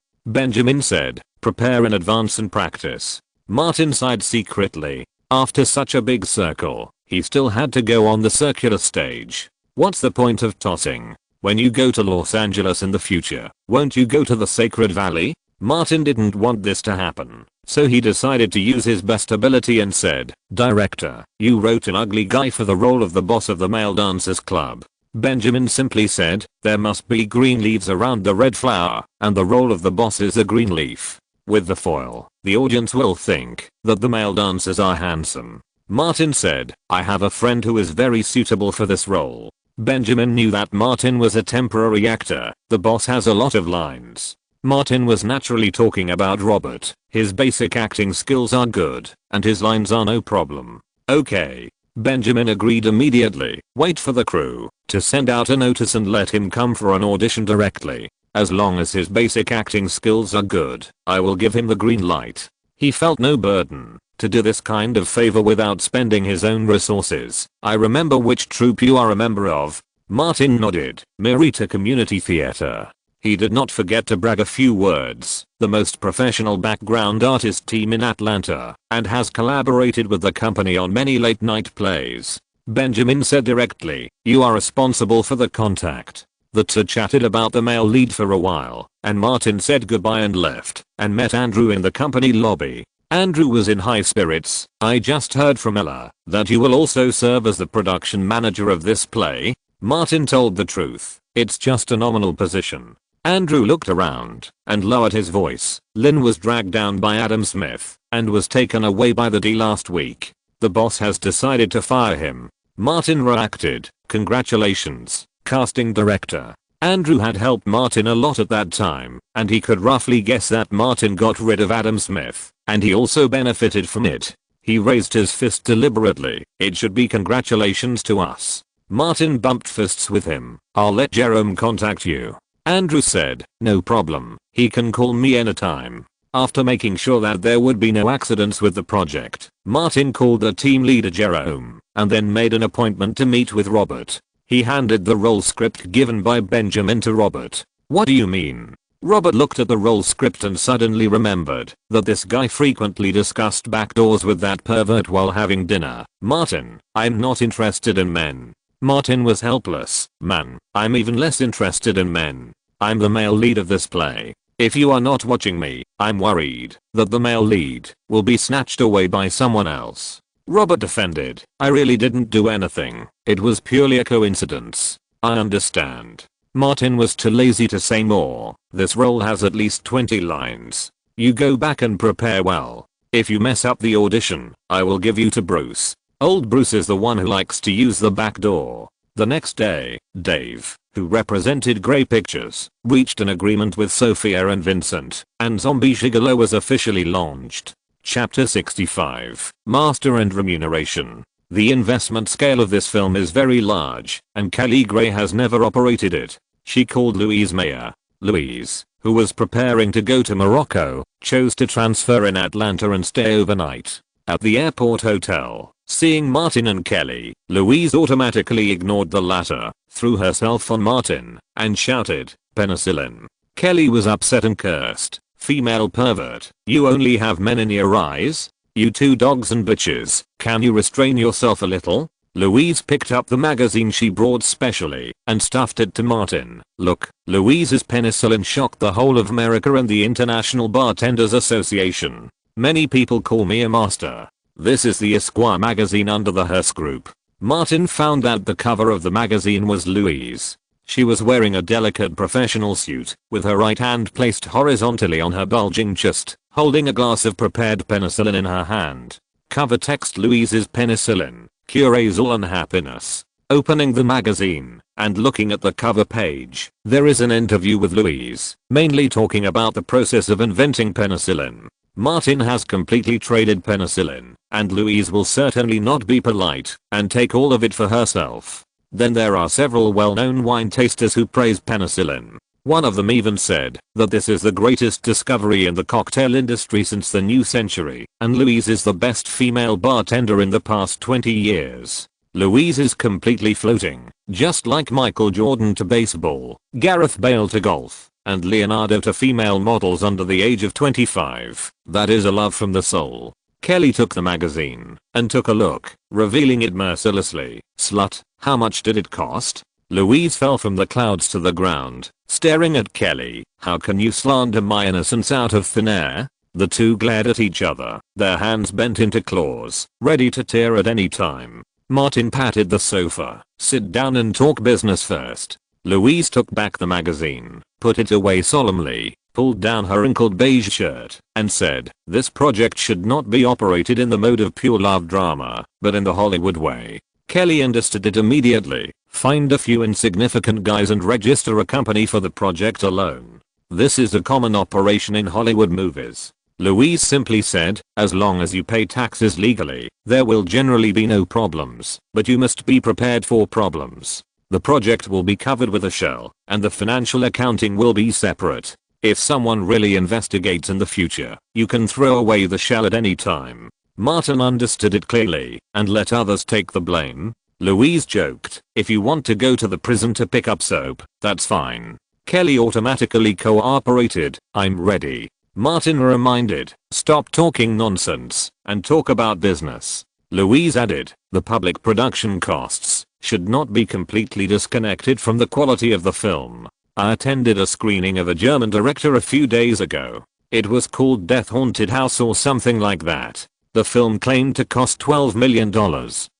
Speaker 1: Benjamin said, "Prepare in advance and practice." Martin sighed secretly. After such a big circle, he still had to go on the circular stage. What's the point of tossing when you go to Los Angeles in the future, won't you go to the Sacred Valley? Martin didn't want this to happen, so he decided to use his best ability and said, "Director, you wrote an ugly guy for the role of the boss of the male dancers club." Benjamin simply said, "There must be green leaves around the red flower, and the role of the boss is a green leaf. With the foil, the audience will think that the male dancers are handsome." Martin said, "I have a friend who is very suitable for this role." Benjamin knew that Martin was a temporary actor. The boss has a lot of lines. Martin was naturally talking about Robert. His basic acting skills are good, and his lines are no problem. "Okay." Benjamin agreed immediately. "Wait for the crew to send out a notice and let him come for an audition directly. As long as his basic acting skills are good, I will give him the green light." He felt no burden to do this kind of favor without spending his own resources. "I remember which troupe you are a member of." Martin nodded. "Merita Community Theater." He did not forget to brag a few words. "The most professional background artist team in Atlanta, and has collaborated with the company on many late night plays." Benjamin said directly, "You are responsible for the contact." The two chatted about the male lead for a while, and Martin said goodbye and left, and met Andrew in the company lobby. Andrew was in high spirits. "I just heard from Ella that you will also serve as the production manager of this play." Martin told the truth. "It's just a nominal position." Andrew looked around and lowered his voice. "Lynn was dragged down by Adam Smith and was taken away by the D last week. The boss has decided to fire him." Martin reacted, "Congratulations, casting director." Andrew had helped Martin a lot at that time, and he could roughly guess that Martin got rid of Adam Smith, and he also benefited from it. He raised his fist deliberately. "It should be congratulations to us." Martin bumped fists with him. "I'll let Jerome contact you." Andrew said, "No problem, he can call me anytime." After making sure that there would be no accidents with the project, Martin called the team leader Jerome, and then made an appointment to meet with Robert. He handed the role script given by Benjamin to Robert. "What do you mean?" Robert looked at the role script and suddenly remembered that this guy frequently discussed backdoors with that pervert while having dinner. "Martin, I'm not interested in men." Martin was helpless. "Man, I'm even less interested in men. I'm the male lead of this play. If you are not watching me, I'm worried that the male lead will be snatched away by someone else." Robert defended, "I really didn't do anything. It was purely a coincidence." "I understand." Martin was too lazy to say more. "This role has at least 20 lines. You go back and prepare well. If you mess up the audition, I will give you to Bruce. Old Bruce is the one who likes to use the back door." The next day, Dave, who represented Grey Pictures, reached an agreement with Sophia and Vincent, and Zombie Gigolo was officially launched. Chapter 65, Master and Remuneration. The investment scale of this film is very large, and Kelly Gray has never operated it. She called Louise Mayer. Louise, who was preparing to go to Morocco, chose to transfer in Atlanta and stay overnight. At the airport hotel, seeing Martin and Kelly, Louise automatically ignored the latter, threw herself on Martin, and shouted, "Penicillin." Kelly was upset and cursed. "Female pervert, you only have men in your eyes? You two dogs and bitches, can you restrain yourself a little?" Louise picked up the magazine she brought specially and stuffed it to Martin. "Look." Louise's penicillin shocked the whole of America and the International Bartenders Association. "Many people call me a master. This is the Esquire magazine under the Hearst Group." Martin found that the cover of the magazine was Louise. She was wearing a delicate professional suit, with her right hand placed horizontally on her bulging chest, holding a glass of prepared penicillin in her hand. Cover text: Louise's penicillin cures all unhappiness. Opening the magazine and looking at the cover page, there is an interview with Louise, mainly talking about the process of inventing penicillin. Martin has completely traded penicillin, and Louise will certainly not be polite and take all of it for herself. Then there are several well-known wine tasters who praise penicillin. One of them even said that this is the greatest discovery in the cocktail industry since the new century, and Louise is the best female bartender in the past 20 years. Louise is completely floating, just like Michael Jordan to baseball, Gareth Bale to golf, and Leonardo to female models under the age of 25. That is a love from the soul. Kelly took the magazine and took a look, revealing it mercilessly. "Slut, how much did it cost?" Louise fell from the clouds to the ground, staring at Kelly. "How can you slander my innocence out of thin air?" The two glared at each other, their hands bent into claws, ready to tear at any time. Martin patted the sofa. "Sit down and talk business first." Louise took back the magazine, put it away solemnly, pulled down her wrinkled beige shirt, and said, "This project should not be operated in the mode of pure love drama, but in the Hollywood way." Kelly understood it immediately. Find a few insignificant guys and register a company for the project alone. This is a common operation in Hollywood movies. Louise simply said, "As long as you pay taxes legally, there will generally be no problems, but you must be prepared for problems. The project will be covered with a shell, and the financial accounting will be separate. If someone really investigates in the future, you can throw away the shell at any time." Martin understood it clearly, and let others take the blame. Louise joked, "If you want to go to the prison to pick up soap, that's fine." Kelly automatically cooperated, "I'm ready." Martin reminded, "Stop talking nonsense, and talk about business." Louise added, "The public production costs should not be completely disconnected from the quality of the film. I attended a screening of a German director a few days ago. It was called Death Haunted House or something like that. The film claimed to cost $12 million,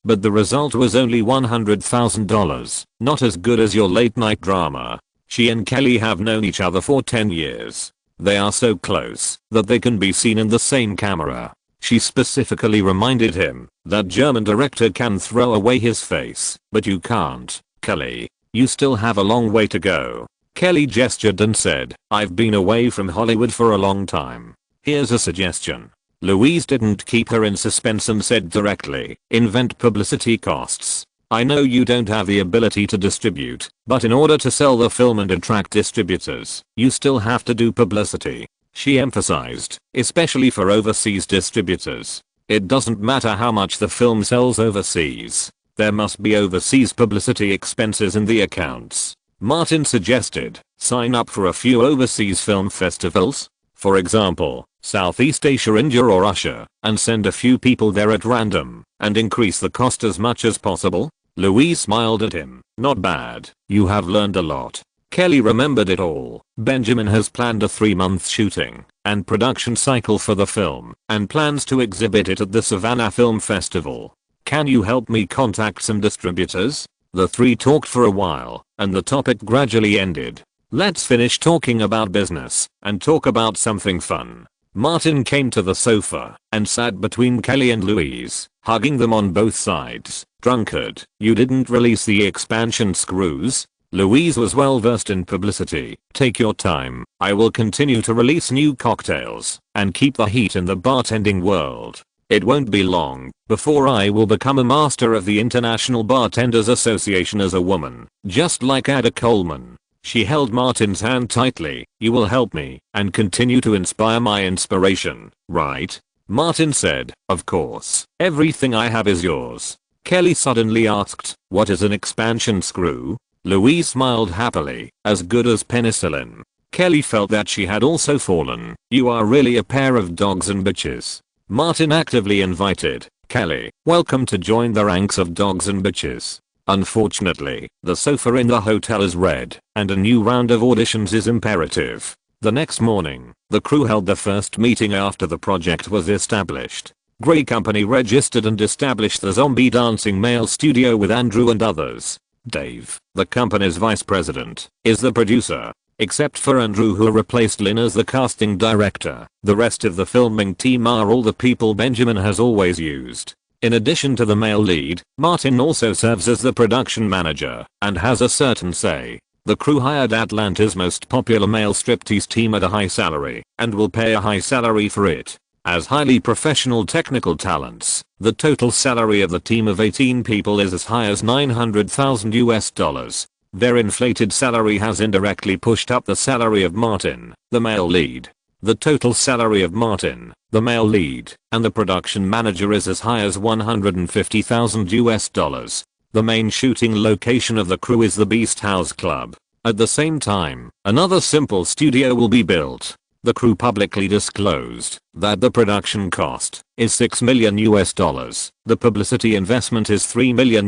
Speaker 1: but the result was only $100,000. Not as good as your late night drama." She and Kelly have known each other for 10 years. They are so close that they can be seen in the same camera. She specifically reminded him, "That German director can throw away his face, but you can't, Kelly. You still have a long way to go." Kelly gestured and said, "I've been away from Hollywood for a long time. Here's a suggestion." Louise didn't keep her in suspense and said directly, "Invent publicity costs. I know you don't have the ability to distribute, but in order to sell the film and attract distributors, you still have to do publicity." She emphasized, "Especially for overseas distributors. It doesn't matter how much the film sells overseas. There must be overseas publicity expenses in the accounts." Martin suggested, "Sign up for a few overseas film festivals. For example, Southeast Asia, India or Russia, and send a few people there at random, and increase the cost as much as possible." Louise smiled at him. "Not bad. You have learned a lot." Kelly remembered it all. "Benjamin has planned a 3-month shooting and production cycle for the film, and plans to exhibit it at the Savannah Film Festival. Can you help me contact some distributors?" The three talked for a while, and the topic gradually ended. "Let's finish talking about business and talk about something fun." Martin came to the sofa and sat between Kelly and Louise, hugging them on both sides. "Drunkard, you didn't release the expansion screws?" Louise was well versed in publicity. "Take your time. I will continue to release new cocktails and keep the heat in the bartending world. It won't be long before I will become a master of the International Bartenders Association as a woman, just like Ada Coleman." She held Martin's hand tightly. "You will help me and continue to inspire my inspiration, right?" Martin said, "Of course. Everything I have is yours." Kelly suddenly asked, "What is an expansion screw?" Louise smiled happily. "As good as penicillin." Kelly felt that she had also fallen. "You are really a pair of dogs and bitches." Martin actively invited, "Kelly, welcome to join the ranks of dogs and bitches." Unfortunately, the sofa in the hotel is red, and a new round of auditions is imperative. The next morning, the crew held their first meeting after the project was established. Grey Company registered and established the zombie dancing male studio with Andrew and others. Dave, the company's vice president, is the producer. Except for Andrew, who replaced Lynn as the casting director, the rest of the filming team are all the people Benjamin has always used. In addition to the male lead, Martin also serves as the production manager and has a certain say. The crew hired Atlanta's most popular male striptease team at a high salary and will pay a high salary for it. As highly professional technical talents, the total salary of the team of 18 people is as high as $900,000. Their inflated salary has indirectly pushed up the salary of Martin, the male lead. The total salary of Martin, the male lead, and the production manager is as high as $150,000. The main shooting location of the crew is the Beast House Club. At the same time, another simple studio will be built. The crew publicly disclosed that the production cost is $6 million. The publicity investment is $3 million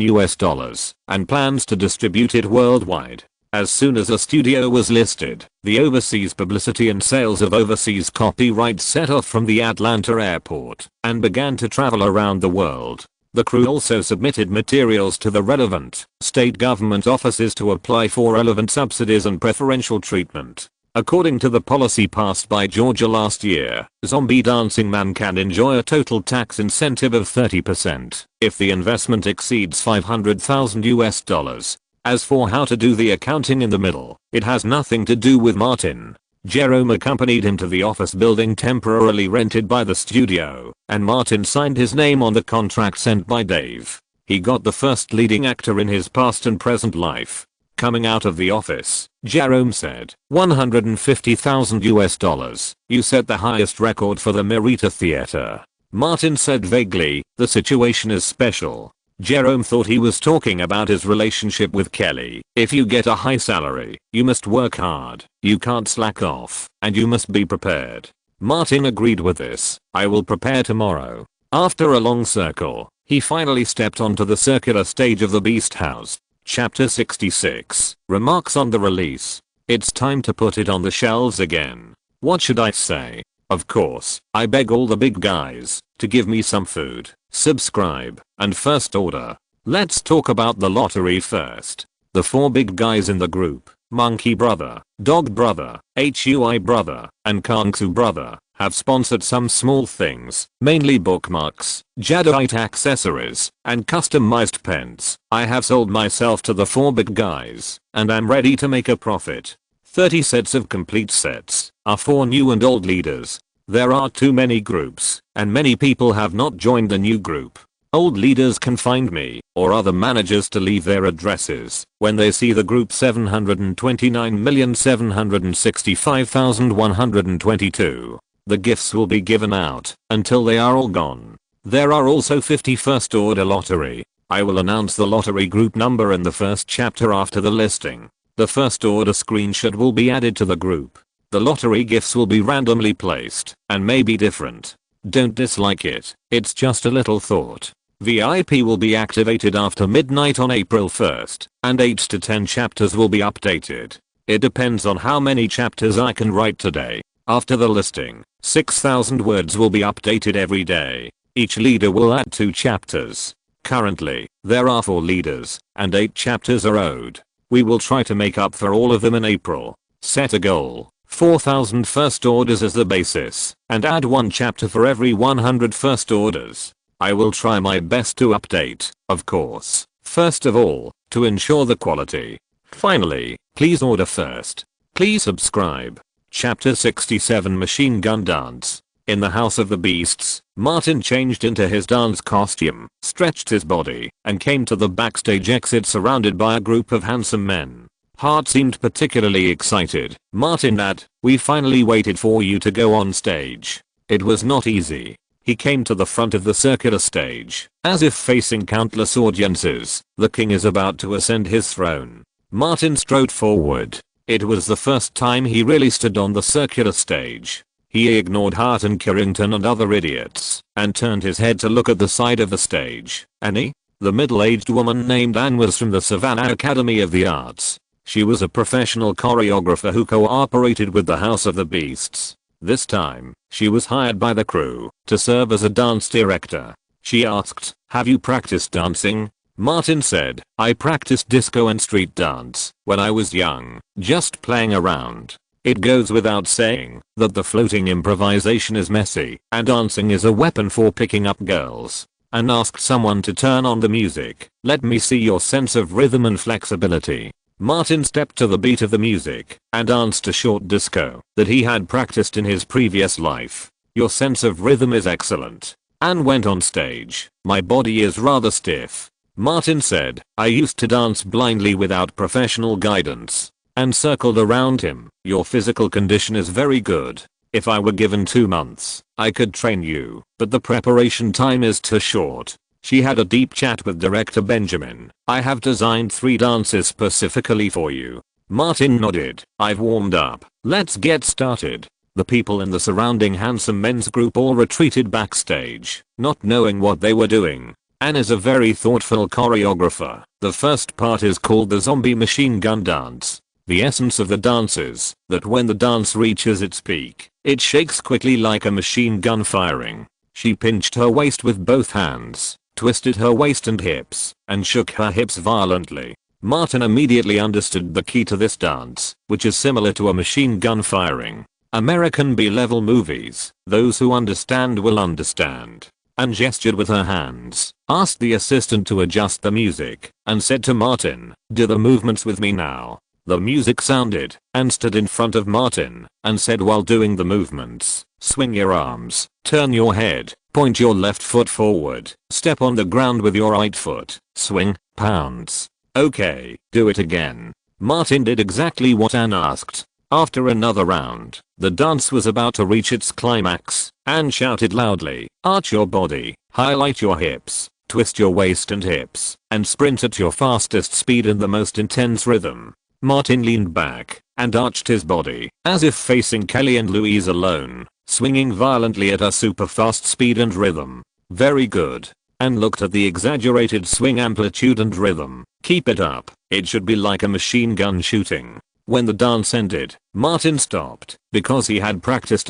Speaker 1: and plans to distribute it worldwide. As soon as a studio was listed, the overseas publicity and sales of overseas copyrights set off from the Atlanta airport and began to travel around the world. The crew also submitted materials to the relevant state government offices to apply for relevant subsidies and preferential treatment. According to the policy passed by Georgia last year, Zombie Dancing Man can enjoy a total tax incentive of 30% if the investment exceeds $500,000. As for how to do the accounting in the middle, it has nothing to do with Martin. Jerome accompanied him to the office building temporarily rented by the studio, and Martin signed his name on the contract sent by Dave. He got the first leading actor in his past and present life. Coming out of the office, Jerome said, $150,000. You set the highest record for the Merita Theater. Martin said vaguely, the situation is special. Jerome thought he was talking about his relationship with Kelly. If you get a high salary, you must work hard, you can't slack off, and you must be prepared. Martin agreed with this. I will prepare tomorrow. After a long circle, he finally stepped onto the circular stage of the Beast House. Chapter 66. Remarks on the release. It's time to put it on the shelves again. What should I say? Of course, I beg all the big guys to give me some food, subscribe, and first order. Let's talk about the lottery first. The 4 big guys in the group, Monkey Brother, Dog Brother, Hui Brother, and Kangsu Brother, have sponsored some small things, mainly bookmarks, jadeite accessories, and customized pens. I have sold myself to the 4 big guys, and I'm ready to make a profit. 30 sets of complete sets are for new and old leaders. There are too many groups, and many people have not joined the new group. Old leaders can find me, or other managers to leave their addresses, when they see the group 729,765,122. The gifts will be given out until they are all gone. There are also 50 first order lottery. I will announce the lottery group number in the first chapter after the listing. The first order screenshot will be added to the group. The lottery gifts will be randomly placed and may be different. Don't dislike it, it's just a little thought. VIP will be activated after midnight on April 1st, and 8 to 10 chapters will be updated. It depends on how many chapters I can write today. After the listing, 6,000 words will be updated every day. Each leader will add 2 chapters. Currently, there are 4 leaders, and 8 chapters are owed. We will try to make up for all of them in April. Set a goal, 4,000 first orders as the basis, and add 1 chapter for every 100 first orders. I will try my best to update, of course. First of all, to ensure the quality. Finally, please order first. Please subscribe. Chapter 67 Machine Gun Dance. In the House of the Beasts, Martin changed into his dance costume, stretched his body, and came to the backstage exit surrounded by a group of handsome men. Hart seemed particularly excited. Martin, we finally waited for you to go on stage. It was not easy. He came to the front of the circular stage, as if facing countless audiences. The king is about to ascend his throne. Martin strode forward. It was the first time he really stood on the circular stage. He ignored Hart and Carrington and other idiots, and turned his head to look at the side of the stage. Annie? The middle-aged woman named Anne was from the Savannah Academy of the Arts. She was a professional choreographer who cooperated with the House of the Beasts. This time, she was hired by the crew to serve as a dance director. She asked, "Have you practiced dancing?" Martin said, "I practiced disco and street dance when I was young, just playing around. It goes without saying that the floating improvisation is messy and dancing is a weapon for picking up girls." And asked someone to turn on the music. "Let me see your sense of rhythm and flexibility." Martin stepped to the beat of the music and danced a short disco that he had practiced in his previous life. "Your sense of rhythm is excellent." Anne went on stage. "My body is rather stiff." Martin said, "I used to dance blindly without professional guidance." And circled around him. "Your physical condition is very good. If I were given 2 months, I could train you, but the preparation time is too short." She had a deep chat with director Benjamin. "I have designed 3 dances specifically for you." Martin nodded. "I've warmed up. Let's get started." The people in the surrounding handsome men's group all retreated backstage, not knowing what they were doing. Anne is a very thoughtful choreographer. The first part is called the zombie machine gun dance. The essence of the dance is that when the dance reaches its peak, it shakes quickly like a machine gun firing. She pinched her waist with both hands, twisted her waist and hips, and shook her hips violently. Martin immediately understood the key to this dance, which is similar to a machine gun firing. American B-level movies, those who understand will understand. And gestured with her hands, asked the assistant to adjust the music, and said to Martin, "Do the movements with me now." The music sounded, and stood in front of Martin, and said while doing the movements, "Swing your arms, turn your head, point your left foot forward, step on the ground with your right foot, swing, pounce." "Okay, do it again." Martin did exactly what Anne asked. After another round, the dance was about to reach its climax. Anne shouted loudly, "Arch your body, highlight your hips, twist your waist and hips, and sprint at your fastest speed in the most intense rhythm." Martin leaned back and arched his body, as if facing Kelly and Louise alone, swinging violently at a super fast speed and rhythm. "Very good." Anne looked at the exaggerated swing amplitude and rhythm. "Keep it up, it should be like a machine gun shooting." When the dance ended, Martin stopped, because he had practiced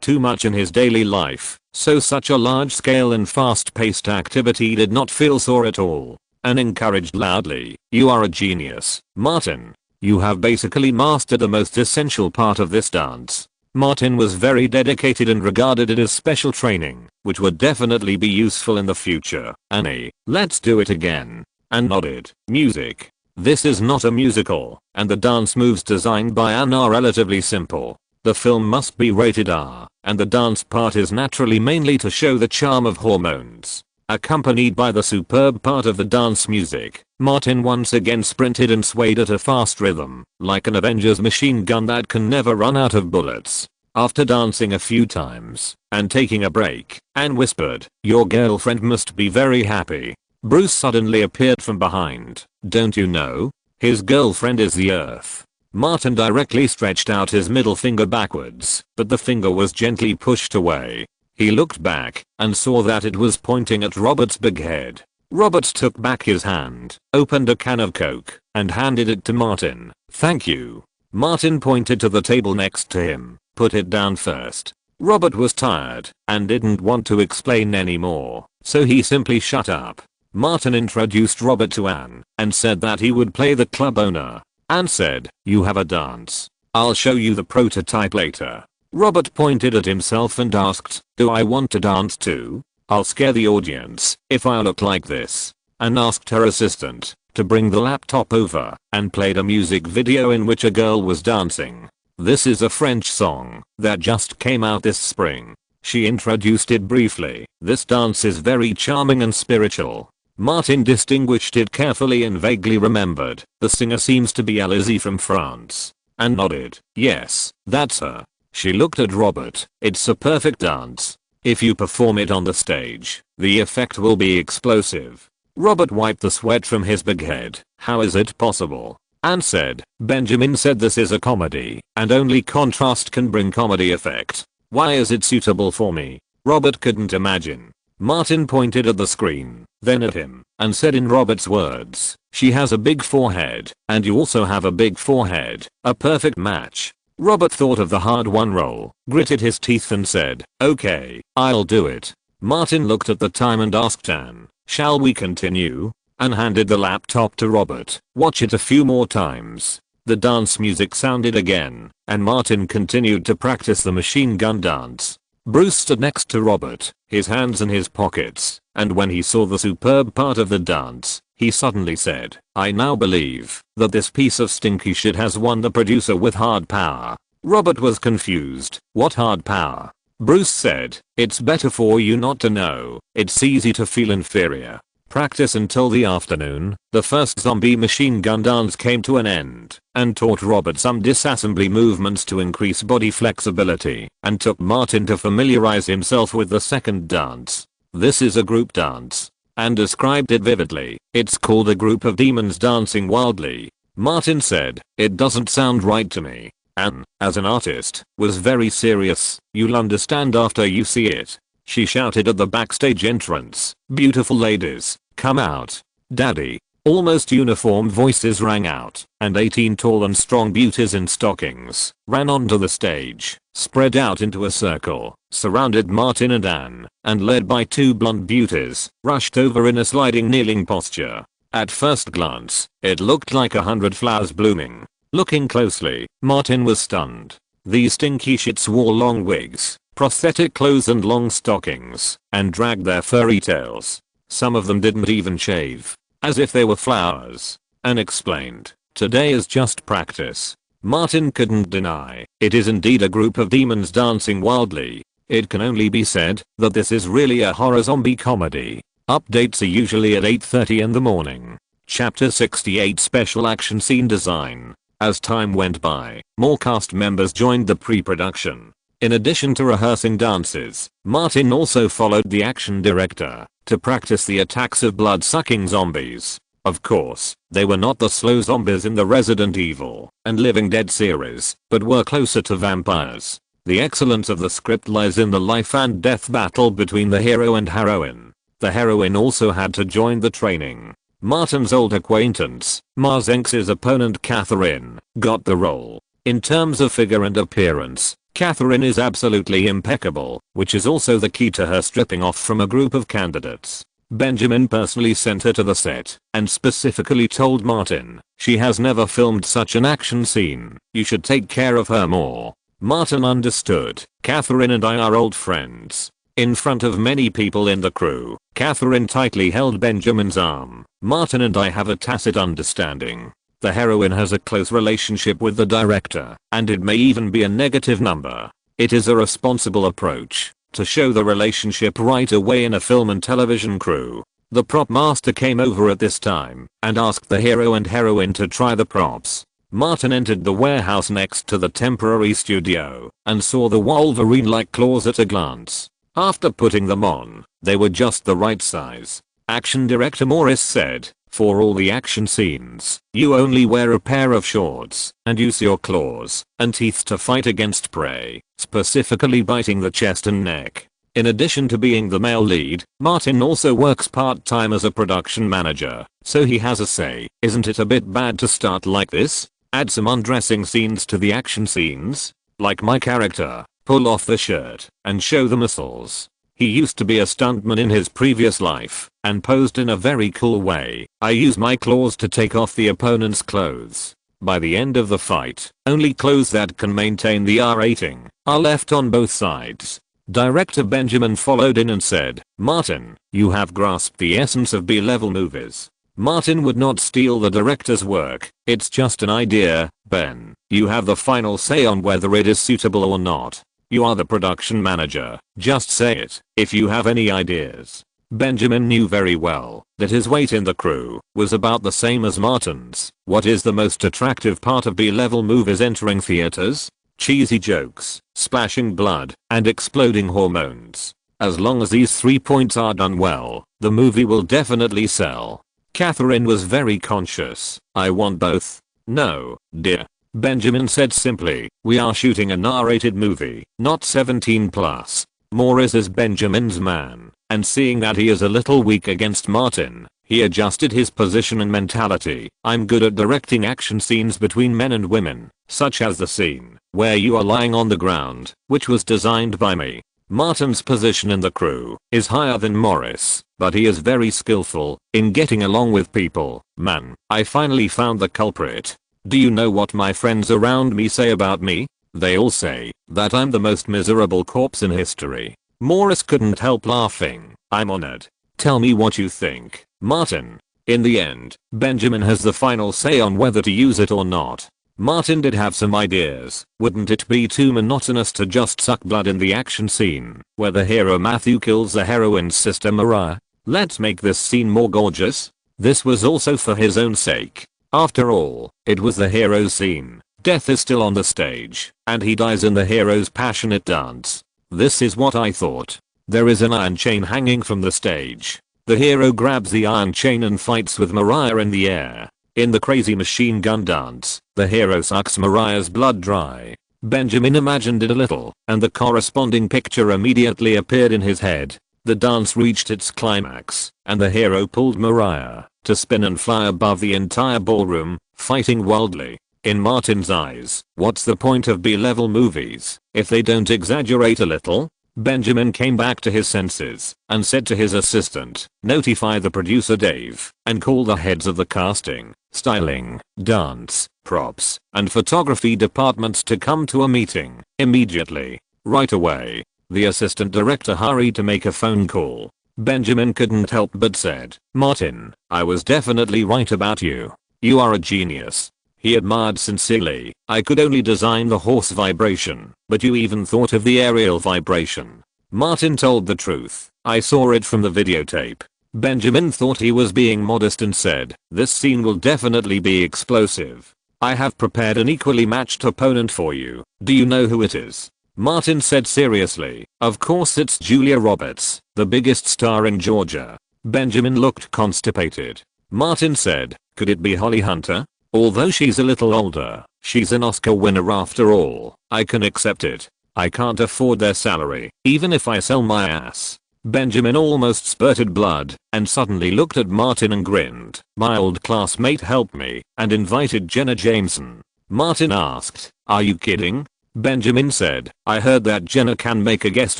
Speaker 1: too much in his daily life, so such a large-scale and fast-paced activity did not feel sore at all. Anne encouraged loudly, "You are a genius, Martin. You have basically mastered the most essential part of this dance." Martin was very dedicated and regarded it as special training, which would definitely be useful in the future. "Annie, let's do it again." Anne nodded. Music. This is not a musical, and the dance moves designed by Anne are relatively simple. The film must be rated R, and the dance part is naturally mainly to show the charm of hormones. Accompanied by the superb part of the dance music, Martin once again sprinted and swayed at a fast rhythm, like an Avengers machine gun that can never run out of bullets. After dancing a few times, and taking a break, Anne whispered, "Your girlfriend must be very happy." Bruce suddenly appeared from behind. "Don't you know? His girlfriend is the Earth." Martin directly stretched out his middle finger backwards, but the finger was gently pushed away. He looked back, and saw that it was pointing at Robert's big head. Robert took back his hand, opened a can of Coke, and handed it to Martin. "Thank you." Martin pointed to the table next to him. "Put it down first." Robert was tired, and didn't want to explain anymore, so he simply shut up. Martin introduced Robert to Anne, and said that he would play the club owner. Anne said, "You have a dance. I'll show you the prototype later." Robert pointed at himself and asked, "Do I want to dance too? I'll scare the audience if I look like this." Anne asked her assistant to bring the laptop over, and played a music video in which a girl was dancing. This is a French song that just came out this spring. She introduced it briefly. "This dance is very charming and spiritual." Martin distinguished it carefully and vaguely remembered, "The singer seems to be Alizée from France," and nodded. "Yes, that's her." She looked at Robert. "It's a perfect dance. If you perform it on the stage, the effect will be explosive." Robert wiped the sweat from his big head. "How is it possible?" Anne said, "Benjamin said this is a comedy, and only contrast can bring comedy effect. Why is it suitable for me?" Robert couldn't imagine. Martin pointed at the screen, then at him, and said in Robert's words, "She has a big forehead, and you also have a big forehead. A perfect match." Robert thought of the hard-won role, gritted his teeth and said, "Okay, I'll do it." Martin looked at the time and asked Anne, "Shall we continue?" and handed the laptop to Robert. "Watch it a few more times." The dance music sounded again, and Martin continued to practice the machine gun dance. Bruce stood next to Robert, his hands in his pockets, and when he saw the superb part of the dance, he suddenly said, "I now believe that this piece of stinky shit has won the producer with hard power." Robert was confused. "What hard power?" Bruce said, "It's better for you not to know. It's easy to feel inferior." Practice until the afternoon, the first zombie machine gun dance came to an end, and taught Robert some disassembly movements to increase body flexibility, and took Martin to familiarize himself with the second dance. "This is a group dance," and described it vividly. "It's called a group of demons dancing wildly." Martin said, "It doesn't sound right to me." Anne, as an artist, was very serious. "You'll understand after you see it," she shouted at the backstage entrance. "Beautiful ladies, come out. Daddy." Almost uniform voices rang out, and 18 tall and strong beauties in stockings ran onto the stage, spread out into a circle, surrounded Martin and Anne, and led by 2 blonde beauties, rushed over in a sliding kneeling posture. At first glance, it looked like 100 flowers blooming. Looking closely, Martin was stunned. These stinky shits wore long wigs, prosthetic clothes and long stockings, and dragged their furry tails. Some of them didn't even shave. As if they were flowers. Anne explained, "Today is just practice." Martin couldn't deny, it is indeed a group of demons dancing wildly. It can only be said that this is really a horror zombie comedy. Updates are usually at 8:30 in the morning. Chapter 68 Special Action Scene Design. As time went by, more cast members joined the pre-production. In addition to rehearsing dances, Martin also followed the action director to practice the attacks of blood-sucking zombies. Of course, they were not the slow zombies in the Resident Evil and Living Dead series, but were closer to vampires. The excellence of the script lies in the life and death battle between the hero and heroine. The heroine also had to join the training. Martin's old acquaintance, Marzenx's opponent Catherine, got the role. In terms of figure and appearance, Catherine is absolutely impeccable, which is also the key to her stripping off from a group of candidates. Benjamin personally sent her to the set and specifically told Martin, "She has never filmed such an action scene. You should take care of her more." Martin understood. "Catherine and I are old friends." In front of many people in the crew, Catherine tightly held Benjamin's arm. "Martin and I have a tacit understanding. The heroine has a close relationship with the director, and it may even be a negative number. It is a responsible approach to show the relationship right away in a film and television crew." The prop master came over at this time and asked the hero and heroine to try the props. Martin entered the warehouse next to the temporary studio and saw the Wolverine-like claws at a glance. After putting them on, they were just the right size. Action director Morris said, "For all the action scenes, you only wear a pair of shorts and use your claws and teeth to fight against prey, specifically biting the chest and neck." In addition to being the male lead, Martin also works part-time as a production manager, so he has a say. "Isn't it a bit bad to start like this? Add some undressing scenes to the action scenes. Like my character, pull off the shirt and show the muscles. He used to be a stuntman in his previous life and posed in a very cool way. I use my claws to take off the opponent's clothes. By the end of the fight, only clothes that can maintain the R rating are left on both sides." Director Benjamin followed in and said, "Martin, you have grasped the essence of B-level movies." Martin would not steal the director's work. "It's just an idea, Ben. You have the final say on whether it is suitable or not. You are the production manager. Just say it if you have any ideas." Benjamin knew very well that his weight in the crew was about the same as Martin's. What is the most attractive part of B-level movies entering theaters? Cheesy jokes, splashing blood, and exploding hormones. As long as these 3 points are done well, the movie will definitely sell. Catherine was very conscious. "I want both." "No, dear," Benjamin said simply. "We are shooting an R-rated movie, not 17 plus. Morris is Benjamin's man, and seeing that he is a little weak against Martin, he adjusted his position and mentality. "I'm good at directing action scenes between men and women, such as the scene where you are lying on the ground, which was designed by me." Martin's position in the crew is higher than Morris, but he is very skillful in getting along with people. "Man, I finally found the culprit. Do you know what my friends around me say about me? They all say that I'm the most miserable corpse in history." Morris couldn't help laughing. "I'm honored. Tell me what you think, Martin." In the end, Benjamin has the final say on whether to use it or not. Martin did have some ideas. Wouldn't it be too monotonous to just suck blood in the action scene, where the hero Matthew kills the heroine's sister Mariah? Let's make this scene more gorgeous. This was also for his own sake. After all, it was the hero's scene. Death is still on the stage, and he dies in the hero's passionate dance. This is what I thought. There is an iron chain hanging from the stage. The hero grabs the iron chain and fights with Mariah in the air. In the crazy machine gun dance, the hero sucks Mariah's blood dry. Benjamin imagined it a little, and the corresponding picture immediately appeared in his head. The dance reached its climax, and the hero pulled Mariah to spin and fly above the entire ballroom, fighting wildly. In Martin's eyes, what's the point of B-level movies if they don't exaggerate a little? Benjamin came back to his senses and said to his assistant, "Notify the producer Dave and call the heads of the casting, styling, dance, props, and photography departments to come to a meeting immediately." Right away, the assistant director hurried to make a phone call. Benjamin couldn't help but said, "Martin, I was definitely right about you. You are a genius." He admired sincerely, "I could only design the horse vibration, but you even thought of the aerial vibration." Martin told the truth, "I saw it from the videotape." Benjamin thought he was being modest and said, "This scene will definitely be explosive. I have prepared an equally matched opponent for you. Do you know who it is?" Martin said seriously, "Of course it's Julia Roberts, the biggest star in Georgia." Benjamin looked constipated. Martin said, "Could it be Holly Hunter? Although she's a little older, she's an Oscar winner after all. I can accept it. I can't afford their salary, even if I sell my ass." Benjamin almost spurted blood and suddenly looked at Martin and grinned. "My old classmate helped me and invited Jenna Jameson." Martin asked, "Are you kidding?" Benjamin said, "I heard that Jenna can make a guest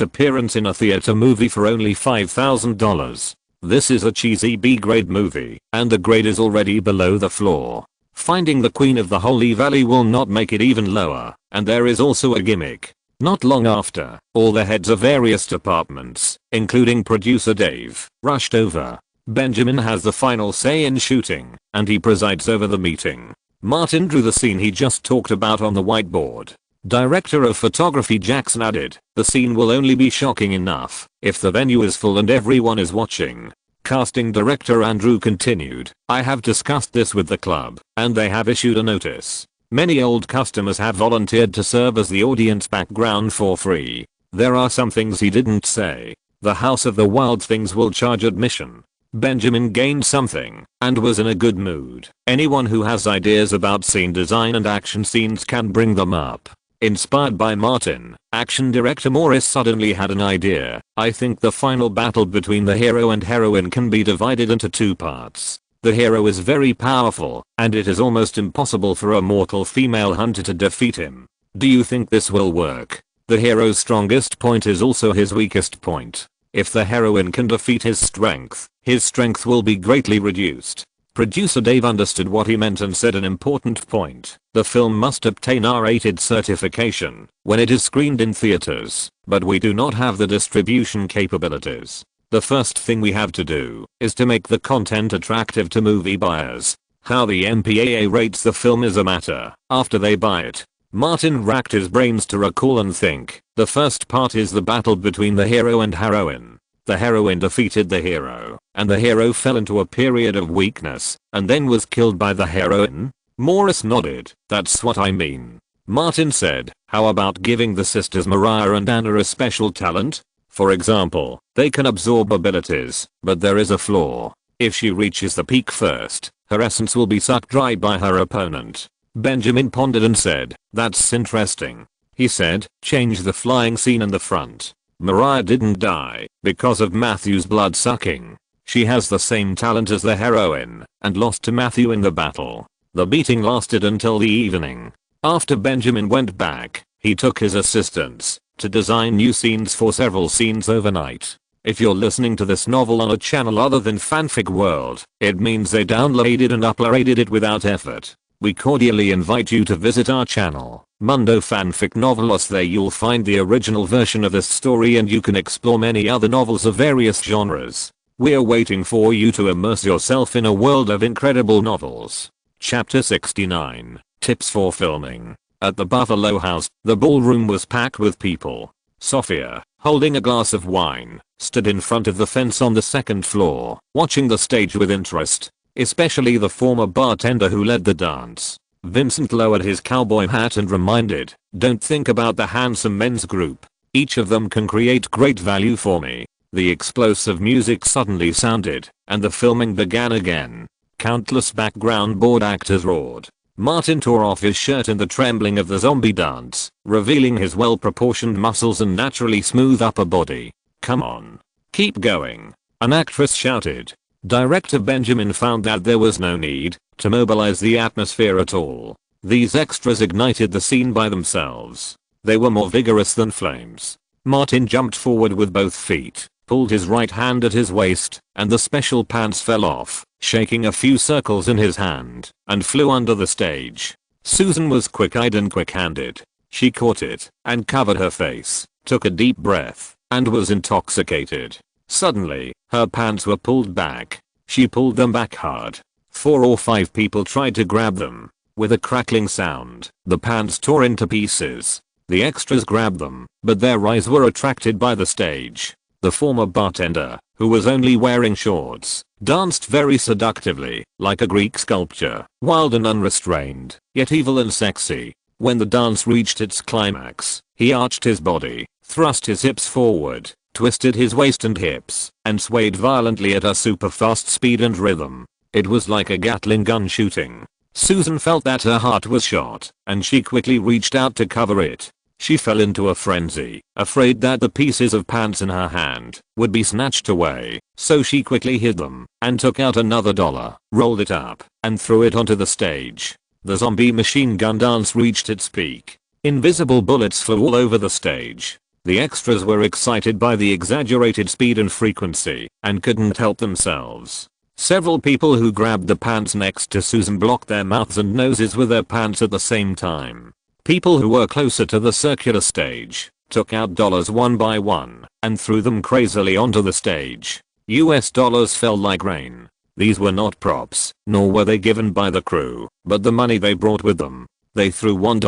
Speaker 1: appearance in a theater movie for only $5,000. This is a cheesy B-grade movie, and the grade is already below the floor. Finding the Queen of the Holy Valley will not make it even lower, and there is also a gimmick." Not long after, all the heads of various departments, including producer Dave, rushed over. Benjamin has the final say in shooting, and he presides over the meeting. Martin drew the scene he just talked about on the whiteboard. Director of photography Jackson added, "The scene will only be shocking enough if the venue is full and everyone is watching." Casting director Andrew continued, "I have discussed this with the club, and they have issued a notice. Many old customers have volunteered to serve as the audience background for free. There are some things he didn't say. The House of the Wild Things will charge admission." Benjamin gained something and was in a good mood. Anyone who has ideas about scene design and action scenes can bring them up. Inspired by Martin, action director Morris suddenly had an idea. "I think the final battle between the hero and heroine can be divided into two parts. The hero is very powerful, and it is almost impossible for a mortal female hunter to defeat him. Do you think this will work? The hero's strongest point is also his weakest point. If the heroine can defeat his strength will be greatly reduced." Producer Dave understood what he meant and said an important point. "The film must obtain R-rated certification when it is screened in theaters, but we do not have the distribution capabilities. The first thing we have to do is to make the content attractive to movie buyers. How the MPAA rates the film is a matter after they buy it." Martin racked his brains to recall and think. The first part is the battle between the hero and heroine. The heroine defeated the hero, and the hero fell into a period of weakness, and then was killed by the heroine? Morris nodded. "That's what I mean." Martin said, "How about giving the sisters Mariah and Anna a special talent? For example, they can absorb abilities, but there is a flaw. If she reaches the peak first, her essence will be sucked dry by her opponent." Benjamin pondered and said, "That's interesting." He said, "Change the flying scene in the front. Mariah didn't die because of Matthew's blood sucking. She has the same talent as the heroine and lost to Matthew in the battle." The meeting lasted until the evening. After Benjamin went back, he took his assistants to design new scenes for several scenes overnight. If you're listening to this novel on a channel other than Fanfic World, it means they downloaded and uploaded it without effort. We cordially invite you to visit our channel, Mundo Fanfic Novelos. There you'll find the original version of this story and you can explore many other novels of various genres. We're waiting for you to immerse yourself in a world of incredible novels. Chapter 69, Tips for Filming. At the Buffalo House, the ballroom was packed with people. Sophia, holding a glass of wine, stood in front of the fence on the second floor, watching the stage with interest, especially the former bartender who led the dance. Vincent lowered his cowboy hat and reminded, "Don't think about the handsome men's group. Each of them can create great value for me." The explosive music suddenly sounded, and the filming began again. countless background board actors roared. Martin tore off his shirt in the trembling of the zombie dance, revealing his well-proportioned muscles and naturally smooth upper body. "Come on. Keep going," an actress shouted. Director Benjamin found that there was no need to mobilize the atmosphere at all. These extras ignited the scene by themselves. They were more vigorous than flames. Martin jumped forward with both feet, pulled his right hand at his waist, and the special pants fell off, shaking a few circles in his hand, and flew under the stage. Susan was quick-eyed and quick-handed. She caught it and covered her face, took a deep breath, and was intoxicated. Suddenly, her pants were pulled back. She pulled them back hard. 4 or 5 people tried to grab them. With a crackling sound, the pants tore into pieces. The extras grabbed them, but their eyes were attracted by the stage. The former bartender, who was only wearing shorts, danced very seductively, like a Greek sculpture, wild and unrestrained, yet evil and sexy. When the dance reached its climax, he arched his body, thrust his hips forward, twisted his waist and hips, and swayed violently at a super fast speed and rhythm. It was like a Gatling gun shooting. Susan felt that her heart was shot, and she quickly reached out to cover it. She fell into a frenzy, afraid that the pieces of pants in her hand would be snatched away, so she quickly hid them, and took out another dollar, rolled it up, and threw it onto the stage. The zombie machine gun dance reached its peak. Invisible bullets flew all over the stage. The extras were excited by the exaggerated speed and frequency, and couldn't help themselves. Several people who grabbed the pants next to Susan blocked their mouths and noses with their pants at the same time. People who were closer to the circular stage took out dollars one by one and threw them crazily onto the stage. US dollars fell like rain. These were not props, nor were they given by the crew, but the money they brought with them. They threw $1,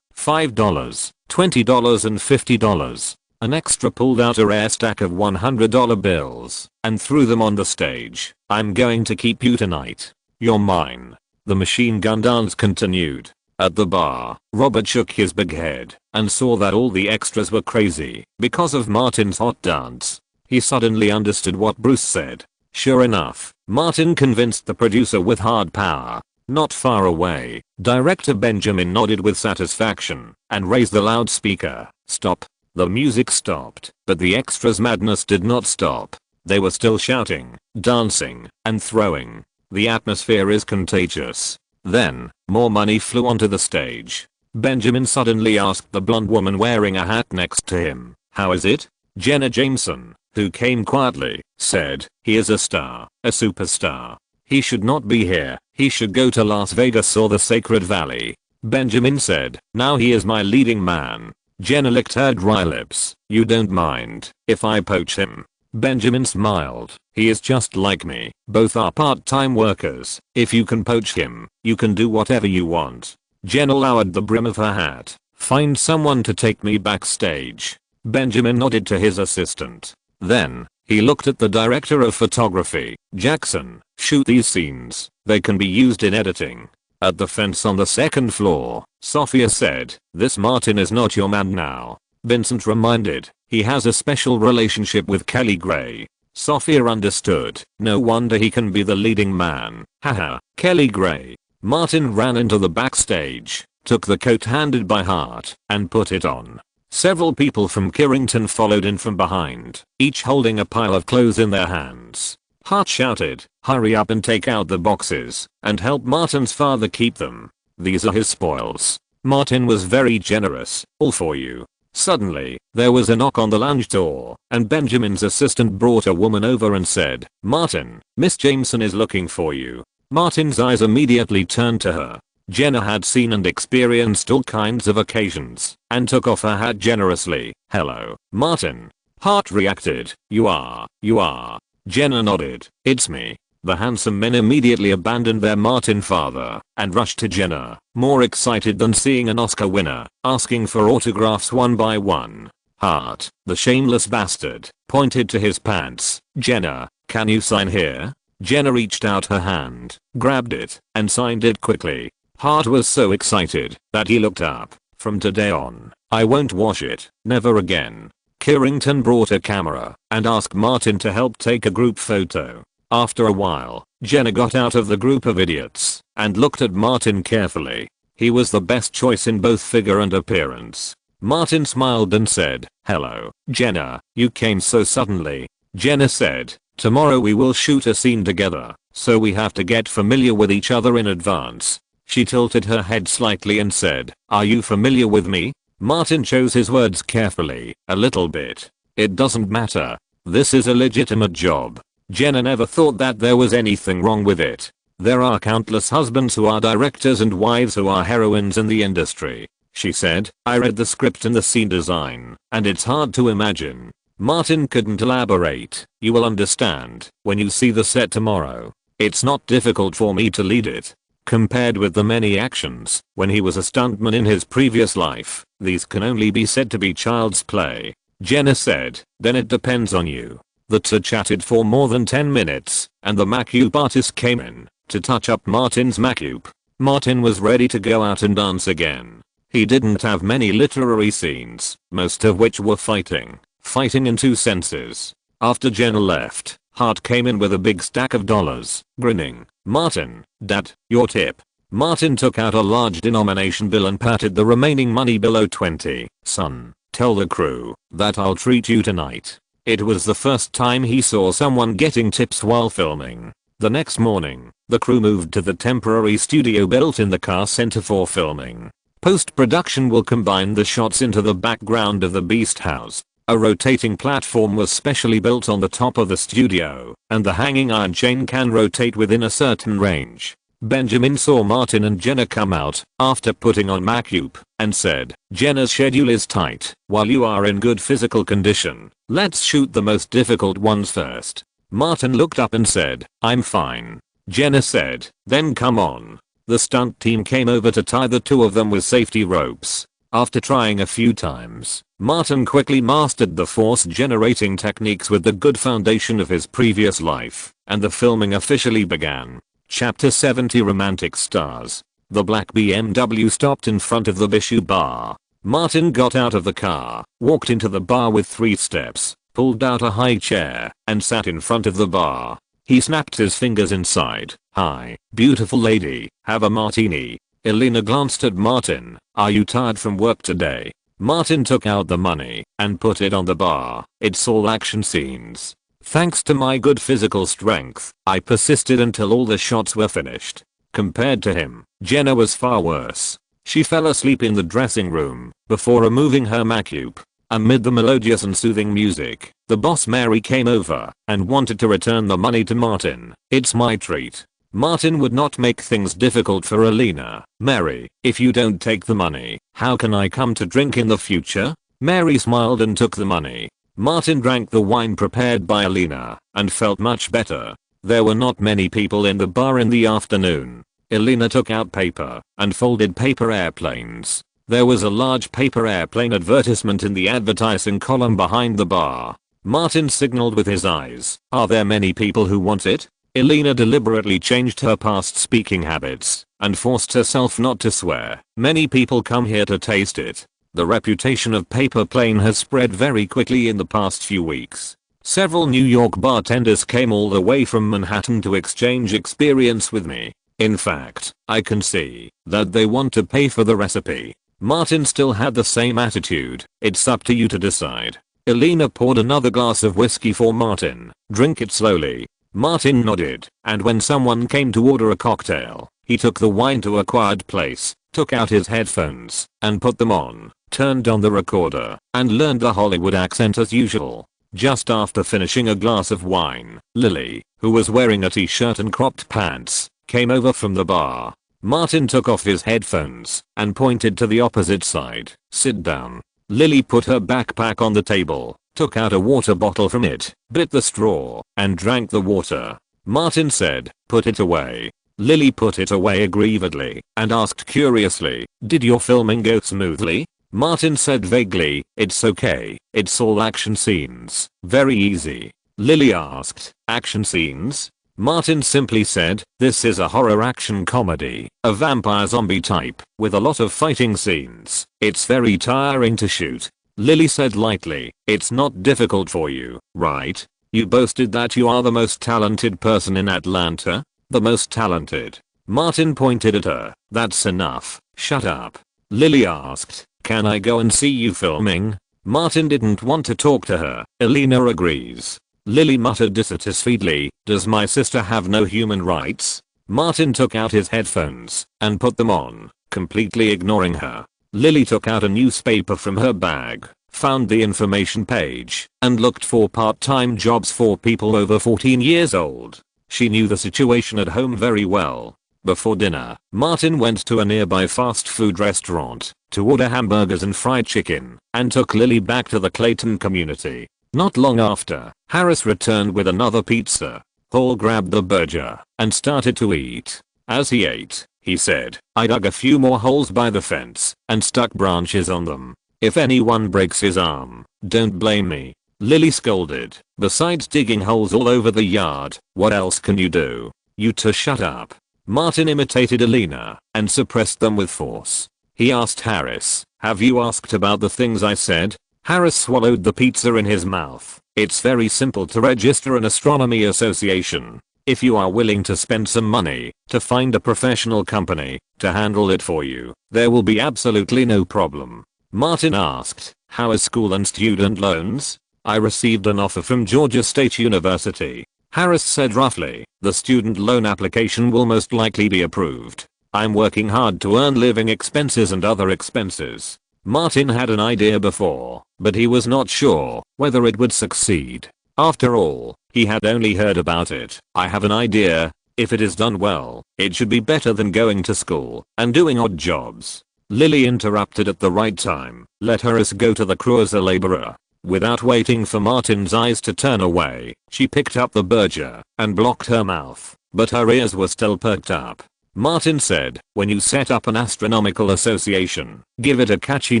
Speaker 1: $5, $20 and $50. An extra pulled out a rare stack of $100 bills and threw them on the stage. "I'm going to keep you tonight. You're mine." The machine gun dance continued. At the bar, Robert shook his big head and saw that all the extras were crazy because of Martin's hot dance. He suddenly understood what Bruce said. Sure enough, Martin convinced the producer with hard power. Not far away, Director Benjamin nodded with satisfaction and raised the loudspeaker. "Stop." The music stopped, but the extras' madness did not stop. They were still shouting, dancing, and throwing. The atmosphere is contagious. Then, more money flew onto the stage. Benjamin suddenly asked the blonde woman wearing a hat next to him, "How is it?" Jenna Jameson, who came quietly, said, "He is a star, a superstar. He should not be here. He should go to Las Vegas or the Sacred Valley." Benjamin said, "Now he is my leading man." Jenna licked her dry lips. "You don't mind if I poach him?" Benjamin smiled. "He is just like me. Both are part-time workers. If you can poach him, you can do whatever you want." Jenna lowered the brim of her hat. "Find someone to take me backstage." Benjamin nodded to his assistant. Then, he looked at the director of photography, Jackson. "Shoot these scenes. They can be used in editing." At the fence on the second floor, Sophia said, "This Martin is not your man now." Vincent reminded, "He has a special relationship with Kelly Gray." Sophia understood. "No wonder he can be the leading man. Haha, Kelly Gray." Martin ran into the backstage, took the coat handed by Hart, and put it on. Several people from Kirrington followed in from behind, each holding a pile of clothes in their hands. Hart shouted, "Hurry up and take out the boxes, and help Martin's father keep them. These are his spoils." Martin was very generous. "All for you." Suddenly, there was a knock on the lounge door, and Benjamin's assistant brought a woman over and said, "Martin, Miss Jameson is looking for you." Martin's eyes immediately turned to her. Jenna had seen and experienced all kinds of occasions, and took off her hat generously. "Hello, Martin." Hart reacted, You are. Jenna nodded. "It's me." The handsome men immediately abandoned their Martin father and rushed to Jenna, more excited than seeing an Oscar winner, asking for autographs one by one. Hart, the shameless bastard, pointed to his pants. "Jenna, can you sign here?" Jenna reached out her hand, grabbed it, and signed it quickly. Hart was so excited that he looked up. "From today on, I won't wash it, never again." Kirrington brought a camera and asked Martin to help take a group photo. After a while, Jenna got out of the group of idiots and looked at Martin carefully. He was the best choice in both figure and appearance. Martin smiled and said, "Hello, Jenna, you came so suddenly." Jenna said, "Tomorrow we will shoot a scene together, so we have to get familiar with each other in advance." She tilted her head slightly and said, "Are you familiar with me?" Martin chose his words carefully, "A little bit. It doesn't matter. This is a legitimate job." Jenna never thought that there was anything wrong with it. There are countless husbands who are directors and wives who are heroines in the industry. She said, "I read the script and the scene design, and it's hard to imagine." Martin couldn't elaborate. "You will understand when you see the set tomorrow. It's not difficult for me to lead it. Compared with the many actions when he was a stuntman in his previous life, these can only be said to be child's play." Jenna said, "Then it depends on you." The two chatted for more than 10 minutes, and the makeup artist came in to touch up Martin's makeup. Martin was ready to go out and dance again. He didn't have many literary scenes, most of which were fighting in two senses. After Jenna left, Hart came in with a big stack of dollars, grinning. "Martin, Dad, your tip." Martin took out a large denomination bill and patted the remaining money below 20. "Son, tell the crew that I'll treat you tonight." It was the first time he saw someone getting tips while filming. The next morning, the crew moved to the temporary studio built in the car center for filming. Post-production will combine the shots into the background of the Beast House. A rotating platform was specially built on the top of the studio, and the hanging iron chain can rotate within a certain range. Benjamin saw Martin and Jenna come out after putting on makeup and said, "Jenna's schedule is tight. While you are in good physical condition, let's shoot the most difficult ones first." Martin looked up and said, "I'm fine." Jenna said, "Then come on." The stunt team came over to tie the two of them with safety ropes. After trying a few times, Martin quickly mastered the force generating techniques with the good foundation of his previous life, and the filming officially began. Chapter 70 Romantic Stars. The black BMW stopped in front of the Bishu bar. Martin got out of the car, walked into the bar with 3 steps, pulled out a high chair, and sat in front of the bar. He snapped his fingers inside. "Hi, beautiful lady, have a martini." Elena glanced at Martin. "Are you tired from work today?" Martin took out the money and put it on the bar. "It's all action scenes. Thanks to my good physical strength, I persisted until all the shots were finished." Compared to him, Jenna was far worse. She fell asleep in the dressing room before removing her makeup. Amid the melodious and soothing music, the boss Mary came over and wanted to return the money to Martin. "It's my treat." Martin would not make things difficult for Elena. "Mary, if you don't take the money, how can I come to drink in the future?" Mary smiled and took the money. Martin drank the wine prepared by Elena and felt much better. There were not many people in the bar in the afternoon. Elena took out paper and folded paper airplanes. There was a large paper airplane advertisement in the advertising column behind the bar. Martin signaled with his eyes. "Are there many people who want it?" Elena deliberately changed her past speaking habits and forced herself not to swear. "Many people come here to taste it." The reputation of Paper Plane has spread very quickly in the past few weeks. Several New York bartenders came all the way from Manhattan to exchange experience with me. In fact, I can see that they want to pay for the recipe. Martin still had the same attitude. "It's up to you to decide." Elena poured another glass of whiskey for Martin. "Drink it slowly." Martin nodded, and when someone came to order a cocktail, he took the wine to a quiet place, took out his headphones, and put them on, turned on the recorder, and learned the Hollywood accent as usual. Just after finishing a glass of wine, Lily, who was wearing a t-shirt and cropped pants, came over from the bar. Martin took off his headphones and pointed to the opposite side. "Sit down." Lily put her backpack on the table, took out a water bottle from it, bit the straw, and drank the water. Martin said, "Put it away." Lily put it away aggrievedly and asked curiously, "Did your filming go smoothly?" Martin said vaguely, "It's okay, it's all action scenes. Very easy." Lily asked, "Action scenes?" Martin simply said, "This is a horror action comedy, a vampire zombie type, with a lot of fighting scenes. It's very tiring to shoot." Lily said lightly, "It's not difficult for you, right?" You boasted that you are the most talented person in Atlanta. The most talented. Martin pointed at her. That's enough. Shut up. Lily asked, can I go and see you filming? Martin didn't want to talk to her. Elena agrees. Lily muttered dissatisfiedly, does my sister have no human rights? Martin took out his headphones and put them on, completely ignoring her. Lily took out a newspaper from her bag, found the information page, and looked for part-time jobs for people over 14 years old. She knew the situation at home very well. Before dinner, Martin went to a nearby fast food restaurant to order hamburgers and fried chicken, and took Lily back to the Clayton community. Not long after, Harris returned with another pizza. Hall grabbed the burger and started to eat. As he ate, he said, I dug a few more holes by the fence and stuck branches on them. If anyone breaks his arm, don't blame me. Lily scolded. Besides digging holes all over the yard, what else can you do? You two shut up. Martin imitated Elena and suppressed them with force. He asked Harris, have you asked about the things I said? Harris swallowed the pizza in his mouth. It's very simple to register an astronomy association. If you are willing to spend some money to find a professional company to handle it for you, there will be absolutely no problem. Martin asked, how is school and student loans? I received an offer from Georgia State University. Harris said roughly, the student loan application will most likely be approved. I'm working hard to earn living expenses and other expenses. Martin had an idea before, but he was not sure whether it would succeed. After all, he had only heard about it. I have an idea. If it is done well, it should be better than going to school and doing odd jobs. Lily interrupted at the right time. Let Harris go to the crew as a laborer. Without waiting for Martin's eyes to turn away, she picked up the burger and blocked her mouth, but her ears were still perked up. Martin said, when you set up an astronomical association, give it a catchy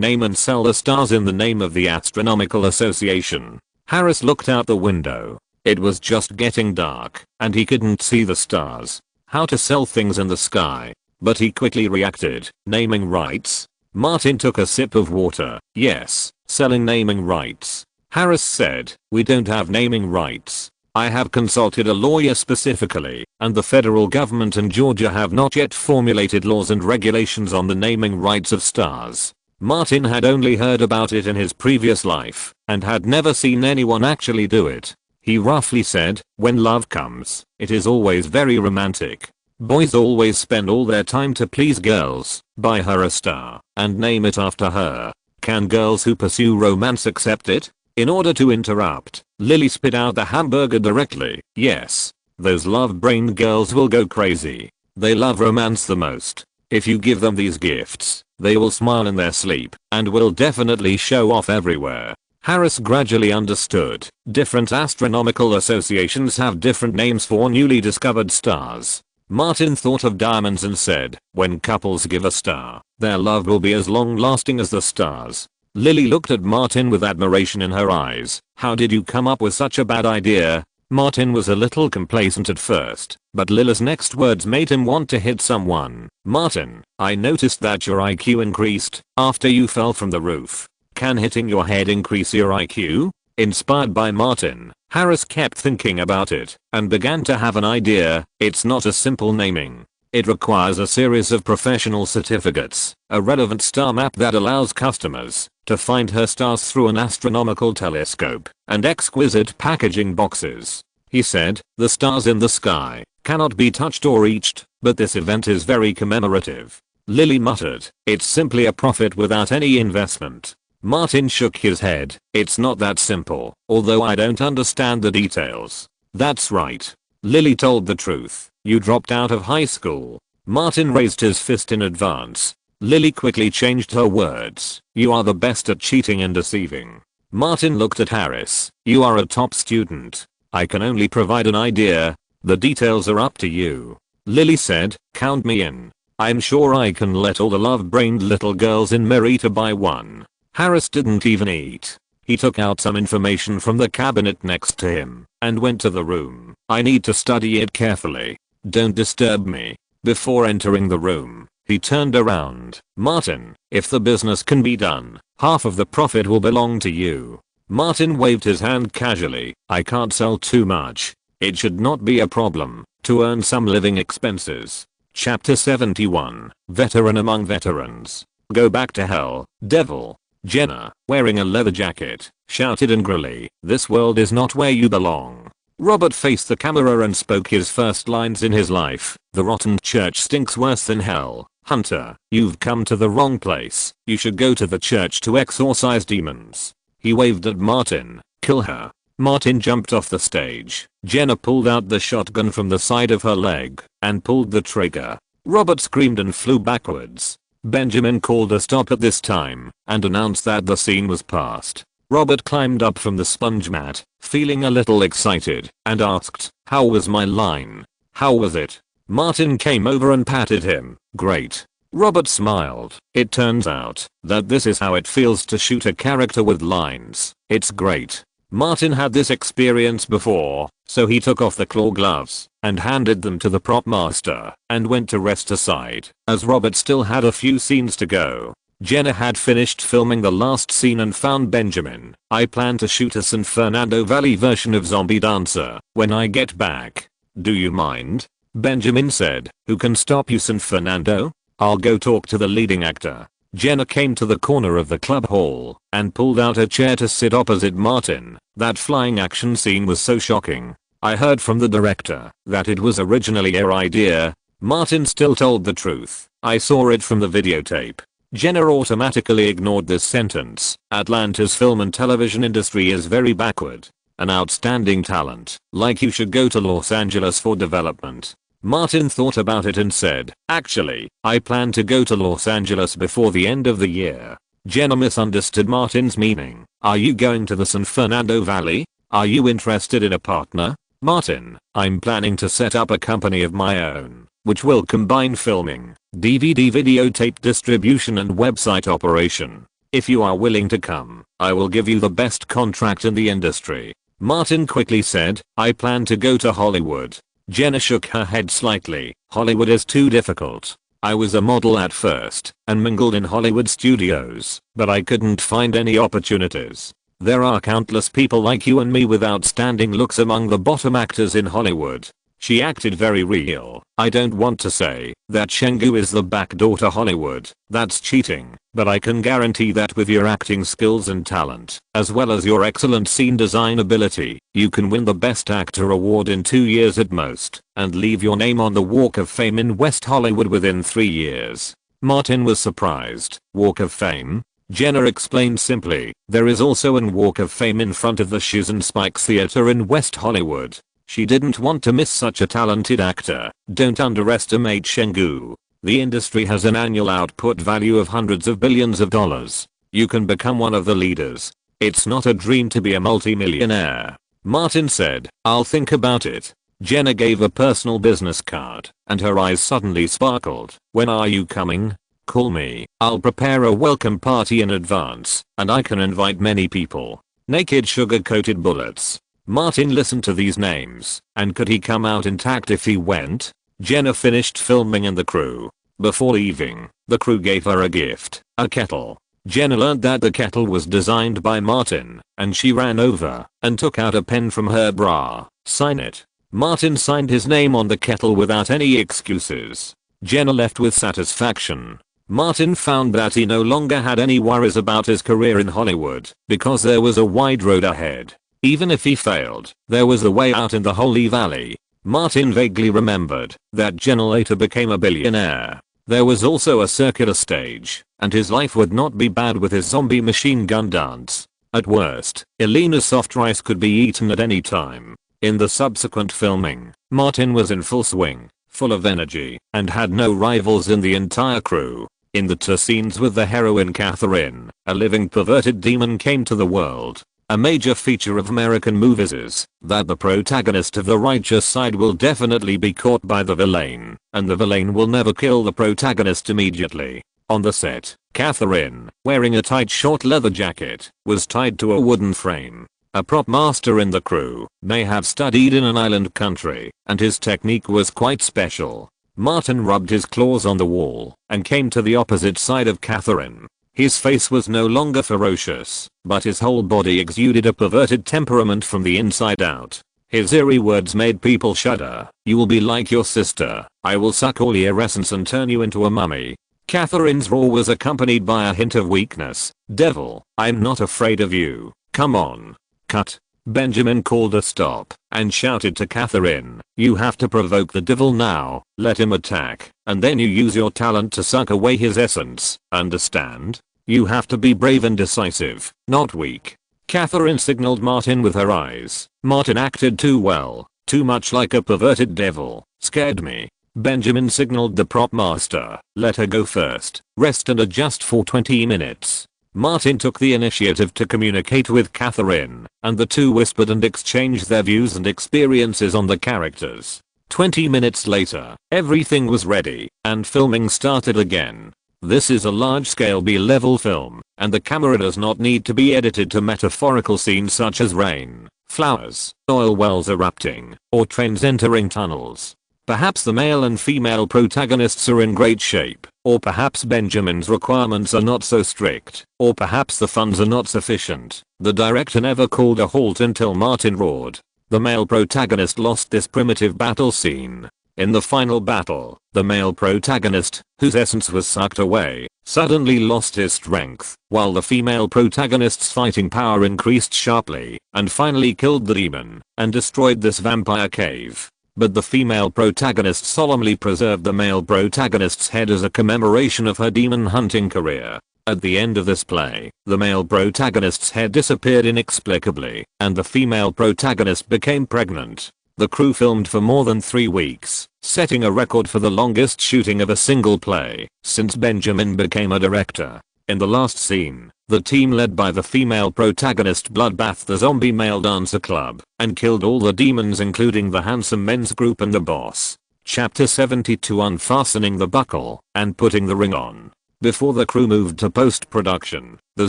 Speaker 1: name and sell the stars in the name of the astronomical association. Harris looked out the window. It was just getting dark, and he couldn't see the stars. How to sell things in the sky. But he quickly reacted, naming rights? Martin took a sip of water. Yes, selling naming rights. Harris said, we don't have naming rights. I have consulted a lawyer specifically, and the federal government and Georgia have not yet formulated laws and regulations on the naming rights of stars. Martin had only heard about it in his previous life, and had never seen anyone actually do it. He roughly said, when love comes, it is always very romantic. Boys always spend all their time to please girls, buy her a star, and name it after her. Can girls who pursue romance accept it? In order to interrupt, Lily spit out the hamburger directly. Yes. Those love-brained girls will go crazy. They love romance the most. If you give them these gifts, they will smile in their sleep, and will definitely show off everywhere. Harris gradually understood. Different astronomical associations have different names for newly discovered stars. Martin thought of diamonds and said, when couples give a star, their love will be as long-lasting as the stars. Lily looked at Martin with admiration in her eyes. How did you come up with such a bad idea? Martin was a little complacent at first, but Lily's next words made him want to hit someone. Martin, I noticed that your IQ increased after you fell from the roof. Can hitting your head increase your IQ? Inspired by Martin, Harris kept thinking about it and began to have an idea. It's not a simple naming. It requires a series of professional certificates, a relevant star map that allows customers to find her stars through an astronomical telescope, and exquisite packaging boxes. He said, the stars in the sky cannot be touched or reached, but this event is very commemorative. Lily muttered, it's simply a profit without any investment. Martin shook his head. It's not that simple, although I don't understand the details. That's right. Lily told the truth. You dropped out of high school. Martin raised his fist in advance. Lily quickly changed her words. You are the best at cheating and deceiving. Martin looked at Harris. You are a top student. I can only provide an idea. The details are up to you. Lily said, count me in. I'm sure I can let all the love-brained little girls in Merita buy one. Harris didn't even eat. He took out some information from the cabinet next to him and went to the room. I need to study it carefully. Don't disturb me. Before entering the room, he turned around. Martin, if the business can be done, half of the profit will belong to you. Martin waved his hand casually. I can't sell too much. It should not be a problem to earn some living expenses. Chapter 71. Veteran among veterans. Go back to hell, devil. Jenna, wearing a leather jacket, shouted angrily, this world is not where you belong. Robert faced the camera and spoke his first lines in his life. The rotten church stinks worse than hell. Hunter, you've come to the wrong place. You should go to the church to exorcise demons. He waved at Martin. Kill her. Martin jumped off the stage. Jenna pulled out the shotgun from the side of her leg and pulled the trigger. Robert screamed and flew backwards. Benjamin called a stop at this time and announced that the scene was past. Robert climbed up from the sponge mat, feeling a little excited, and asked, how was my line? How was it? Martin came over and patted him. Great. Robert smiled. It turns out that this is how it feels to shoot a character with lines. It's great. Martin had this experience before, so he took off the claw gloves and handed them to the prop master and went to rest aside, as Robert still had a few scenes to go. Jenna had finished filming the last scene and found Benjamin. I plan to shoot a San Fernando Valley version of Zombie Dancer when I get back. Do you mind? Benjamin said. Who can stop you, San Fernando? I'll go talk to the leading actor. Jenna came to the corner of the club hall and pulled out a chair to sit opposite Martin. That flying action scene was so shocking. I heard from the director that it was originally her idea. Martin still told the truth. I saw it from the videotape. Jenna automatically ignored this sentence. Atlanta's film and television industry is very backward. An outstanding talent like you should go to Los Angeles for development. Martin thought about it and said, actually, I plan to go to Los Angeles before the end of the year. Jenna misunderstood Martin's meaning. Are you going to the San Fernando Valley? Are you interested in a partner? Martin, I'm planning to set up a company of my own, which will combine filming, DVD videotape distribution and website operation. If you are willing to come, I will give you the best contract in the industry. Martin quickly said, I plan to go to Hollywood. Jenna shook her head slightly. Hollywood is too difficult. I was a model at first and mingled in Hollywood studios, but I couldn't find any opportunities. There are countless people like you and me with outstanding looks among the bottom actors in Hollywood. She acted very real. I don't want to say that Chengdu is the backdoor to Hollywood. That's cheating. But I can guarantee that with your acting skills and talent, as well as your excellent scene design ability, you can win the Best Actor award in 2 years at most, and leave your name on the Walk of Fame in West Hollywood within 3 years. Martin was surprised. Walk of Fame? Jenna explained simply, there is also an Walk of Fame in front of the Shoes and Spikes Theater in West Hollywood. She didn't want to miss such a talented actor. Don't underestimate Chengdu. The industry has an annual output value of hundreds of billions of dollars. You can become one of the leaders. It's not a dream to be a multi-millionaire. Martin said, I'll think about it. Jenna gave a personal business card, and her eyes suddenly sparkled. When are you coming? Call me. I'll prepare a welcome party in advance, and I can invite many people. Naked sugar-coated bullets. Martin listened to these names, and could he come out intact if he went? Jenna finished filming and the crew. Before leaving, the crew gave her a gift, a kettle. Jenna learned that the kettle was designed by Martin, and she ran over and took out a pen from her bra. Sign it. Martin signed his name on the kettle without any excuses. Jenna left with satisfaction. Martin found that he no longer had any worries about his career in Hollywood, because there was a wide road ahead. Even if he failed, there was a way out in the Holy Valley. Martin vaguely remembered that Jenna later became a billionaire. There was also a circular stage, and his life would not be bad with his zombie machine gun dance. At worst, Elena's soft rice could be eaten at any time. In the subsequent filming, Martin was in full swing, full of energy, and had no rivals in the entire crew. In the 2 scenes with the heroine Catherine, a living perverted demon came to the world. A major feature of American movies is that the protagonist of the righteous side will definitely be caught by the villain, and the villain will never kill the protagonist immediately. On the set, Catherine, wearing a tight short leather jacket, was tied to a wooden frame. A prop master in the crew may have studied in an island country, and his technique was quite special. Martin rubbed his claws on the wall and came to the opposite side of Catherine. His face was no longer ferocious, but his whole body exuded a perverted temperament from the inside out. His eerie words made people shudder. "You will be like your sister. I will suck all your essence and turn you into a mummy." Catherine's roar was accompanied by a hint of weakness. "Devil, I'm not afraid of you. Come on." Cut. Benjamin called a stop and shouted to Catherine, "You have to provoke the devil now. Let him attack, and then you use your talent to suck away his essence. Understand? You have to be brave and decisive, not weak." Catherine signaled Martin with her eyes. Martin acted too well, too much like a perverted devil. "Scared me." Benjamin signaled the prop master. "Let her go first. Rest and adjust for 20 minutes." Martin took the initiative to communicate with Catherine, and the two whispered and exchanged their views and experiences on the characters. 20 minutes later, everything was ready, and filming started again. This is a large-scale B-level film, and the camera does not need to be edited to metaphorical scenes such as rain, flowers, oil wells erupting, or trains entering tunnels. Perhaps the male and female protagonists are in great shape, or perhaps Benjamin's requirements are not so strict, or perhaps the funds are not sufficient. The director never called a halt until Martin roared. The male protagonist lost this primitive battle scene. In the final battle, the male protagonist, whose essence was sucked away, suddenly lost his strength, while the female protagonist's fighting power increased sharply, and finally killed the demon, and destroyed this vampire cave. But the female protagonist solemnly preserved the male protagonist's head as a commemoration of her demon hunting career. At the end of this play, the male protagonist's head disappeared inexplicably, and the female protagonist became pregnant. The crew filmed for more than 3 weeks, setting a record for the longest shooting of a single play since Benjamin became a director. In the last scene, the team led by the female protagonist bloodbathed the zombie male dancer club and killed all the demons including the handsome men's group and the boss. Chapter 72: Unfastening the buckle and putting the ring on. Before the crew moved to post-production, the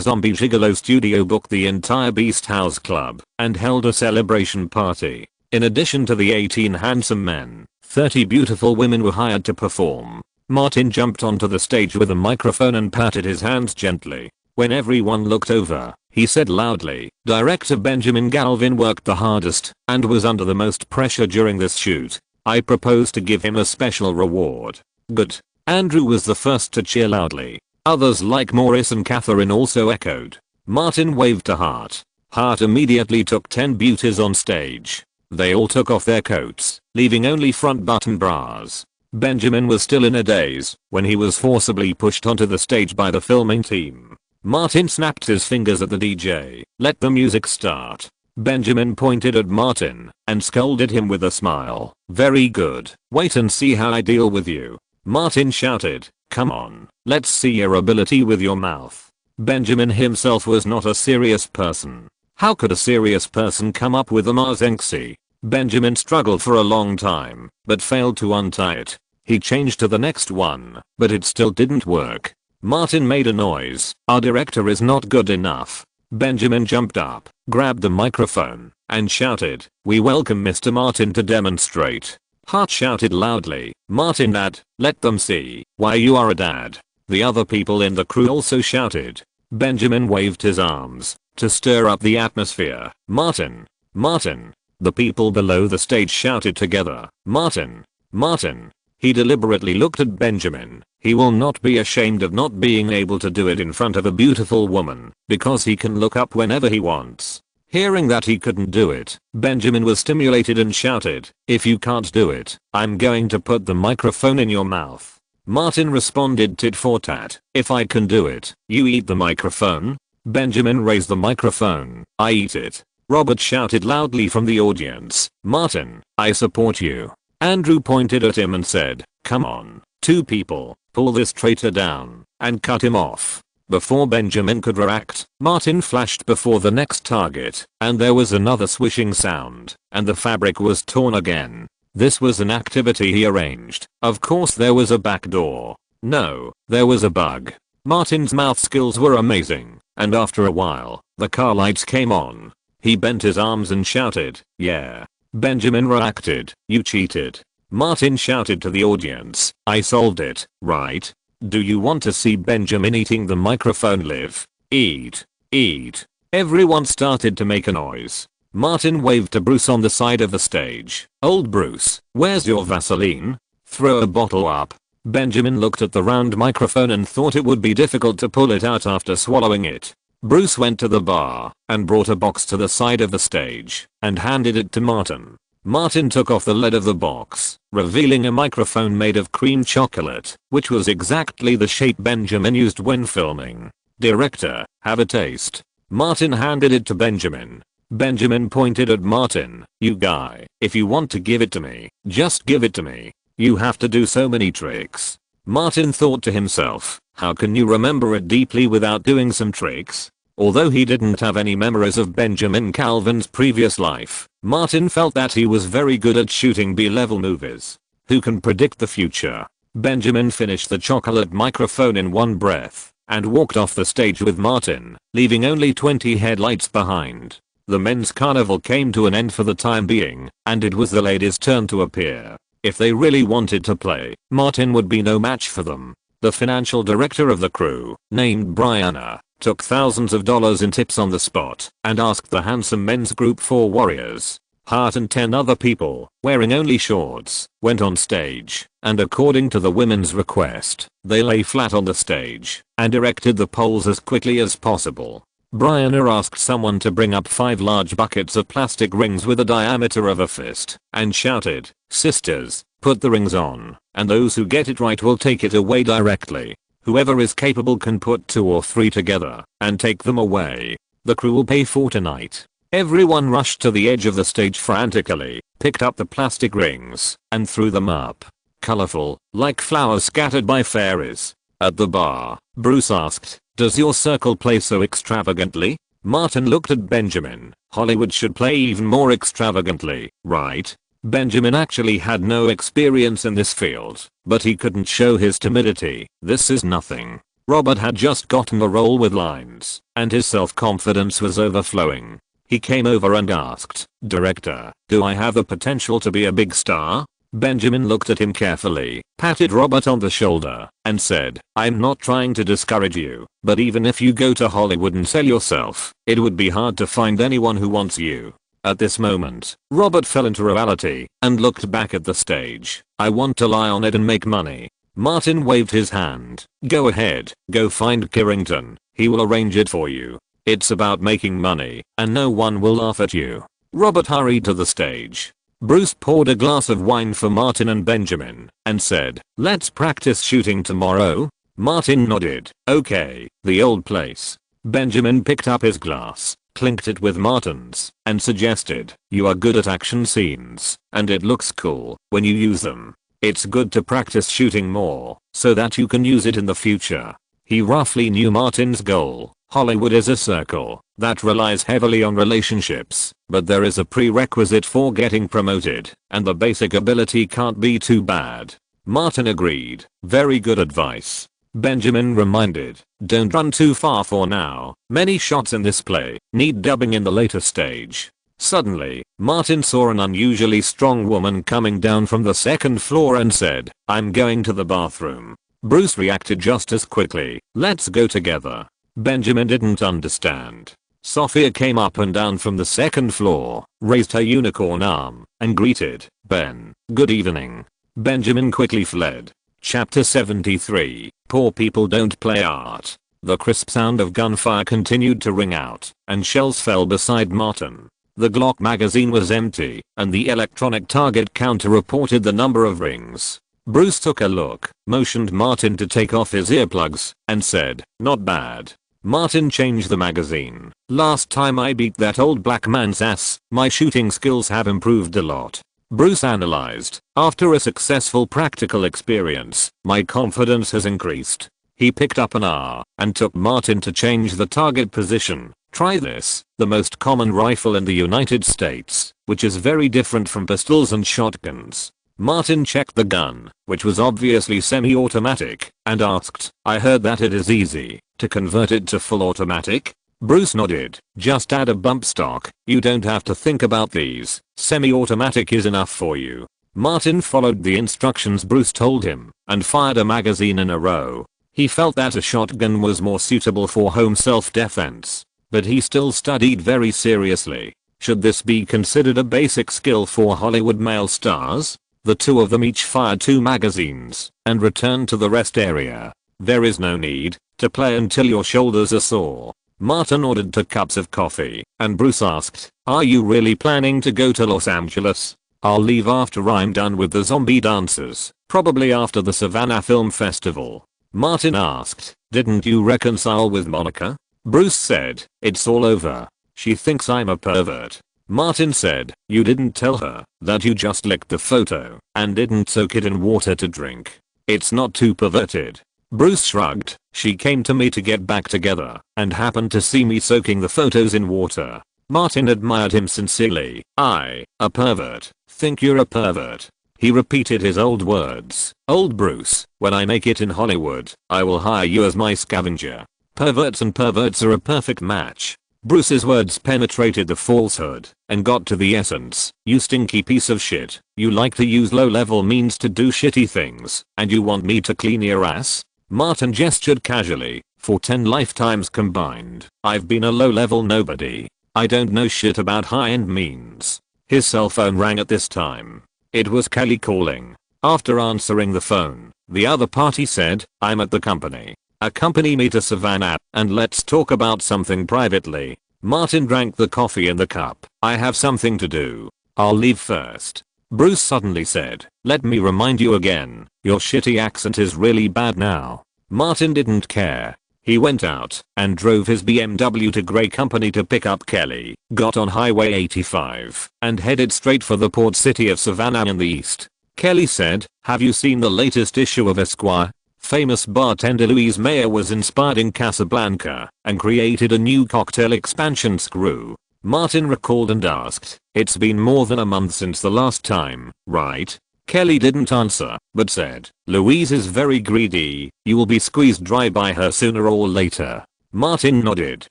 Speaker 1: Zombie Gigolo studio booked the entire Beast House club and held a celebration party. In addition to the 18 handsome men, 30 beautiful women were hired to perform. Martin jumped onto the stage with a microphone and patted his hands gently. When everyone looked over, he said loudly, "Director Benjamin Galvin worked the hardest and was under the most pressure during this shoot. I propose to give him a special reward." Good. Andrew was the first to cheer loudly. Others like Maurice and Catherine also echoed. Martin waved to Hart. Hart immediately took 10 beauties on stage. They all took off their coats, leaving only front button bras. Benjamin was still in a daze when he was forcibly pushed onto the stage by the filming team. Martin snapped his fingers at the DJ. "Let the music start." Benjamin pointed at Martin and scolded him with a smile. "Very good. Wait and see how I deal with you." Martin shouted, "Come on, let's see your ability with your mouth." Benjamin himself was not a serious person. How could a serious person come up with a Marzenxi? Benjamin struggled for a long time, but failed to untie it. He changed to the next one, but it still didn't work. Martin made a noise. "Our director is not good enough." Benjamin jumped up, grabbed the microphone, and shouted, "We welcome Mr. Martin to demonstrate." Hart shouted loudly, "Martin dad, let them see why you are a dad." The other people in the crew also shouted. Benjamin waved his arms to stir up the atmosphere. "Martin! Martin!" The people below the stage shouted together, "Martin! Martin!" He deliberately looked at Benjamin. He will not be ashamed of not being able to do it in front of a beautiful woman, because he can look up whenever he wants. Hearing that he couldn't do it, Benjamin was stimulated and shouted, "If you can't do it, I'm going to put the microphone in your mouth." Martin responded tit for tat, "If I can do it, you eat the microphone." Benjamin raised the microphone. "I eat it." Robert shouted loudly from the audience, "Martin, I support you." Andrew pointed at him and said, "Come on, 2 people, pull this traitor down and cut him off." Before Benjamin could react, Martin flashed before the next target, and there was another swishing sound, and the fabric was torn again. This was an activity he arranged. Of course there was a back door. No, there was a bug. Martin's mouth skills were amazing, and after a while, the car lights came on. He bent his arms and shouted, "Yeah." Benjamin reacted, "You cheated." Martin shouted to the audience, "I solved it, right?" Do you want to see Benjamin eating the microphone live? Eat. Eat. Everyone started to make a noise. Martin waved to Bruce on the side of the stage. Old Bruce, where's your Vaseline? Throw a bottle up. Benjamin looked at the round microphone and thought it would be difficult to pull it out after swallowing it. Bruce went to the bar and brought a box to the side of the stage and handed it to Martin. Martin took off the lid of the box, revealing a microphone made of cream chocolate, which was exactly the shape Benjamin used when filming. Director, have a taste. Martin handed it to Benjamin. Benjamin pointed at Martin. You guy, if you want to give it to me, just give it to me. You have to do so many tricks. Martin thought to himself, how can you remember it deeply without doing some tricks? Although he didn't have any memories of Benjamin Calvin's previous life, Martin felt that he was very good at shooting B-level movies. Who can predict the future? Benjamin finished the chocolate microphone in one breath and walked off the stage with Martin, leaving only 20 headlights behind. The men's carnival came to an end for the time being, and it was the ladies' turn to appear. If they really wanted to play, Martin would be no match for them. The financial director of the crew, named Brianna, took thousands of dollars in tips on the spot and asked the handsome men's group 4 warriors, Hart and 10 other people, wearing only shorts, went on stage, and according to the women's request, they lay flat on the stage and erected the poles as quickly as possible. Brianna asked someone to bring up 5 large buckets of plastic rings with a diameter of a fist and shouted, sisters, put the rings on, and those who get it right will take it away directly. Whoever is capable can put 2 or 3 together and take them away. The crew will pay for tonight. Everyone rushed to the edge of the stage frantically, picked up the plastic rings, and threw them up. Colorful, like flowers scattered by fairies. At the bar, Bruce asked, does your circle play so extravagantly? Martin looked at Benjamin. Hollywood should play even more extravagantly, right? Benjamin actually had no experience in this field, but he couldn't show his timidity. This is nothing. Robert had just gotten a role with lines, and his self-confidence was overflowing. He came over and asked, Director, do I have the potential to be a big star? Benjamin looked at him carefully, patted Robert on the shoulder, and said, I'm not trying to discourage you, but even if you go to Hollywood and sell yourself, it would be hard to find anyone who wants you. At this moment, Robert fell into reality and looked back at the stage. I want to lie on it and make money. Martin waved his hand. Go ahead, go find Carrington. He will arrange it for you. It's about making money, and no one will laugh at you. Robert hurried to the stage. Bruce poured a glass of wine for Martin and Benjamin and said, let's practice shooting tomorrow. Martin nodded. Okay, the old place. Benjamin picked up his glass, clinked it with Martin's, and suggested, you are good at action scenes, and it looks cool when you use them. It's good to practice shooting more, so that you can use it in the future. He roughly knew Martin's goal. Hollywood is a circle that relies heavily on relationships, but there is a prerequisite for getting promoted, and the basic ability can't be too bad. Martin agreed. Very good advice. Benjamin reminded, don't run too far for now. Many shots in this play need dubbing in the later stage. Suddenly, Martin saw an unusually strong woman coming down from the second floor and said, I'm going to the bathroom. Bruce reacted just as quickly, let's go together. Benjamin didn't understand. Sophia came up and down from the second floor, raised her unicorn arm, and greeted, Ben, good evening. Benjamin quickly fled. Chapter 73, Poor people don't play art. The crisp sound of gunfire continued to ring out, and shells fell beside Martin. The Glock magazine was empty, and the electronic target counter reported the number of rings. Bruce took a look, motioned Martin to take off his earplugs, and said, not bad. Martin changed the magazine. Last time I beat that old black man's ass, my shooting skills have improved a lot. Bruce analyzed. After a successful practical experience, my confidence has increased. He picked up an R and took Martin to change the target position. Try this, the most common rifle in the United States, which is very different from pistols and shotguns. Martin checked the gun, which was obviously semi-automatic, and asked, I heard that it is easy to convert it to full automatic? Bruce nodded. Just add a bump stock, you don't have to think about these, semi-automatic is enough for you. Martin followed the instructions Bruce told him, and fired a magazine in a row. He felt that a shotgun was more suitable for home self-defense, but he still studied very seriously. Should this be considered a basic skill for Hollywood male stars? The two of them each fired 2 magazines and returned to the rest area. There is no need to play until your shoulders are sore. Martin ordered 2 cups of coffee, and Bruce asked, "Are you really planning to go to Los Angeles?" "I'll leave after I'm done with the zombie dancers, probably after the Savannah Film Festival." Martin asked, "Didn't you reconcile with Monica?" Bruce said, "It's all over. She thinks I'm a pervert." Martin said, "You didn't tell her that you just licked the photo and didn't soak it in water to drink. It's not too perverted." Bruce shrugged. "She came to me to get back together and happened to see me soaking the photos in water." Martin admired him sincerely. "I, a pervert, think you're a pervert." He repeated his old words. "Old Bruce, when I make it in Hollywood, I will hire you as my scavenger." Perverts and perverts are a perfect match. Bruce's words penetrated the falsehood and got to the essence. "You stinky piece of shit. You like to use low-level means to do shitty things, and you want me to clean your ass?" Martin gestured casually. "For 10 lifetimes combined, I've been a low-level nobody. I don't know shit about high-end means." His cell phone rang at this time. It was Kelly calling. After answering the phone, the other party said, "I'm at the company. Accompany me to Savannah, and let's talk about something privately." Martin drank the coffee in the cup. "I have something to do. I'll leave first." Bruce suddenly said, "Let me remind you again, your shitty accent is really bad now." Martin didn't care. He went out and drove his BMW to Gray Company to pick up Kelly, got on Highway 85, and headed straight for the port city of Savannah in the east. Kelly said, "Have you seen the latest issue of Esquire?" Famous bartender Louise Mayer was inspired in Casablanca and created a new cocktail expansion screw. Martin recalled and asked, "It's been more than a month since the last time, right?" Kelly didn't answer, but said, "Louise is very greedy. You will be squeezed dry by her sooner or later." Martin nodded.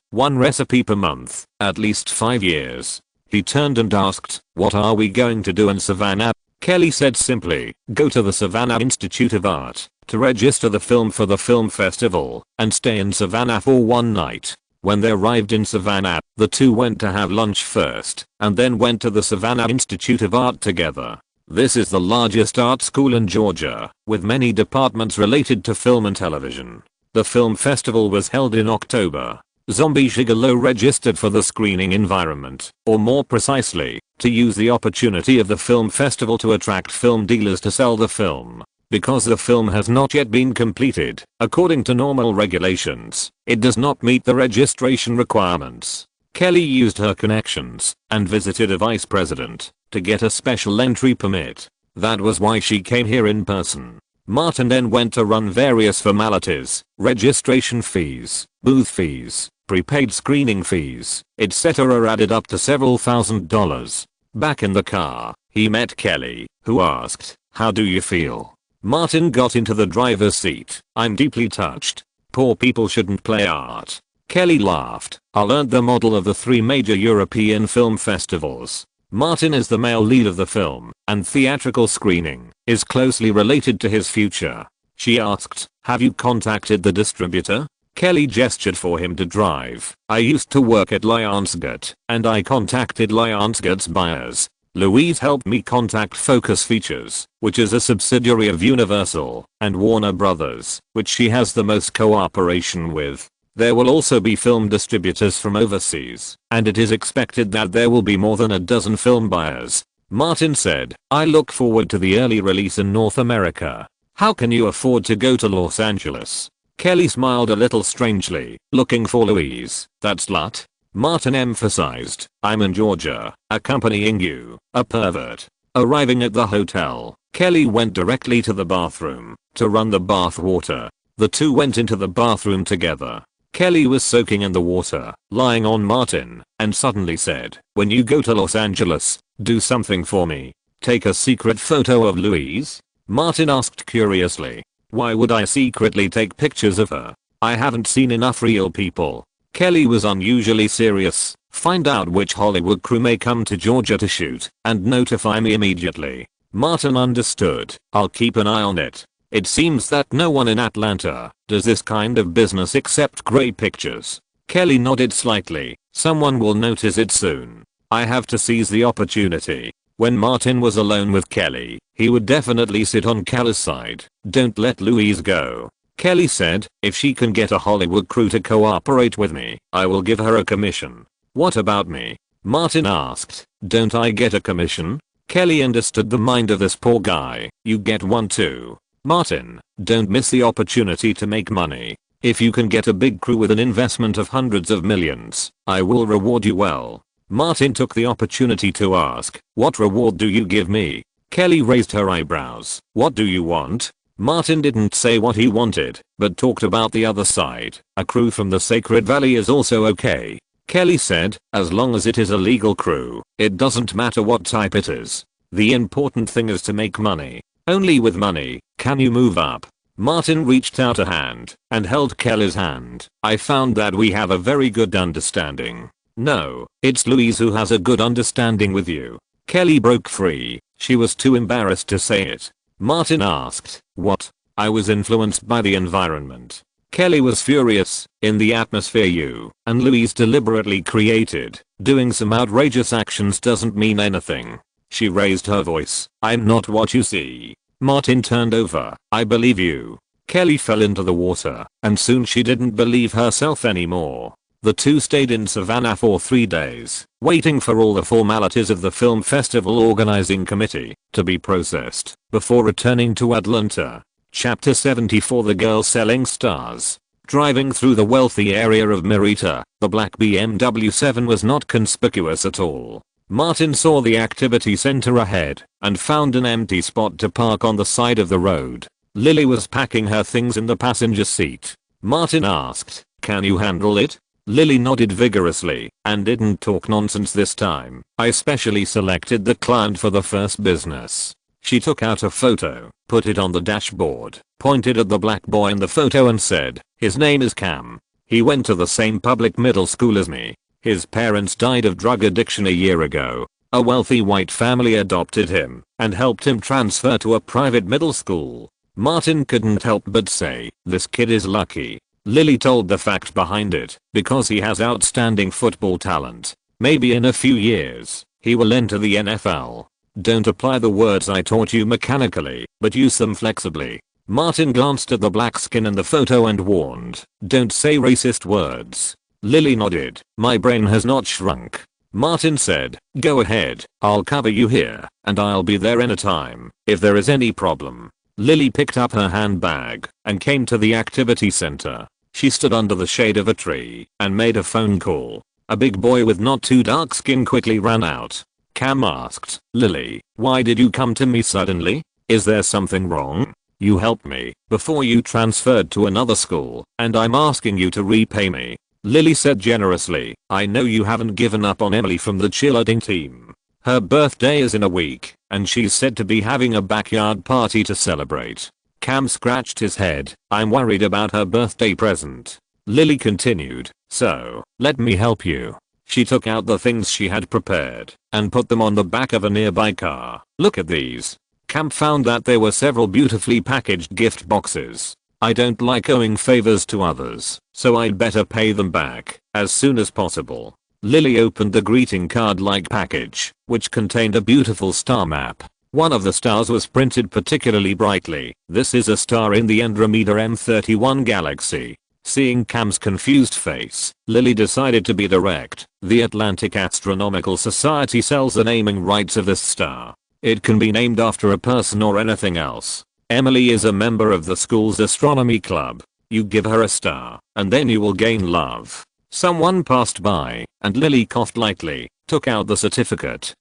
Speaker 1: 1 recipe per month, at least 5 years. He turned and asked, "What are we going to do in Savannah?" Kelly said simply, "Go to the Savannah Institute of Art to register the film for the film festival and stay in Savannah for 1 night." When they arrived in Savannah, the two went to have lunch first and then went to the Savannah Institute of Art together. This is the largest art school in Georgia, with many departments related to film and television. The film festival was held in October. Zombie Gigolo registered for the screening environment, or more precisely, to use the opportunity of the film festival to attract film dealers to sell the film. Because the film has not yet been completed, according to normal regulations, it does not meet the registration requirements. Kelly used her connections and visited a vice president to get a special entry permit. That was why she came here in person. Martin then went to run various formalities, registration fees, booth fees, prepaid screening fees, etc. added up to several $1,000s. Back in the car, he met Kelly, who asked, "How do you feel?" Martin got into the driver's seat. "I'm deeply touched. Poor people shouldn't play art." Kelly laughed. "I learned the model of the 3 major European film festivals. Martin is the male lead of the film, and theatrical screening is closely related to his future." She asked, "Have you contacted the distributor?" Kelly gestured for him to drive. "I used to work at Lionsgate, and I contacted Lionsgate's buyers. Louise helped me contact Focus Features, which is a subsidiary of Universal, and Warner Brothers, which she has the most cooperation with. There will also be film distributors from overseas, and it is expected that there will be more than a dozen film buyers." Martin said, "I look forward to the early release in North America. How can you afford to go to Los Angeles?" Kelly smiled a little strangely, looking for Louise, that slut. Martin emphasized, "I'm in Georgia, accompanying you, a pervert." Arriving at the hotel, Kelly went directly to the bathroom to run the bath water. The two went into the bathroom together. Kelly was soaking in the water, lying on Martin, and suddenly said, "When you go to Los Angeles, do something for me. Take a secret photo of Louise?" Martin asked curiously, "Why would I secretly take pictures of her? I haven't seen enough real people." Kelly was unusually serious. "Find out which Hollywood crew may come to Georgia to shoot, and notify me immediately." Martin understood. "I'll keep an eye on it. It seems that no one in Atlanta does this kind of business except great pictures. Kelly nodded slightly. Someone will notice it soon. I have to seize the opportunity. When Martin was alone with Kelly, he would definitely sit on Kelly's side. Don't let Louise go. Kelly said, if she can get a Hollywood crew to cooperate with me, I will give her a commission. What about me? Martin asked. Don't I get a commission? Kelly understood the mind of this poor guy. You get one too. Martin, don't miss the opportunity to make money. If you can get a big crew with an investment of hundreds of millions, I will reward you well. Martin took the opportunity to ask, what reward do you give me? Kelly raised her eyebrows. What do you want? Martin didn't say what he wanted, but talked about the other side. A crew from the Sacred Valley is also okay. Kelly said, as long as it is a legal crew, it doesn't matter what type it is. The important thing is to make money. Only with money can you move up. Martin reached out a hand and held Kelly's hand. I found that we have a very good understanding. No, it's Louise who has a good understanding with you. Kelly broke free. She was too embarrassed to say it. Martin asked, what? I was influenced by the environment. Kelly was furious. In the atmosphere you and Louise deliberately created. Doing some outrageous actions doesn't mean anything. She raised her voice. I'm not what you see. Martin turned over. I believe you. Kelly fell into the water, and soon she didn't believe herself anymore. The two stayed in Savannah for 3 days, waiting for all the formalities of the film festival organizing committee to be processed before returning to Atlanta. Chapter 74. The Girl Selling Stars. Driving through the wealthy area of Merita, the black BMW 7 was not conspicuous at all. Martin saw the activity center ahead and found an empty spot to park on the side of the road. Lily was packing her things in the passenger seat. Martin asked, can you handle it? Lily nodded vigorously and didn't talk nonsense this time. I specially selected the client for the first business. She took out a photo, put it on the dashboard, pointed at the black boy in the photo and said, his name is Cam. He went to the same public middle school as me. His parents died of drug addiction a year ago. A wealthy white family adopted him and helped him transfer to a private middle school. Martin couldn't help but say, this kid is lucky. Lily told the fact behind it, because he has outstanding football talent. Maybe in a few years, he will enter the NFL. Don't apply the words I taught you mechanically, but use them flexibly. Martin glanced at the black skin in the photo and warned, don't say racist words. Lily nodded. My brain has not shrunk. Martin said, go ahead, I'll cover you here, and I'll be there anytime, if there is any problem. Lily picked up her handbag and came to the activity center. She stood under the shade of a tree and made a phone call. A big boy with not too dark skin quickly ran out. Cam asked, Lily, why did you come to me suddenly? Is there something wrong? You helped me before you transferred to another school, and I'm asking you to repay me. Lily said generously, I know you haven't given up on Emily from the cheerleading team. Her birthday is in a week, and she's said to be having a backyard party to celebrate. Cam scratched his head. I'm worried about her birthday present. Lily continued, so, let me help you. She took out the things she had prepared and put them on the back of a nearby car. Look at these. Cam found that there were several beautifully packaged gift boxes. I don't like owing favors to others, so I'd better pay them back as soon as possible. Lily opened the greeting card-like package, which contained a beautiful star map. One of the stars was printed particularly brightly. This is a star in the Andromeda M31 galaxy. Seeing Cam's confused face, Lily decided to be direct. The Atlantic Astronomical Society sells the naming rights of this star. It can be named after a person or anything else. Emily is a member of the school's astronomy club. You give her a star, and then you will gain love. Someone passed by, and Lily coughed lightly, took out the certificate,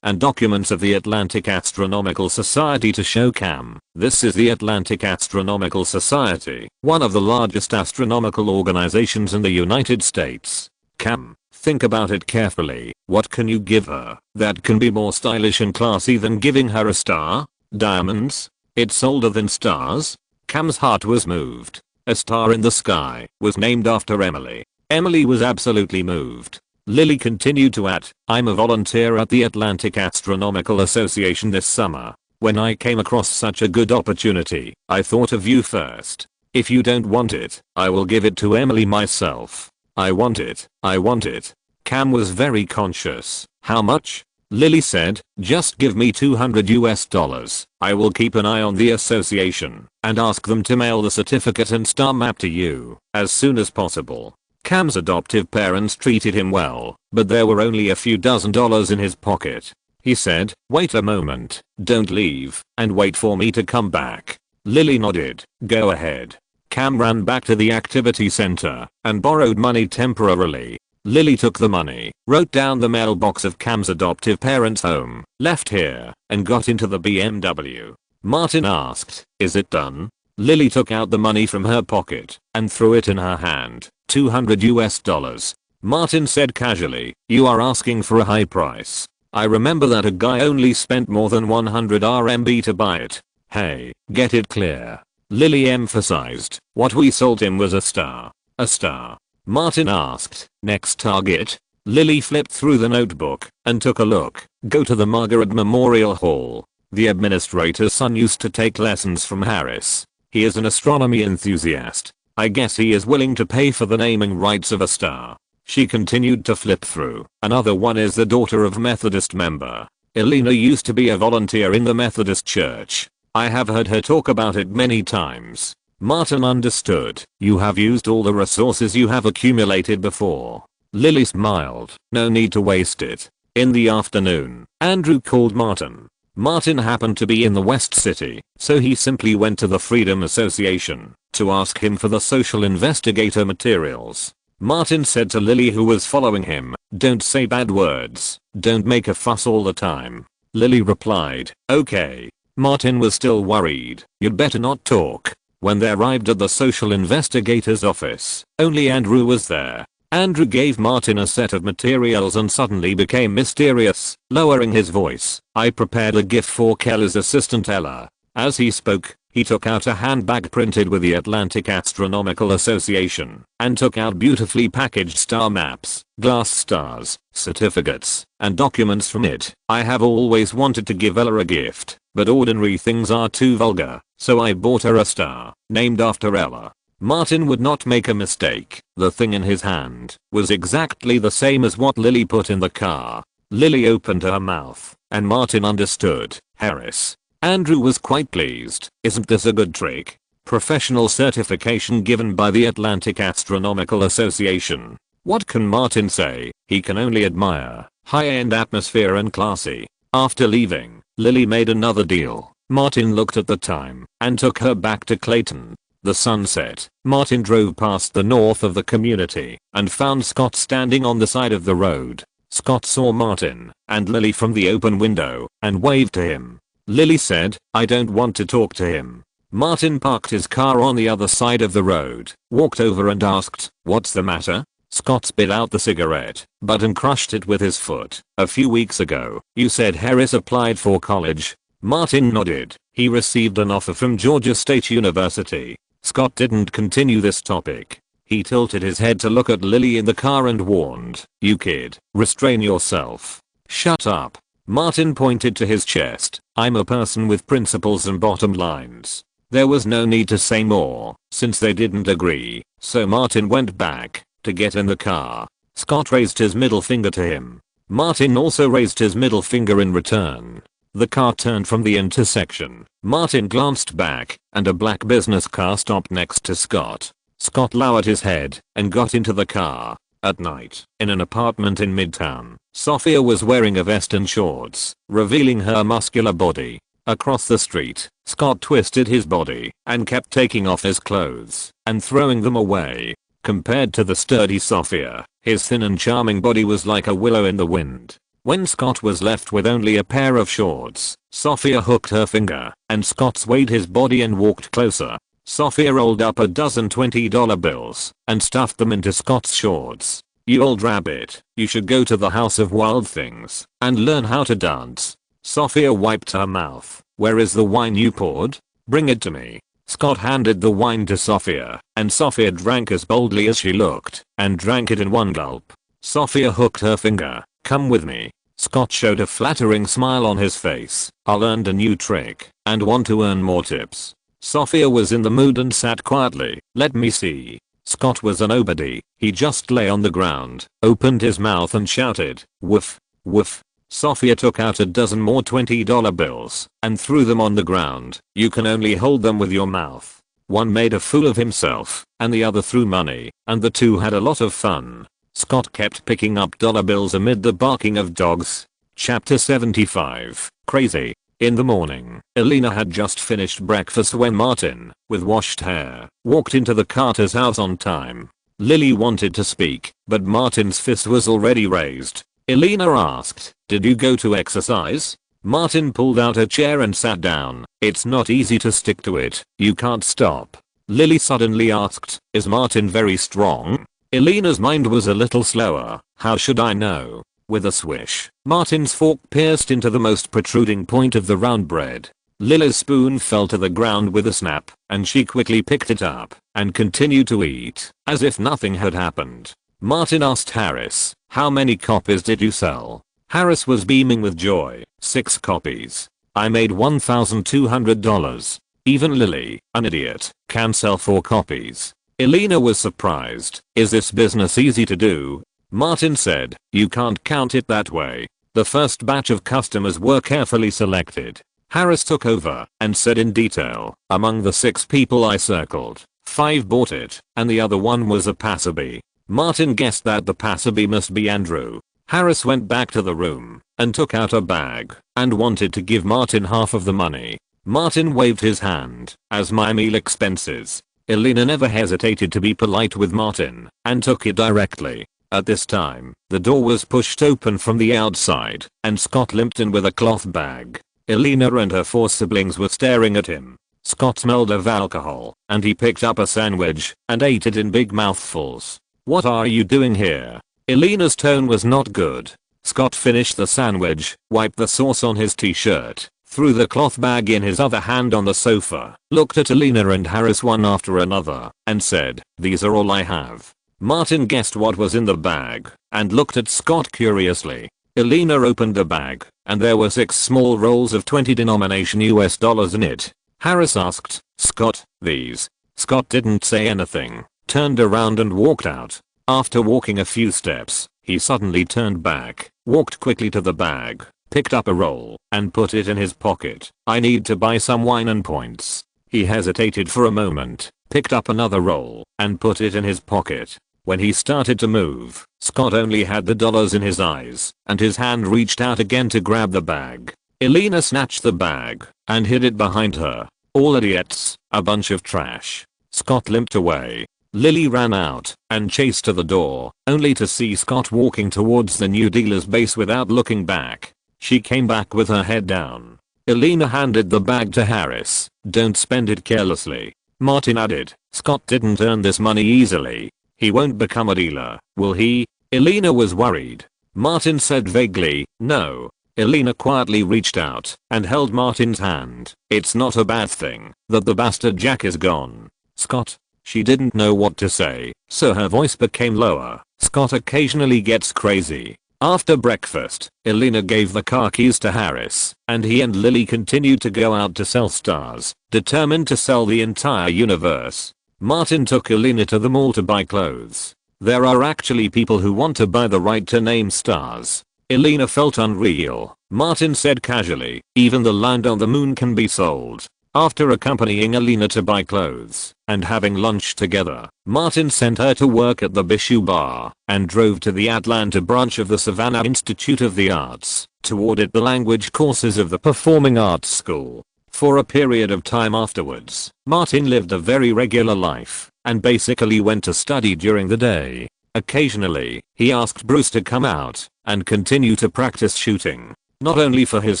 Speaker 1: and documents of the Atlantic Astronomical Society to show Cam. This is the Atlantic Astronomical Society, one of the largest astronomical organizations in the United States. Cam, think about it carefully. What can you give her that can be more stylish and classy than giving her a star? Diamonds? It's older than stars? Cam's heart was moved. A star in the sky was named after Emily. Emily was absolutely moved. Lily continued to add, I'm a volunteer at the Atlantic Astronomical Association this summer. When I came across such a good opportunity, I thought of you first. If you don't want it, I will give it to Emily myself. I want it. I want it. Cam was very conscious. How much? Lily said, just give me $200. I will keep an eye on the association and ask them to mail the certificate and star map to you as soon as possible. Cam's adoptive parents treated him well, but there were only a few dozen dollars in his pocket. He said, wait a moment, don't leave, and wait for me to come back. Lily nodded, go ahead. Cam ran back to the activity center and borrowed money temporarily. Lily took the money, wrote down the mailbox of Cam's adoptive parents' home, left here, and got into the BMW. Martin asked, is it done? Lily took out the money from her pocket and threw it in her hand. $200. Martin said casually, you are asking for a high price. I remember that a guy only spent more than 100 RMB to buy it. Hey, get it clear. Lily emphasized, what we sold him was a star. A star. Martin asked, next target? Lily flipped through the notebook and took a look. Go to the Margaret Memorial Hall. The administrator's son used to take lessons from Harris. He is an astronomy enthusiast. I guess he is willing to pay for the naming rights of a star. She continued to flip through. Another one is the daughter of Methodist member. Elena used to be a volunteer in the Methodist church. I have heard her talk about it many times. Martin understood. You have used all the resources you have accumulated before. Lily smiled. No need to waste it. In the afternoon, Andrew called Martin. Martin happened to be in the West City, so he simply went to the Freedom Association to ask him for the social investigator materials. Martin said to Lily, who was following him, don't say bad words. Don't make a fuss all the time. Lily replied, okay. Martin was still worried. You'd better not talk. When they arrived at the social investigator's office, only Andrew was there. Andrew gave Martin a set of materials and suddenly became mysterious, lowering his voice. I prepared a gift for Kelly's assistant Ella. As he spoke, he took out a handbag printed with the Atlantic Astronomical Association and took out beautifully packaged star maps, glass stars, certificates, and documents from it. I have always wanted to give Ella a gift, but ordinary things are too vulgar, so I bought her a star, named after Ella. Martin would not make a mistake. The thing in his hand was exactly the same as what Lily put in the car. Lily opened her mouth, and Martin understood. Harris. Andrew was quite pleased. Isn't this a good trick? Professional certification given by the Atlantic Astronomical Association. What can Martin say? He can only admire. High-end atmosphere and classy. After leaving, Lily made another deal. Martin looked at the time and took her back to Clayton. The sun set. Martin drove past the north of the community and found Scott standing on the side of the road. Scott saw Martin and Lily from the open window and waved to him. Lily said, I don't want to talk to him. Martin parked his car on the other side of the road, walked over and asked, what's the matter? Scott spit out the cigarette butt and crushed it with his foot. A few weeks ago, you said Harris applied for college. Martin nodded. He received an offer from Georgia State University. Scott didn't continue this topic. He tilted his head to look at Lily in the car and warned, you kid, restrain yourself. Shut up. Martin pointed to his chest. I'm a person with principles and bottom lines. There was no need to say more, since they didn't agree, so Martin went back to get in the car. Scott raised his middle finger to him. Martin also raised his middle finger in return. The car turned from the intersection. Martin glanced back, and a black business car stopped next to Scott. Scott lowered his head and got into the car. At night, in an apartment in Midtown, Sophia was wearing a vest and shorts, revealing her muscular body. Across the street, Scott twisted his body and kept taking off his clothes and throwing them away. Compared to the sturdy Sophia, his thin and charming body was like a willow in the wind. When Scott was left with only a pair of shorts, Sophia hooked her finger, and Scott swayed his body and walked closer. Sophia rolled up a dozen $20 bills and stuffed them into Scott's shorts. You old rabbit, you should go to the House of Wild Things and learn how to dance. Sophia wiped her mouth. Where is the wine you poured? Bring it to me. Scott handed the wine to Sophia, and Sophia drank as boldly as she looked, and drank it in one gulp. Sophia hooked her finger. Come with me. Scott showed a flattering smile on his face. I learned a new trick and want to earn more tips. Sophia was in the mood and sat quietly. Let me see. Scott was a nobody. He just lay on the ground, opened his mouth and shouted, woof, woof. Sophia took out a dozen more $20 bills and threw them on the ground. You can only hold them with your mouth. One made a fool of himself and the other threw money, and the two had a lot of fun. Scott kept picking up dollar bills amid the barking of dogs. Chapter 75. Crazy. In the morning, Elena had just finished breakfast when Martin, with washed hair, walked into the Carter's house on time. Lily wanted to speak, but Martin's fist was already raised. Elena asked, "Did you go to exercise?" Martin pulled out a chair and sat down. "It's not easy to stick to it. You can't stop." Lily suddenly asked, "Is Martin very strong?" Elena's mind was a little slower. "How should I know?" With a swish, Martin's fork pierced into the most protruding point of the round bread. Lily's spoon fell to the ground with a snap, and she quickly picked it up and continued to eat, as if nothing had happened. Martin asked Harris, "How many copies did you sell?" Harris was beaming with joy. 6 copies. I made $1,200. Even Lily, an idiot, can sell 4 copies. Elena was surprised. "Is this business easy to do?" Martin said, "You can't count it that way. The first batch of customers were carefully selected." Harris took over and said in detail, "Among the 6 people I circled, 5 bought it, and the other one was a passerby." Martin guessed that the passerby must be Andrew. Harris went back to the room and took out a bag and wanted to give Martin half of the money. Martin waved his hand as my meal expenses. Elena never hesitated to be polite with Martin and took it directly. At this time, the door was pushed open from the outside and Scott limped in with a cloth bag. Elena and her 4 siblings were staring at him. Scott smelled of alcohol and he picked up a sandwich and ate it in big mouthfuls. "What are you doing here?" Elena's tone was not good. Scott finished the sandwich, wiped the sauce on his t-shirt, threw the cloth bag in his other hand on the sofa, looked at Elena and Harris one after another, and said, "These are all I have." Martin guessed what was in the bag and looked at Scott curiously. Elena opened the bag and there were 6 small rolls of 20 denomination US dollars in it. Harris asked, "Scott, these?" Scott didn't say anything, turned around and walked out. After walking a few steps, he suddenly turned back, walked quickly to the bag, picked up a roll, and put it in his pocket. "I need to buy some wine and points." He hesitated for a moment, picked up another roll, and put it in his pocket. When he started to move, Scott only had the dollars in his eyes, and his hand reached out again to grab the bag. Elena snatched the bag and hid it behind her. "All idiots, a bunch of trash." Scott limped away. Lily ran out and chased to the door, only to see Scott walking towards the new dealer's base without looking back. She came back with her head down. Elena handed the bag to Harris. "Don't spend it carelessly." Martin added, "Scott didn't earn this money easily. He won't become a dealer, will he?" Elena was worried. Martin said vaguely, "No." Elena quietly reached out and held Martin's hand. "It's not a bad thing that the bastard Jack is gone." "Scott." She didn't know what to say, so her voice became lower. "Scott occasionally gets crazy." After breakfast, Elena gave the car keys to Harris, and he and Lily continued to go out to sell stars, determined to sell the entire universe. Martin took Elena to the mall to buy clothes. There are actually people who want to buy the right to name stars. Elena felt unreal. Martin said casually, "Even the land on the moon can be sold." After accompanying Elena to buy clothes and having lunch together, Martin sent her to work at the Bishu bar and drove to the Atlanta branch of the Savannah Institute of the Arts to audit the language courses of the Performing Arts School. For a period of time afterwards, Martin lived a very regular life and basically went to study during the day. Occasionally, he asked Bruce to come out and continue to practice shooting, not only for his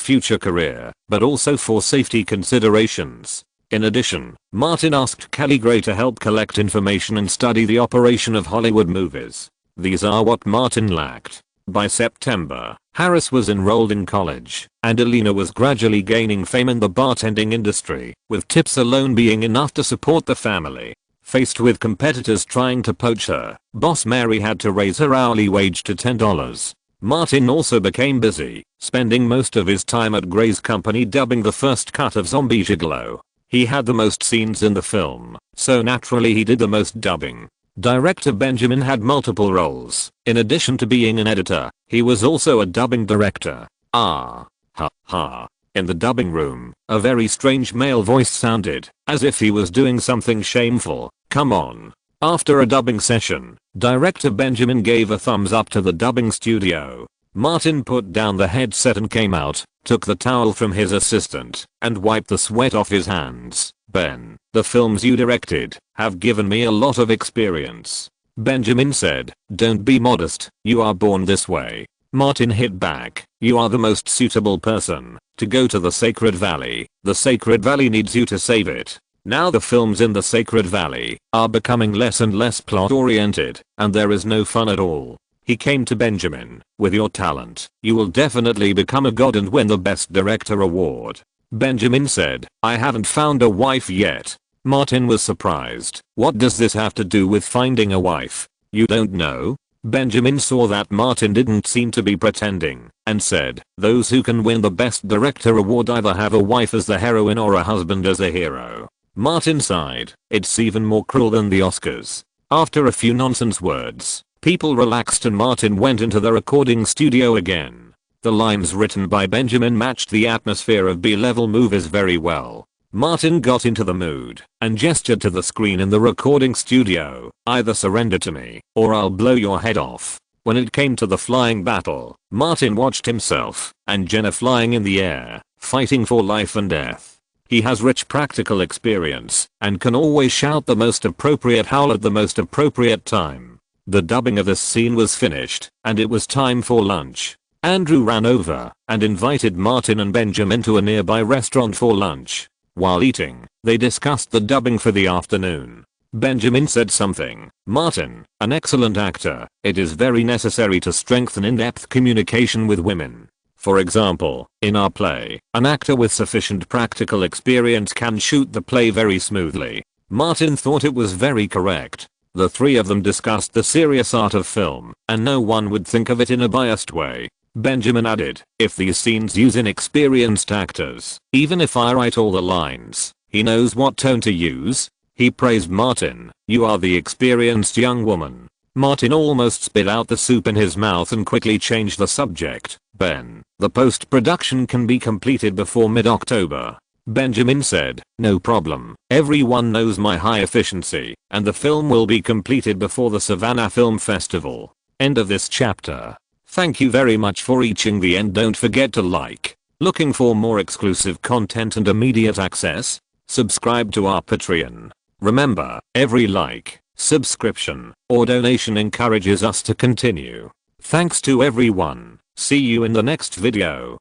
Speaker 1: future career, but also for safety considerations. In addition, Martin asked Kelly Gray to help collect information and study the operation of Hollywood movies. These are what Martin lacked. By September, Harris was enrolled in college, and Elena was gradually gaining fame in the bartending industry, with tips alone being enough to support the family. Faced with competitors trying to poach her, Boss Mary had to raise her hourly wage to $10. Martin also became busy, spending most of his time at Gray's company dubbing the first cut of Zombie Gigolo. He had the most scenes in the film, so naturally he did the most dubbing. Director Benjamin had multiple roles. In addition to being an editor, he was also a dubbing director. Ah. Ha ha. In the dubbing room, a very strange male voice sounded, as if he was doing something shameful. Come on. After a dubbing session, director Benjamin gave a thumbs up to the dubbing studio. Martin put down the headset and came out, took the towel from his assistant, and wiped the sweat off his hands. Ben, the films you directed have given me a lot of experience. Benjamin said, don't be modest, you are born this way. Martin hit back, you are the most suitable person to go to the Sacred Valley. The Sacred Valley needs you to save it. Now the films in the Sacred Valley are becoming less and less plot oriented, and there is no fun at all. He came to Benjamin, with your talent, you will definitely become a god and win the Best Director award. Benjamin said, I haven't found a wife yet. Martin was surprised. What does this have to do with finding a wife? You don't know? Benjamin saw that Martin didn't seem to be pretending, and said, those who can win the Best Director award either have a wife as the heroine or a husband as a hero. Martin sighed, it's even more cruel than the Oscars. After a few nonsense words, people relaxed and Martin went into the recording studio again. The lines written by Benjamin matched the atmosphere of B-level movies very well. Martin got into the mood and gestured to the screen in the recording studio, either surrender to me or I'll blow your head off. When it came to the flying battle, Martin watched himself and Jenna flying in the air, fighting for life and death. He has rich practical experience and can always shout the most appropriate howl at the most appropriate time. The dubbing of this scene was finished and it was time for lunch. Andrew ran over and invited Martin and Benjamin to a nearby restaurant for lunch. While eating, they discussed the dubbing for the afternoon. Benjamin said something. Martin, an excellent actor, it is very necessary to strengthen in-depth communication with women. For example, in our play, an actor with sufficient practical experience can shoot the play very smoothly. Martin thought it was very correct. The three of them discussed the serious art of film, and no one would think of it in a biased way. Benjamin added, if these scenes use inexperienced actors, even if I write all the lines, he knows what tone to use. He praised Martin, you are the experienced young woman. Martin almost spit out the soup in his mouth and quickly changed the subject. Ben, the post-production can be completed before mid-October. Benjamin said, no problem. Everyone knows my high efficiency, and the film will be completed before the Savannah Film Festival. End of this chapter. Thank you very much for reaching the end. Don't forget to like. Looking for more exclusive content and immediate access? Subscribe to our Patreon. Remember, every like, subscription, or donation encourages us to continue. Thanks to everyone. See you in the next video.